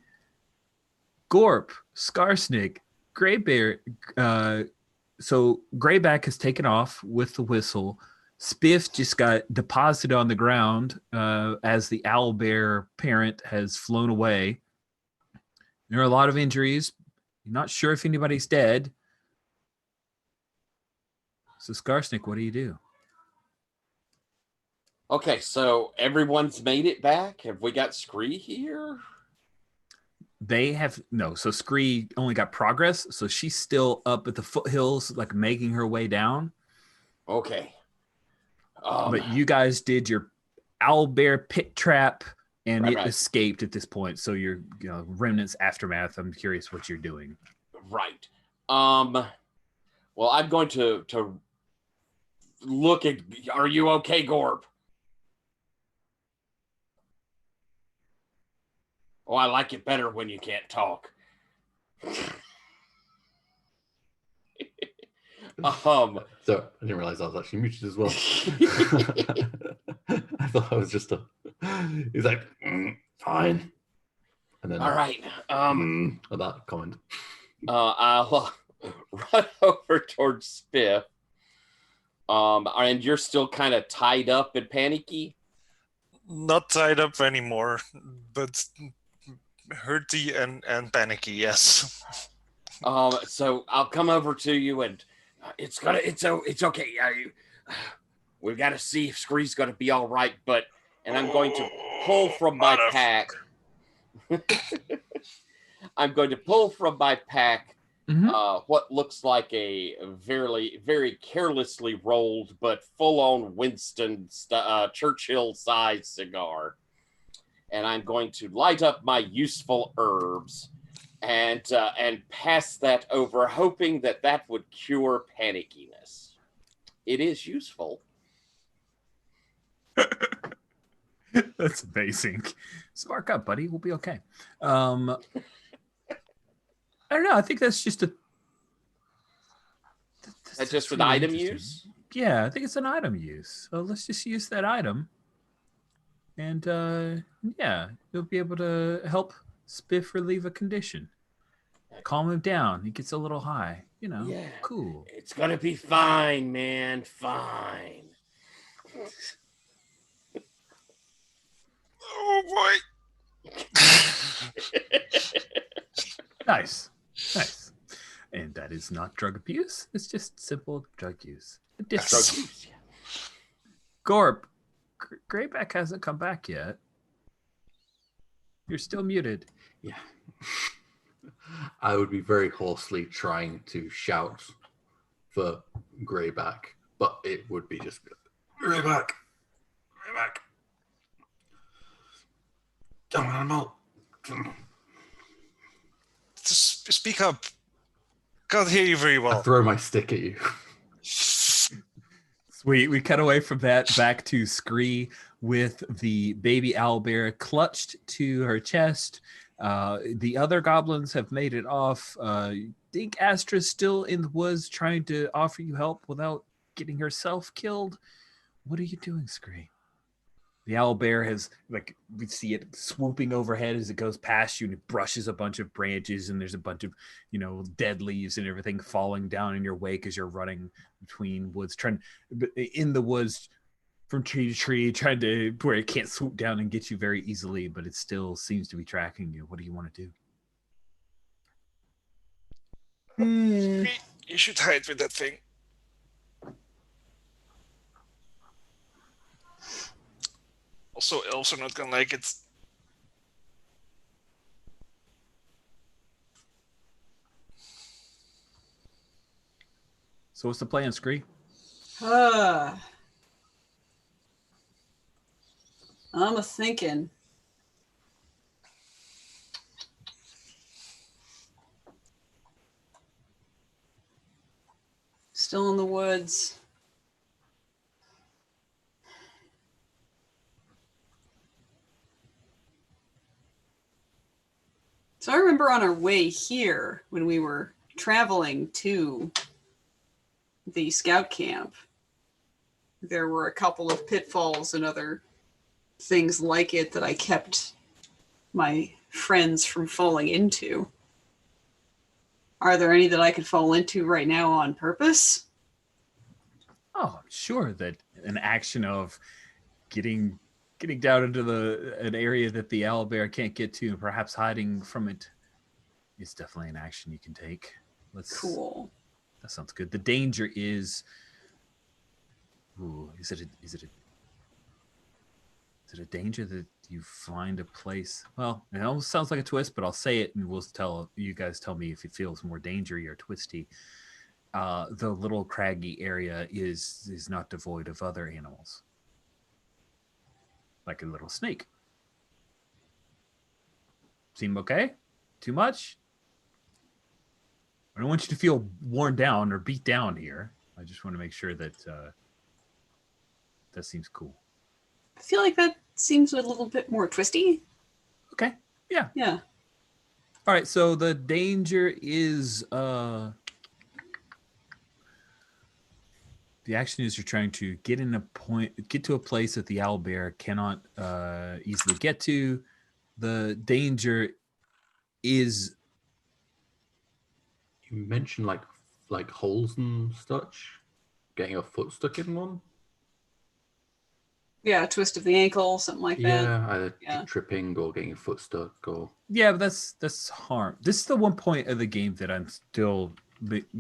Gorp, Skarsnik, Greybear. So Greyback has taken off with the whistle. Spiff just got deposited on the ground as the owlbear parent has flown away. There are a lot of injuries. You're not sure if anybody's dead. So Skarsnik, what do you do? Okay, so everyone's made it back. Have we got Scree here? They have no. So Scree only got progress. So she's still up at the foothills, like making her way down. Okay. But you guys did your owlbear pit trap, and Right. escaped at this point. So you're, remnants aftermath. I'm curious what you're doing. Right. Well, I'm going to look at. Are you okay, Gorb? Oh, I like it better when you can't talk. So I didn't realize I was actually muted as well. I thought I was just a. He's like, fine. And then all right. that comment. I'll run over towards Spiff. And you're still kind of tied up and panicky. Not tied up anymore, but hurty and panicky. Yes. So I'll come over to you, and it's okay. We've got to see if Scree's gonna be all right. And I'm going to pull from my pack. I'm going to pull from my pack what looks like a very, very carelessly rolled but full-on Winston Churchill-sized cigar, and I'm going to light up my useful herbs and pass that over, hoping that would cure panickiness. It is useful. That's amazing. Spark up, buddy. We'll be okay. I don't know. I think that's just a. That's just an item use? Yeah, I think it's an item use. So let's just use that item. And yeah, you'll be able to help Spiff relieve a condition. Calm him down. He gets a little high. Yeah. Cool. It's going to be fine, man. Fine. Oh boy. Nice. And that is not drug abuse. It's just simple drug use. Drug use, yeah. Gorb, Greyback hasn't come back yet. You're still muted. Yeah. I would be very hoarsely trying to shout for Greyback, but it would be just Greyback. Don't know. Just speak up. Can't hear you very I well. throw my stick at you. Sweet. We cut away from that back to Scree with the baby owlbear clutched to her chest. The other goblins have made it off. Think Astra's still in the woods trying to offer you help without getting herself killed. What are you doing, Scree? The owlbear has, we see it swooping overhead as it goes past you, and it brushes a bunch of branches, and there's a bunch of, dead leaves and everything falling down in your wake as you're running between woods, in the woods from tree to tree, trying to, where it can't swoop down and get you very easily, but it still seems to be tracking you. What do you want to do? You should hide with that thing. Also, elves are not gonna like it. So what's the plan, Scree? I'm a-thinking. Still in the woods. So I remember on our way here, when we were traveling to the scout camp, there were a couple of pitfalls and other things like it that I kept my friends from falling into. Are there any that I could fall into right now on purpose? Oh, I'm sure that an action of getting down into an area that the owlbear can't get to, and perhaps hiding from it, is definitely an action you can take. Cool. That sounds good. The danger is, is it a danger that you find a place? Well, it almost sounds like a twist, but I'll say it, and you guys tell me if it feels more dangery or twisty. The little craggy area is not devoid of other animals, like a little snake. Seem okay? Too much? I don't want you to feel worn down or beat down here. I just want to make sure that That seems cool. I feel like that seems a little bit more twisty. Okay. Yeah. Yeah. All right. So the danger is the action is you're trying to get to a place that the owlbear cannot easily get to. The danger is You mentioned like holes and such, getting a foot stuck in one. Yeah, twist of the ankle, something like that. Yeah, either Yeah. tripping or getting your foot stuck or. yeah, but that's harm. This is the one point of the game that I'm still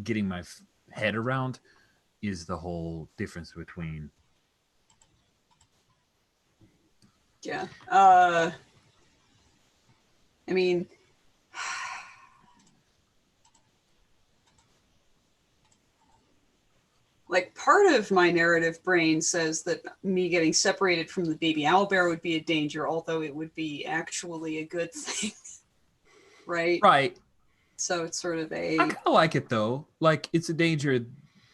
getting my head around is the whole difference between. Yeah. I mean, like part of my narrative brain says that me getting separated from the baby owlbear would be a danger, although it would be actually a good thing. Right? Right. So it's sort of I kind of like it though. Like it's a danger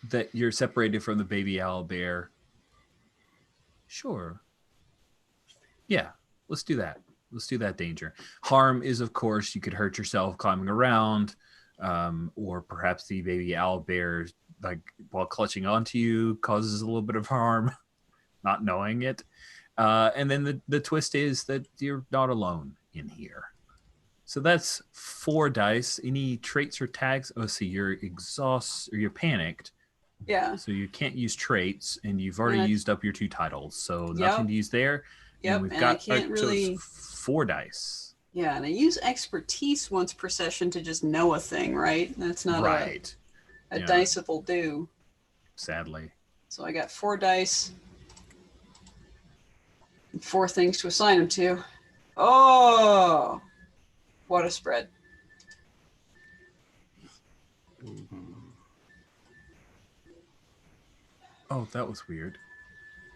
that you're separated from the baby owlbear. Sure. Yeah, let's do that. Let's do that danger. Harm is, of course, you could hurt yourself climbing around, or perhaps the baby owlbear, like while clutching onto you, causes a little bit of harm, not knowing it. And then the twist is that you're not alone in here. So that's 4 dice. Any traits or tags? Oh, see, you're exhausted or you're panicked. Yeah. So you can't use traits, and you've already used up your 2 titles. So nothing to use there. Yep. And we've and got I can't really. 4 dice. Yeah, and I use expertise once per session to just know a thing, right? That's not right. A dice will do. Sadly. So I got 4 dice. And 4 things to assign them to. Oh! What a spread. Oh, that was weird.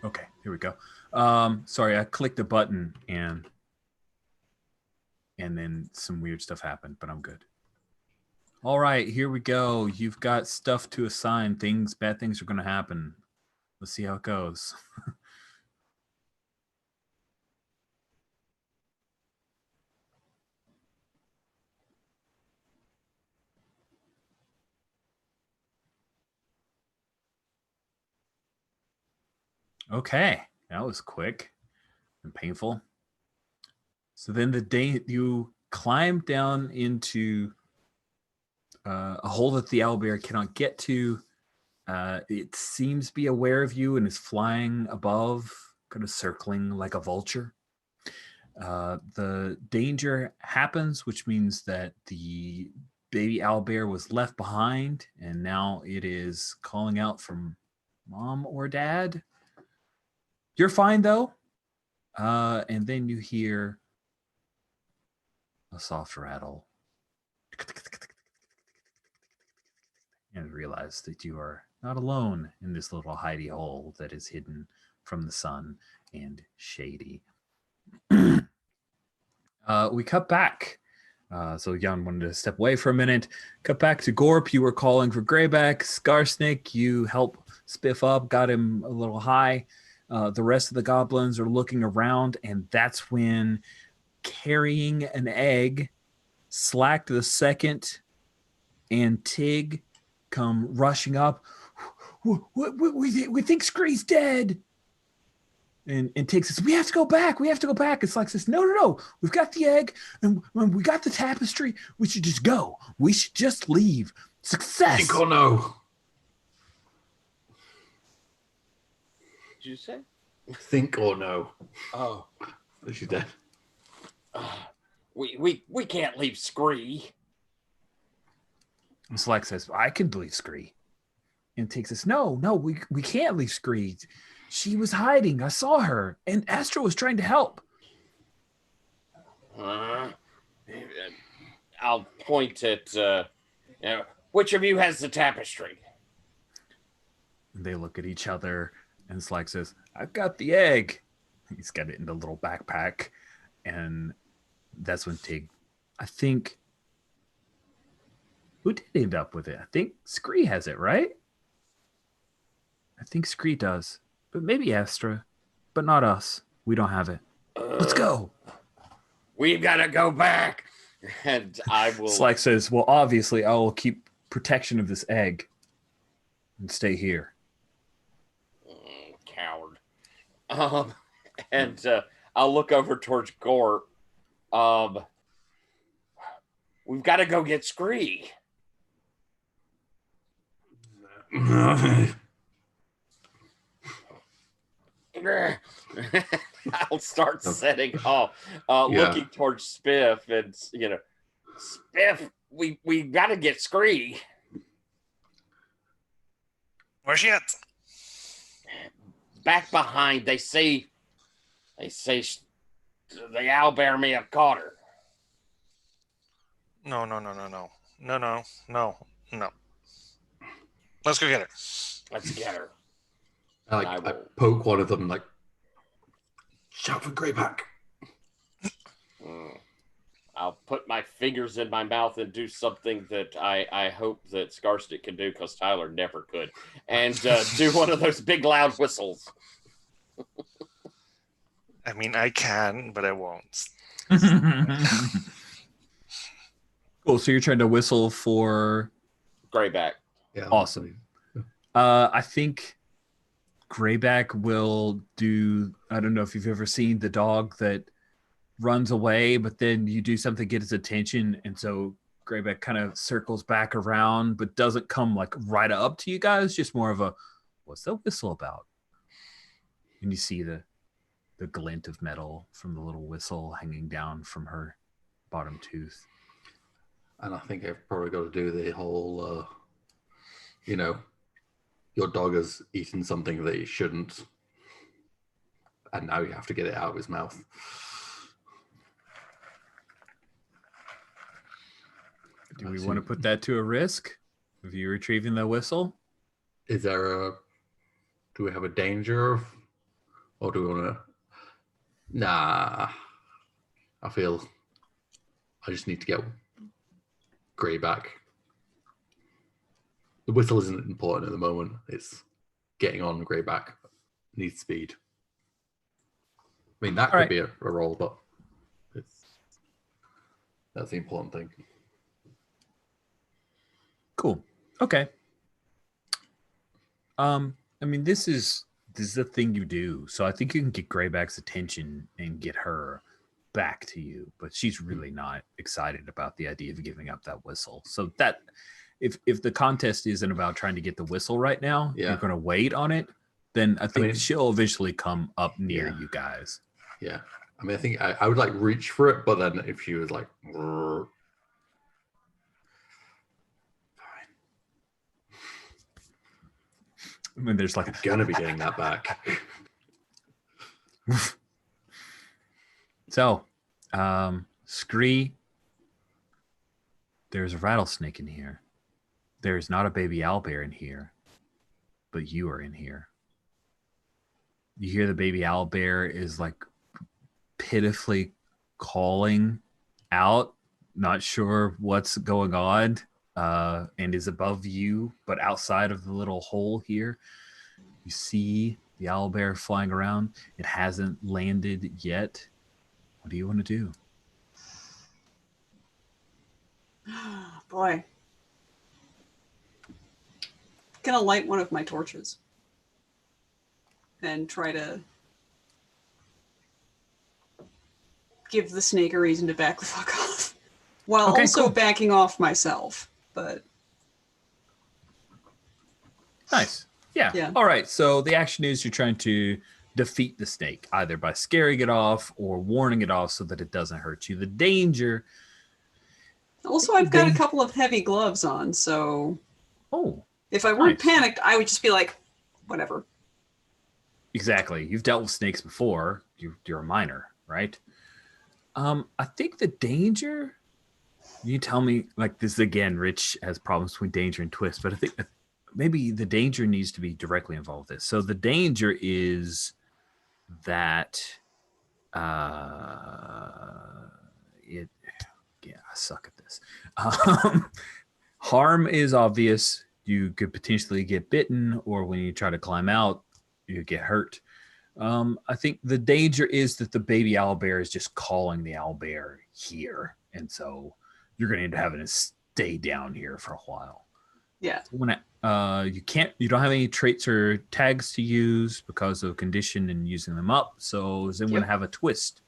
Okay, here we go. Sorry, I clicked a button and then some weird stuff happened, but I'm good. All right, here we go. You've got stuff to assign. Bad things are going to happen. Let's see how it goes. Okay, that was quick and painful. So then the day you climb down into a hole that the owlbear cannot get to. It seems to be aware of you and is flying above, kind of circling like a vulture. The danger happens, which means that the baby owlbear was left behind, and now it is calling out from mom or dad. You're fine though. And then you hear a soft rattle and realize that you are not alone in this little hidey hole that is hidden from the sun and shady. We cut back. So Jan wanted to step away for a minute. Cut back to Gorp. You were calling for Greyback. Skarsnik, you help Spiff up, got him a little high. The rest of the goblins are looking around, and that's when carrying an egg, Slack the second, and Tig come rushing up. We think Scree's dead. And Tig says, we have to go back. It's like this. No. We've got the egg and we got the tapestry. We should just go. We should just leave. Success. Think or no? Did you say? Think or no? Oh. She's dead. We can't leave Scree. And Slack says, I can leave Scree. And Tig says, no, we can't leave Scree. She was hiding. I saw her. And Astro was trying to help. I'll point at, which of you has the tapestry? And they look at each other. And Slack says, I've got the egg. He's got it in a little backpack. And that's when Tig, I think, who did end up with it? I think Scree has it, right? I think Scree does. but maybe Astra, but not us. We don't have it. Let's go. We've got to go back. And I will. Slack says, well, obviously, I will keep protection of this egg and stay here. Coward. And I'll look over towards Gore. We've got to go get Scree. I'll start setting off, looking towards Spiff, and Spiff, we got to get Scree. Where's she at? Back behind. They say the owlbear may have caught her. No. Let's go get her. Let's get her. I poke one of them, like, shout for Greyback. I'll put my fingers in my mouth and do something that I hope that Scarstick can do, because Tyler never could. And do one of those big loud whistles. I mean, I can, but I won't. Cool. So you're trying to whistle for Greyback. Yeah, awesome. I think Greyback will do. I don't know if you've ever seen the dog that runs away, but then you do something to get his attention, and so Greyback kind of circles back around, but doesn't come like right up to you guys. Just more of a, what's the whistle about? And you see the glint of metal from the little whistle hanging down from her bottom tooth. And I think I've probably got to do the whole, your dog has eaten something that he shouldn't, and now you have to get it out of his mouth. Do we want to put that to a risk of you retrieving the whistle? Is there do we have a danger, or do we want to? Nah, I feel I just need to get Greyback. The whistle isn't important at the moment. It's getting on Greyback. Needs speed. I mean, that could be a roll, but that's the important thing. Cool. Okay. I mean, this is the thing you do. So I think you can get Greyback's attention and get her back to you, but she's really not excited about the idea of giving up that whistle. So that if the contest isn't about trying to get the whistle right now, you're going to wait on it, then I think she'll eventually come up near you guys. Yeah. I mean, I think I would like reach for it, but then if she was like, fine. I mean, there's like I'm gonna be getting that back. So, Scree, there's a rattlesnake in here. There's not a baby owlbear in here, but you are in here. You hear the baby owlbear is like pitifully calling out, not sure what's going on, and is above you, but outside of the little hole here. You see the owlbear flying around. It hasn't landed yet. What do you want to do? Boy. Gonna light one of my torches and try to give the snake a reason to back the fuck off, while also backing off myself. But nice. Yeah. All right. So the action is you're trying to defeat the snake, either by scaring it off or warning it off so that it doesn't hurt you. The danger. Also, I've got a couple of heavy gloves on, so if I weren't panicked, I would just be like, whatever. Exactly. You've dealt with snakes before. You're a miner, right? I think the danger. You tell me, like, this again, Rich has problems between danger and twist, but I think maybe the danger needs to be directly involved with this. So the danger is that I suck at this. Harm is obvious. You could potentially get bitten, or when you try to climb out, you get hurt. I think the danger is that the baby owlbear is just calling the owlbear here, and so you're going to end up having to stay down here for a while. Yeah. So when you don't have any traits or tags to use because of condition and using them up. So is anyone have a twist?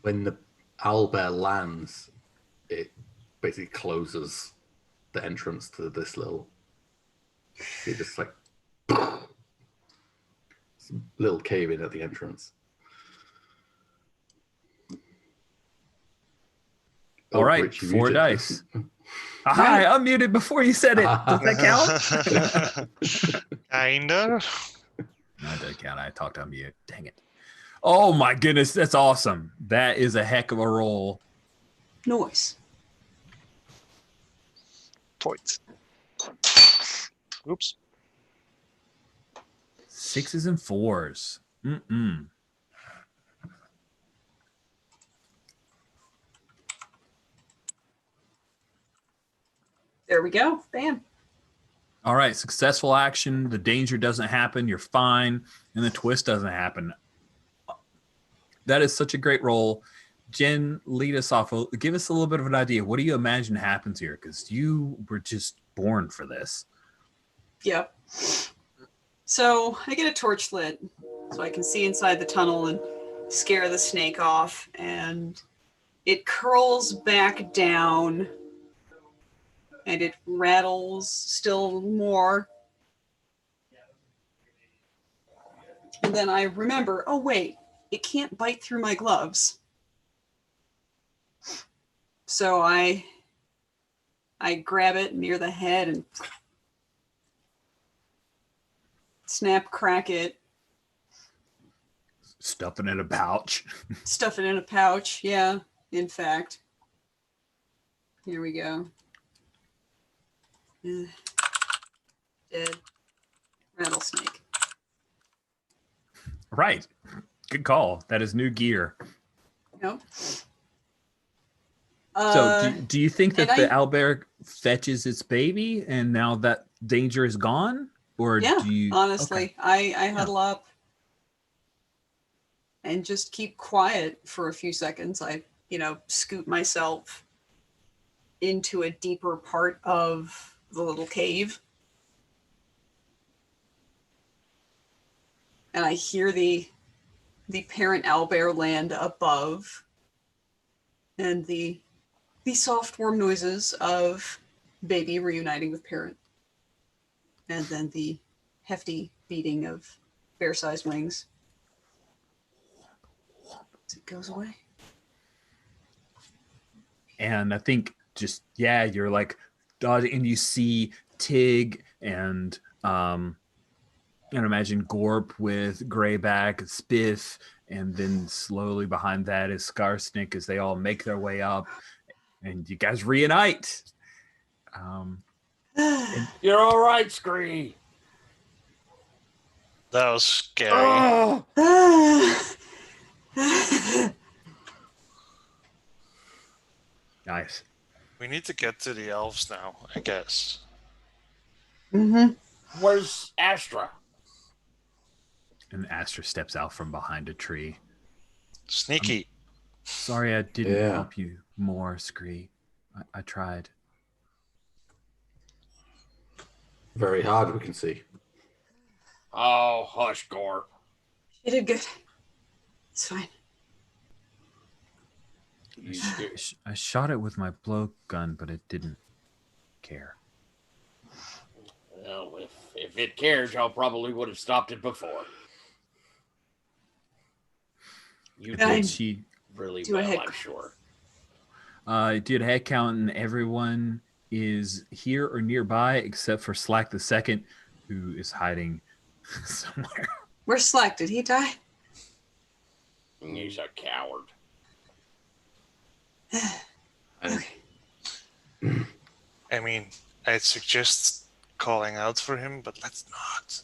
When the owlbear lands, it basically closes the entrance to this little. It just like some little cave in at the entrance. All right, Rich, you 4 muted. dice. Hi, I unmuted before you said it. Does that count? Kinda. No, it doesn't count. I talked on mute. Dang it. Oh my goodness, that's awesome. That is a heck of a roll. Noise. Point. Oops. 6s and 4s. There we go. Bam. All right, successful action. The danger doesn't happen. You're fine. And the twist doesn't happen. That is such a great roll. Jen, lead us off. Give us a little bit of an idea. What do you imagine happens here? Because you were just born for this. Yep. So I get a torch lit so I can see inside the tunnel and scare the snake off. And it curls back down and it rattles still more. And then I remember, oh wait, it can't bite through my gloves. So I grab it near the head and snap, crack it. Stuff it in a pouch. Stuff it in a pouch. Yeah, in fact. Here we go. Dead rattlesnake. Right. Good call. That is new gear. Nope. So do you think that the owlbear fetches its baby and now that danger is gone? Or yeah, do you honestly, okay. I huddle up and just keep quiet for a few seconds. I, scoot myself into a deeper part of the little cave. And I hear the parent owlbear land above and the soft warm noises of baby reuniting with parent. And then the hefty beating of bear-sized wings. As it goes away. And I think just, you're like dodging and you see Tig and imagine Gorp with Greyback, Spiff, and then slowly behind that is Skarsnik as they all make their way up and you guys reunite. You're all right, Scree. That was scary. Oh! Nice. We need to get to the elves now, I guess. Mm-hmm. Where's Astra? And Astra steps out from behind a tree. Sneaky. Sorry I didn't help you more, Scree. I tried. Very hard, we can see. Oh, hush, Gorp. You did good. It's fine. I shot it with my blowgun, but it didn't care. Well, if it cared, y'all probably would have stopped it before. You did really well, I'm sure. Did a head count, and everyone is here or nearby except for Slack the Second, who is hiding somewhere. Where's Slack? Did he die? He's a coward. Okay. I mean, I'd suggest calling out for him, but let's not.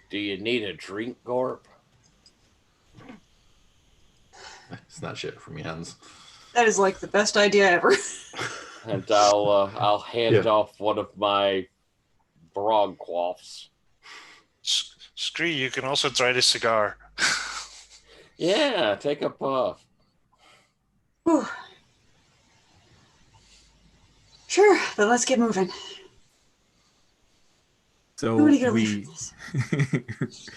Do you need a drink, Gorp? Snatch it from your hands. That is like the best idea ever. And I'll hand off one of my broadcloths. Scree, you can also try the cigar. Yeah, take a puff. Whew. Sure, but let's get moving. So Who would get away from this?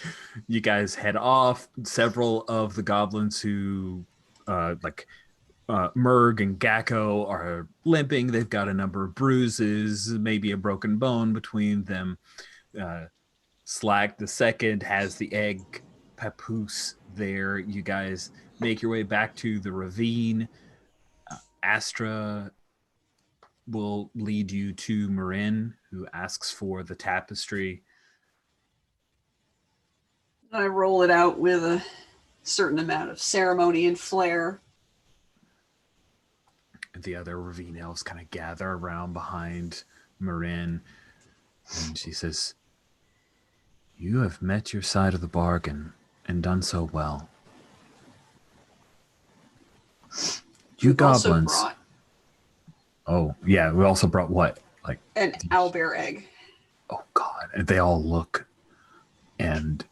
you guys head off. Several of the goblins who, Merg and Gakko, are limping. They've got a number of bruises, maybe a broken bone between them. Slag the second has the egg papoose there. You guys make your way back to the ravine. Astra will lead you to Marin, who asks for the tapestry. I roll it out with a certain amount of ceremony and flair. The other ravine elves kind of gather around behind Marin, and she says, "You have met your side of the bargain and done so well. You We've also goblins." brought Oh, yeah, we also brought what? Like an owlbear egg. Oh God! And they all look, and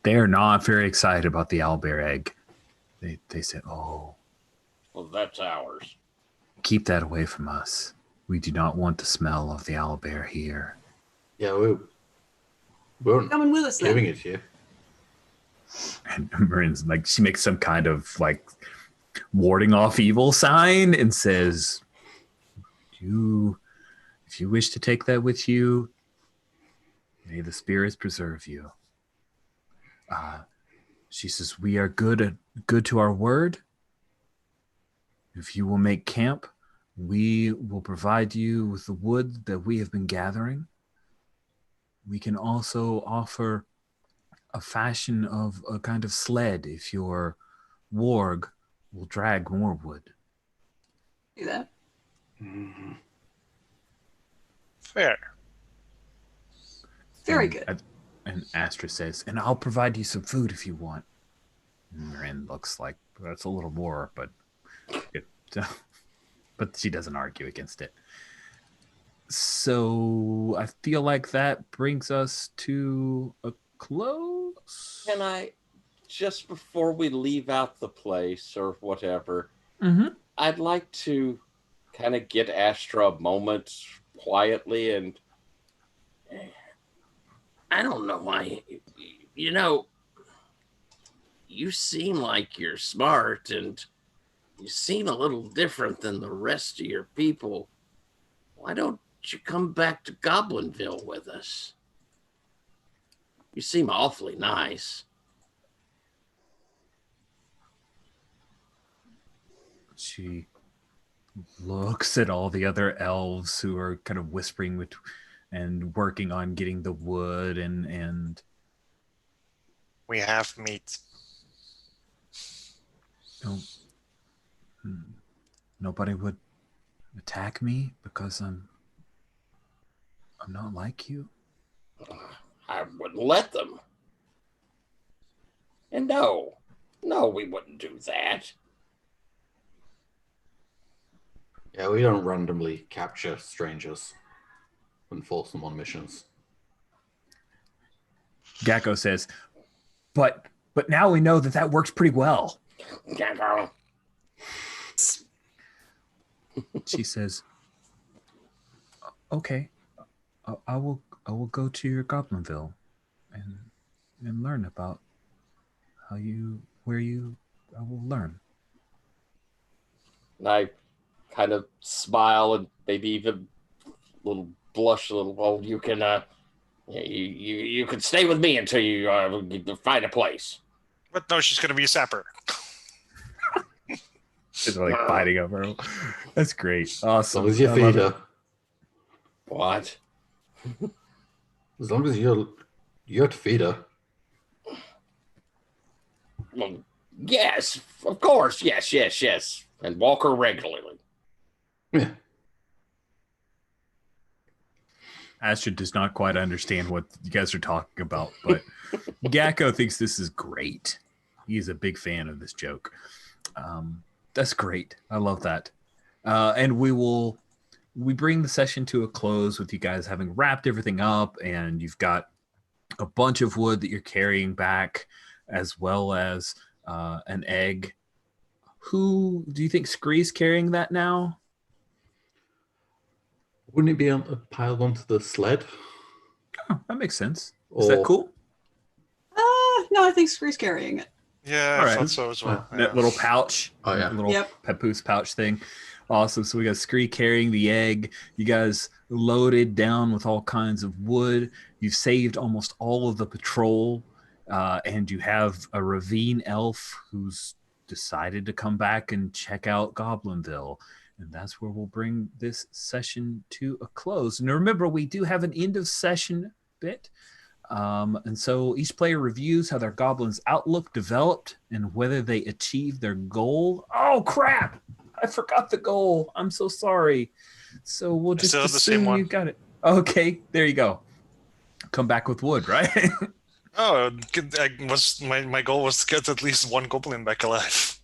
they are not very excited about the owlbear egg. They said, "Oh, Well, that's ours. keep that away from us. We do not want the smell of the owlbear here." Yeah, we weren't Coming with us then. giving it to you. And Marin's like, she makes some kind of like warding off evil sign and says, if you wish to take that with you, may the spirits preserve you." She says, "We are good to our word. If you will make camp, we will provide you with the wood that we have been gathering. We can also offer a fashion of a kind of sled if your warg will drag more wood." Do that. Mm-hmm. Fair. Very good. And Astra says, "And I'll provide you some food if you want." And Marin looks like that's a little more, but but she doesn't argue against it. So I feel like that brings us to a close. Can I, just before we leave out the place or whatever, Mm-hmm. I'd like to kind of get Astra a moment quietly, and I don't know why, you seem like you're smart and you seem a little different than the rest of your people. Why don't you come back to Goblinville with us? You seem awfully nice. She looks at all the other elves who are kind of whispering and working on getting the wood and We have meat. nobody would attack me because I'm not like you. I wouldn't let them. And no, we wouldn't do that. Yeah, we don't randomly capture strangers and force them on missions. Gakko says, but now we know that works pretty well. Gakko. She says, "Okay, I will go to your Goblinville and learn about I will learn." And I kind of smile and maybe even blush a little. Well, you can you can stay with me until you find a place. But no, she's going to be a sapper. They're like fighting over her. That's great. As Awesome. long as you I feed love it. her. What? As long as you have to feed her. Well, yes, of course. Yes. And walk her regularly. Yeah. Astra does not quite understand what you guys are talking about, but Gakko thinks this is great. He's a big fan of this joke. That's great. I love that. And we will we bring the session to a close with you guys having wrapped everything up, and you've got a bunch of wood that you're carrying back, as well as an egg. Who do you think Scree's carrying that now? Wouldn't it be piled onto the sled? Oh, that makes sense. Is that Or- cool? No, I think Scree's carrying it. Yeah, All I right. thought so as well. That little pouch. Oh, yeah. That little Yep. papoose pouch thing. Awesome. So we got Scree carrying the egg. You guys loaded down with all kinds of wood. You've saved almost all of the patrol. And you have a ravine elf who's decided to come back and check out Goblinville. And that's where we'll bring this session to a close. And remember, we do have an end of session bit. And so each player reviews how their goblin's outlook developed and whether they achieved their goal. Oh, crap. I forgot the goal. I'm so sorry. So we'll just still have the same assume one. you got it. Okay, there you go. Come back with wood, right? Oh, my goal was to get at least one goblin back alive.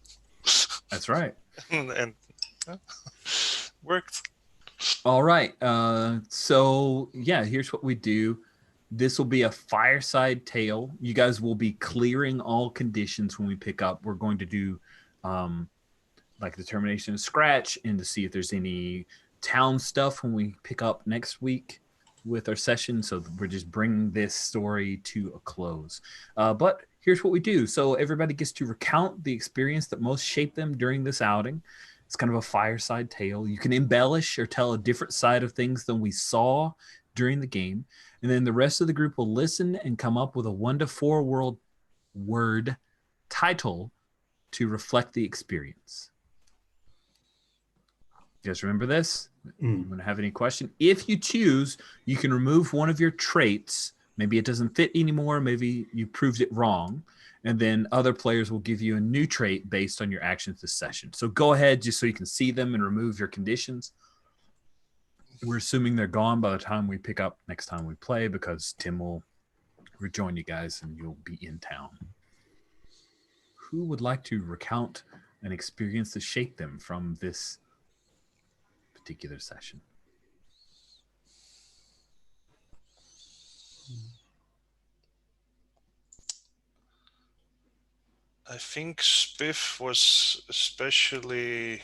That's right. and worked. All right. So yeah, here's what we do. This will be a fireside tale. You guys will be clearing all conditions when we pick up. We're going to do like determination of scratch and to see if there's any town stuff when we pick up next week with our session. So we're just bringing this story to a close. But here's what we do. So everybody gets to recount the experience that most shaped them during this outing. It's kind of a fireside tale. You can embellish or tell a different side of things than we saw during the game. And then the rest of the group will listen and come up with a 1 to 4 word title to reflect the experience. You guys remember this? You want to have any question? If you choose, you can remove one of your traits. Maybe it doesn't fit anymore. Maybe you proved it wrong. And then other players will give you a new trait based on your actions this session. So go ahead just so you can see them and remove your conditions. We're assuming they're gone by the time we pick up next time we play because Tim will rejoin you guys and you'll be in town. Who would like to recount an experience that shaped them from this particular session? I think Spiff was especially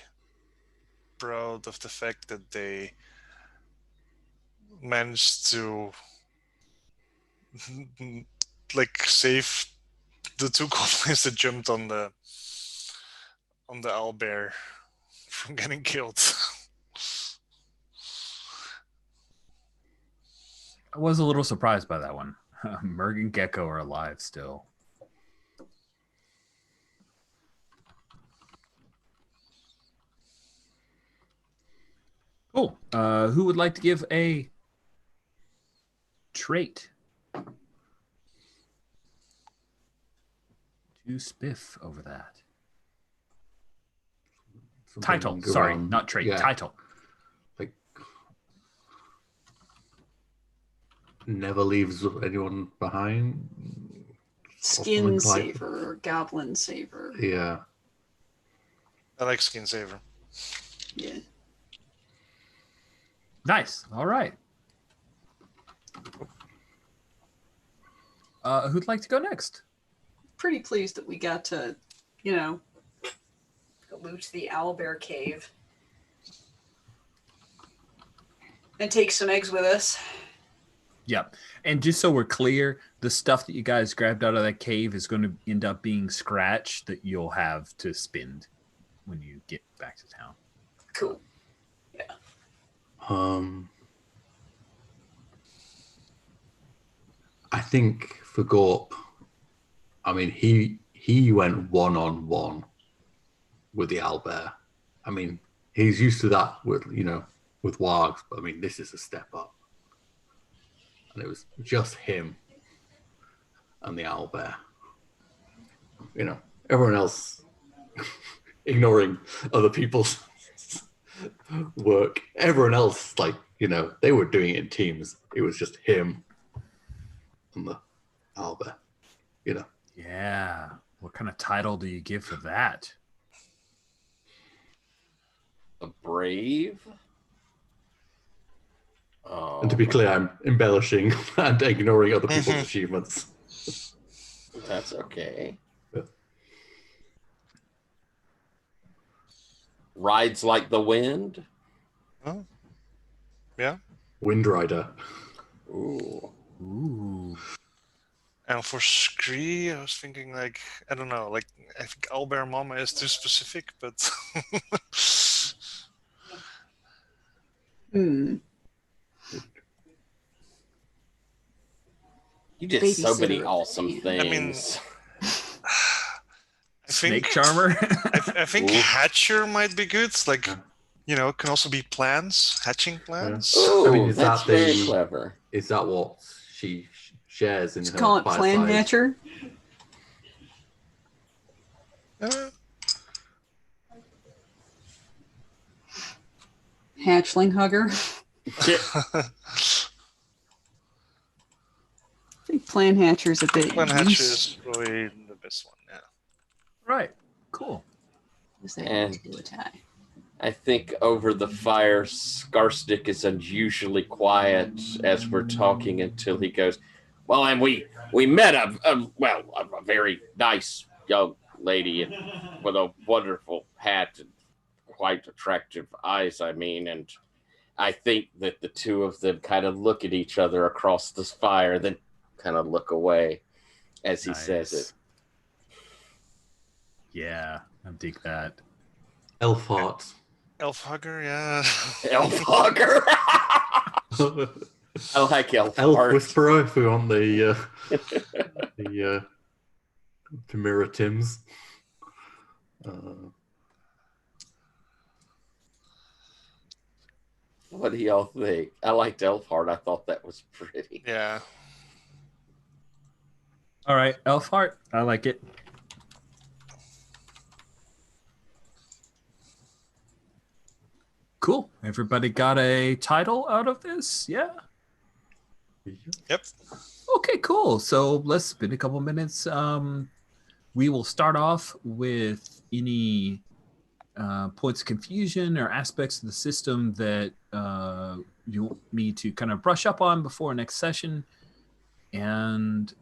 proud of the fact that they managed to like save the 2 goblins that jumped on the owlbear from getting killed. I was a little surprised by that one. Merg and Gecko are alive still. Cool. Who would like to give a trait to Spiff over that? Something Title. Sorry, around- not trait. yeah, Title. like never leaves anyone behind. Skin Something like- saver or goblin saver. Yeah. I like Skin Saver. Yeah. Nice. All right. Who'd like to go next? Pretty pleased that we got to, go loot the owlbear cave. And take some eggs with us. Yep. And just so we're clear, the stuff that you guys grabbed out of that cave is going to end up being scratch that you'll have to spend when you get back to town. Cool. I think for Gorp, I mean, he went 1-on-1 with the owlbear. I mean, he's used to that with wargs, but I mean, this is a step up. And it was just him and the owlbear. Everyone else ignoring other people's work. Everyone else, they were doing it in teams. It was just him and the owlbear. Yeah. What kind of title do you give for that? A brave? And to be clear, I'm embellishing and ignoring other people's Mhm. achievements. That's okay. Yeah. Rides like the wind. Oh. Yeah. Wind Rider. Ooh. Ooh. And for Scree, I was thinking like, I don't know, like I think Owlbear Mama is too specific, but Hmm. You did so many Babysitter of the awesome Damned. I mean, things. I Snake think charmer. I think Ooh. Hatcher might be good. Like, Yeah. you know, it can also be plants, hatching plants. Ooh, I mean, is that's that very the- clever. Is that what she shares in Just her call it Plan fireside? Hatcher. Uh, Hatchling Hugger. I think Plan Hatcher's a bit Plant Hatcher use. is probably the best one. Yeah. Right. Cool. Is that And- to do a tie? I think over the fire, Scarstick is unusually quiet as we're talking until he goes, well, and we met a very nice young lady with a wonderful hat and quite attractive eyes, I mean, and I think that the two of them kind of look at each other across this fire, then kind of look away as he says it. Yeah, I dig that. Elf Heart. Elf Hugger, yeah. Elf Hugger. I like Elf Elf Heart. Whisperer, if we want the to mirror Tim's. What do y'all think? I liked Elf Heart. I thought that was pretty. Yeah. All right, Elf Heart. I like it. Cool. Everybody got a title out of this? Yeah. Yep. Okay, cool. So let's spend a couple minutes. We will start off with any points of confusion or aspects of the system that you want me to kind of brush up on before next session. And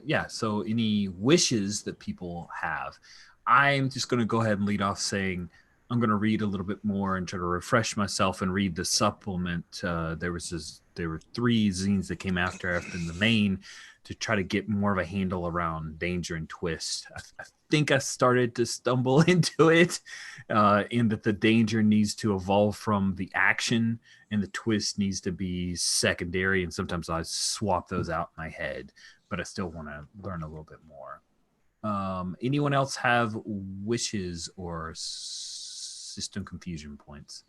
yeah, so any wishes that people have. I'm just going to go ahead and lead off saying I'm going to read a little bit more and try to refresh myself and read the supplement. There were 3 zines that came after the main to try to get more of a handle around danger and twist. I think I started to stumble into it, in that the danger needs to evolve from the action and the twist needs to be secondary. And sometimes I swap those out in my head, but I still want to learn a little bit more. Anyone else have wishes or system confusion points?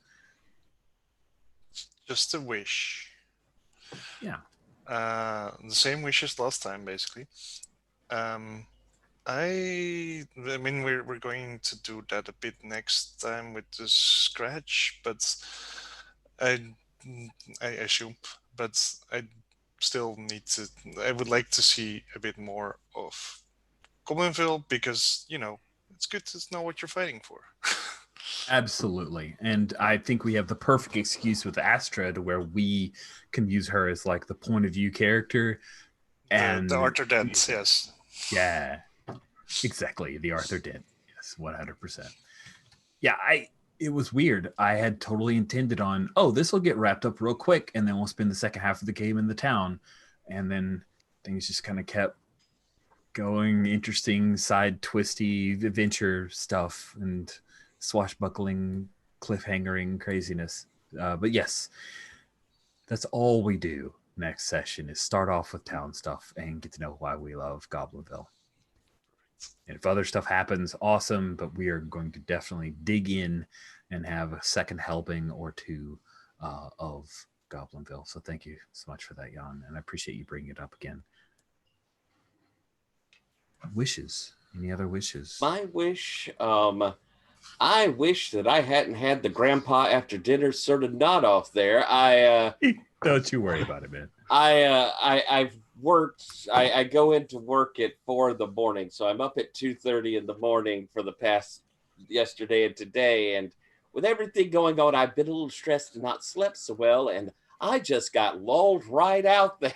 Just a wish. Yeah. The same wish as last time, basically. I mean, we're going to do that a bit next time with the scratch, but I assume, but I still need to. I would like to see a bit more of Goblinville because it's good to know what you're fighting for. Absolutely. And I think we have the perfect excuse with Astra to where we can use her as like the point of view character. And the Arthur Dent, yes. Yeah, exactly. The Arthur Dent. Yes, 100%. Yeah, it was weird. I had totally intended on, this will get wrapped up real quick and then we'll spend the second half of the game in the town. And then things just kind of kept going, interesting side twisty adventure stuff and swashbuckling, cliffhangering craziness. But yes, that's all we do next session is start off with town stuff and get to know why we love Goblinville. And if other stuff happens, awesome, but we are going to definitely dig in and have a second helping or 2 of Goblinville. So thank you so much for that, Jan, and I appreciate you bringing it up again. Wishes. Any other wishes? My wish, I wish that I hadn't had the grandpa after dinner sort of nod off there. Don't you worry about it, man. I've worked. I go into work at 4 in the morning, so I'm up at 2:30 in the morning for the past yesterday and today. And with everything going on, I've been a little stressed and not slept so well. And I just got lulled right out there.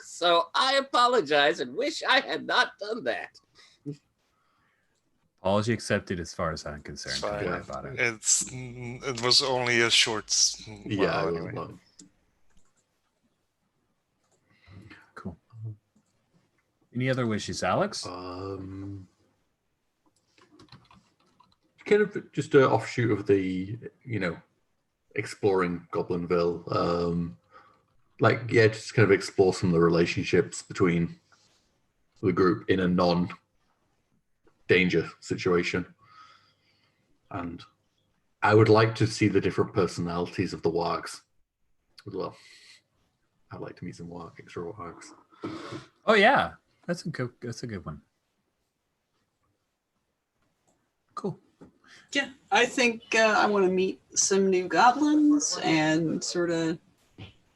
So I apologize and wish I had not done that. Apology accepted as far as I'm It's concerned. Don't fine. worry about it. It was only a short. Yeah, Well, it was anyway. long. Cool. Any other wishes, Alex? Kind of just an offshoot of the, exploring Goblinville. Just kind of explore some of the relationships between the group in a non-danger situation. And I would like to see the different personalities of the wargs as well. I'd like to meet some extra wargs. Oh yeah, that's a good one. Cool. Yeah, I think I want to meet some new goblins and sort of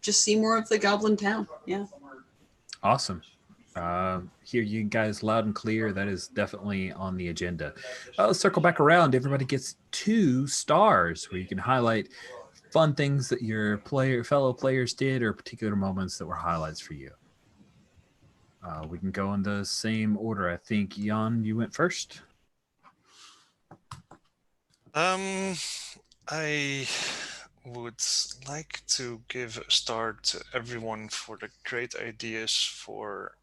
just see more of the goblin town. Yeah. Awesome. Hear you guys loud and clear. That is definitely on the agenda. Let's circle back around. Everybody gets 2 stars where you can highlight fun things that your fellow players did or particular moments that were highlights for you. We can go in the same order. I think, Jan, you went first. I would like to give a star to everyone for the great ideas for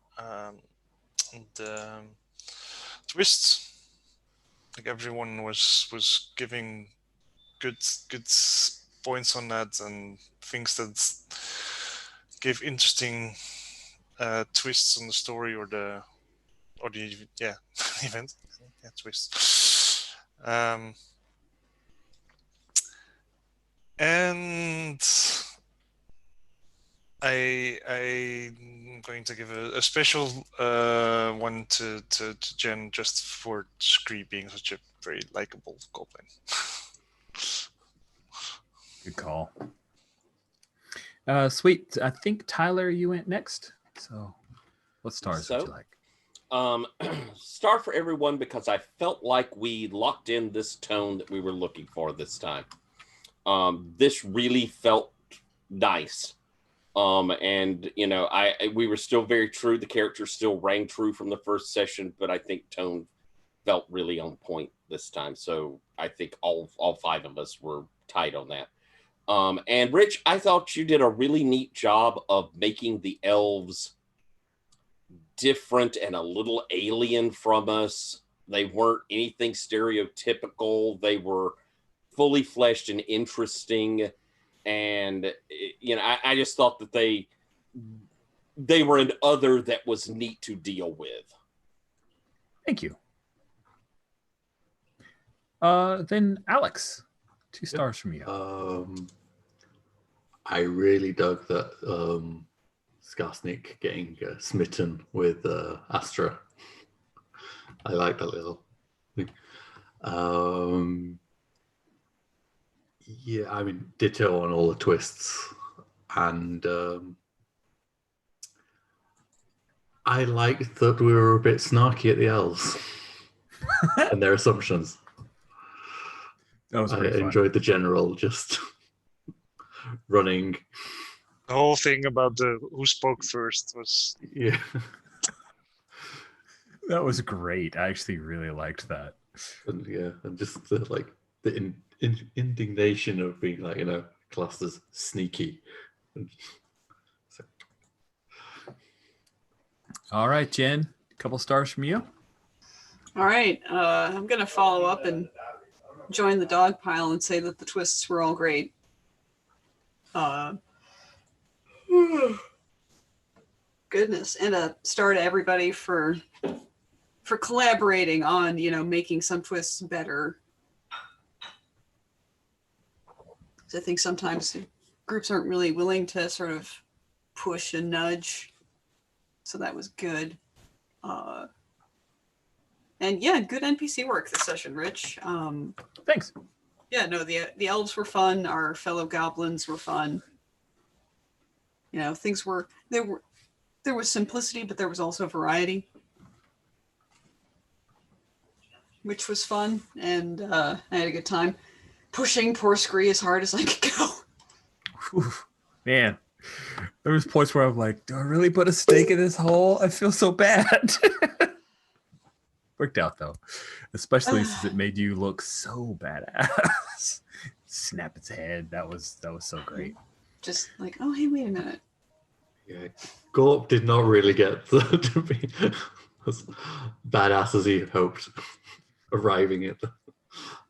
the twists. Like everyone was giving good points on that and things that gave interesting twists on the story or the event. Yeah, twists. And I'm going to give a special one to Jen just for Scree being such a very likable goblin. Good call. Sweet. I think, Tyler, you went next. So what stars would you like? Star for everyone because I felt like we locked in this tone that we were looking for this time. This really felt nice. And we were still very true. The character still rang true from the first session, but I think tone felt really on point this time. So I think all 5 of us were tight on that. And Rich, I thought you did a really neat job of making the elves different and a little alien from us. They weren't anything stereotypical. They were fully fleshed and interesting. And, I just thought that they were an other that was neat to deal with. Thank you. Then Alex, 2 stars from you. I really dug that Skarsnik getting smitten with Astra. I like that little thing. Yeah, I mean, ditto on all the twists. And I liked that we were a bit snarky at the elves and their assumptions. That was I pretty fun. enjoyed the general just running. The whole thing about the who spoke first was Yeah. That was great. I actually really liked that. And just the indignation of being classed as sneaky. So, All right, Jen, a couple stars from you. All right. I'm going to follow up and join the dog pile and say that the twists were all great. Goodness. And a star to everybody for collaborating on, making some twists better. I think sometimes groups aren't really willing to sort of push and nudge. So that was good. And yeah, good NPC work this session, Rich. Thanks. Yeah, no, the elves were fun. Our fellow goblins were fun. Things were there was simplicity, but there was also variety, which was fun. And I had a good time pushing poor Scree as hard as I could go. Oof, man, There was points where I'm like, do I really put a stake in this hole? I feel so bad. Worked out though, especially since it made you look so badass. Snap its head. That was so great. Just like, oh hey, wait a minute. Yeah, Gorp did not really get to be as badass as he had hoped. Arriving at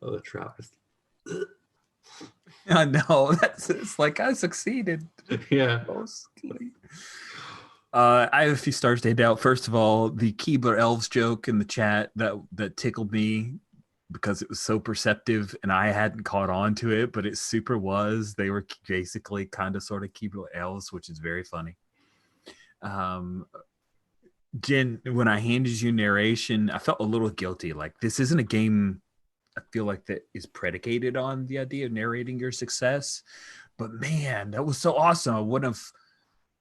the trap. I know. It's like I succeeded. Yeah. Mostly. I have a few stars to hand out. First of all, the Keebler Elves joke in the chat that tickled me because it was so perceptive and I hadn't caught on to it, but it super was. They were basically kind of sort of Keebler Elves, which is very funny. Jen, when I handed you narration, I felt a little guilty. Like, this isn't a game I feel like that is predicated on the idea of narrating your success. But man, that was so awesome. I wouldn't have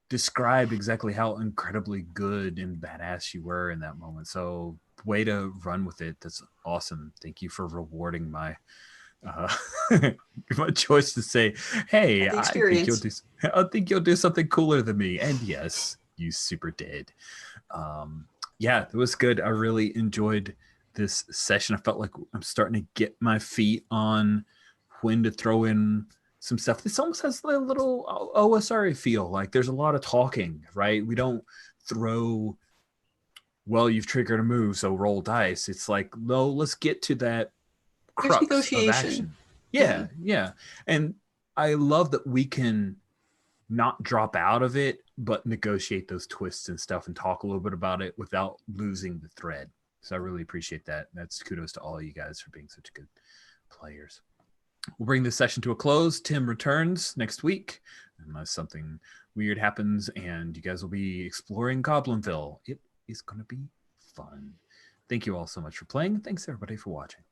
described exactly how incredibly good and badass you were in that moment. So way to run with it. That's awesome. Thank you for rewarding my my choice to say, hey, I think you'll do something cooler than me. And yes, you super did. Yeah, it was good. I really enjoyed this session. I felt like I'm starting to get my feet on when to throw in some stuff. This almost has a little OSR feel. Like there's a lot of talking, right? We don't throw, well, you've triggered a move, so roll dice. It's like, no, let's get to that crux of action. Yeah. And I love that we can not drop out of it, but negotiate those twists and stuff and talk a little bit about it without losing the thread. So I really appreciate that. That's kudos to all of you guys for being such good players. We'll bring this session to a close. Tim returns next week unless something weird happens and you guys will be exploring Goblinville. It is going to be fun. Thank you all so much for playing. Thanks everybody for watching.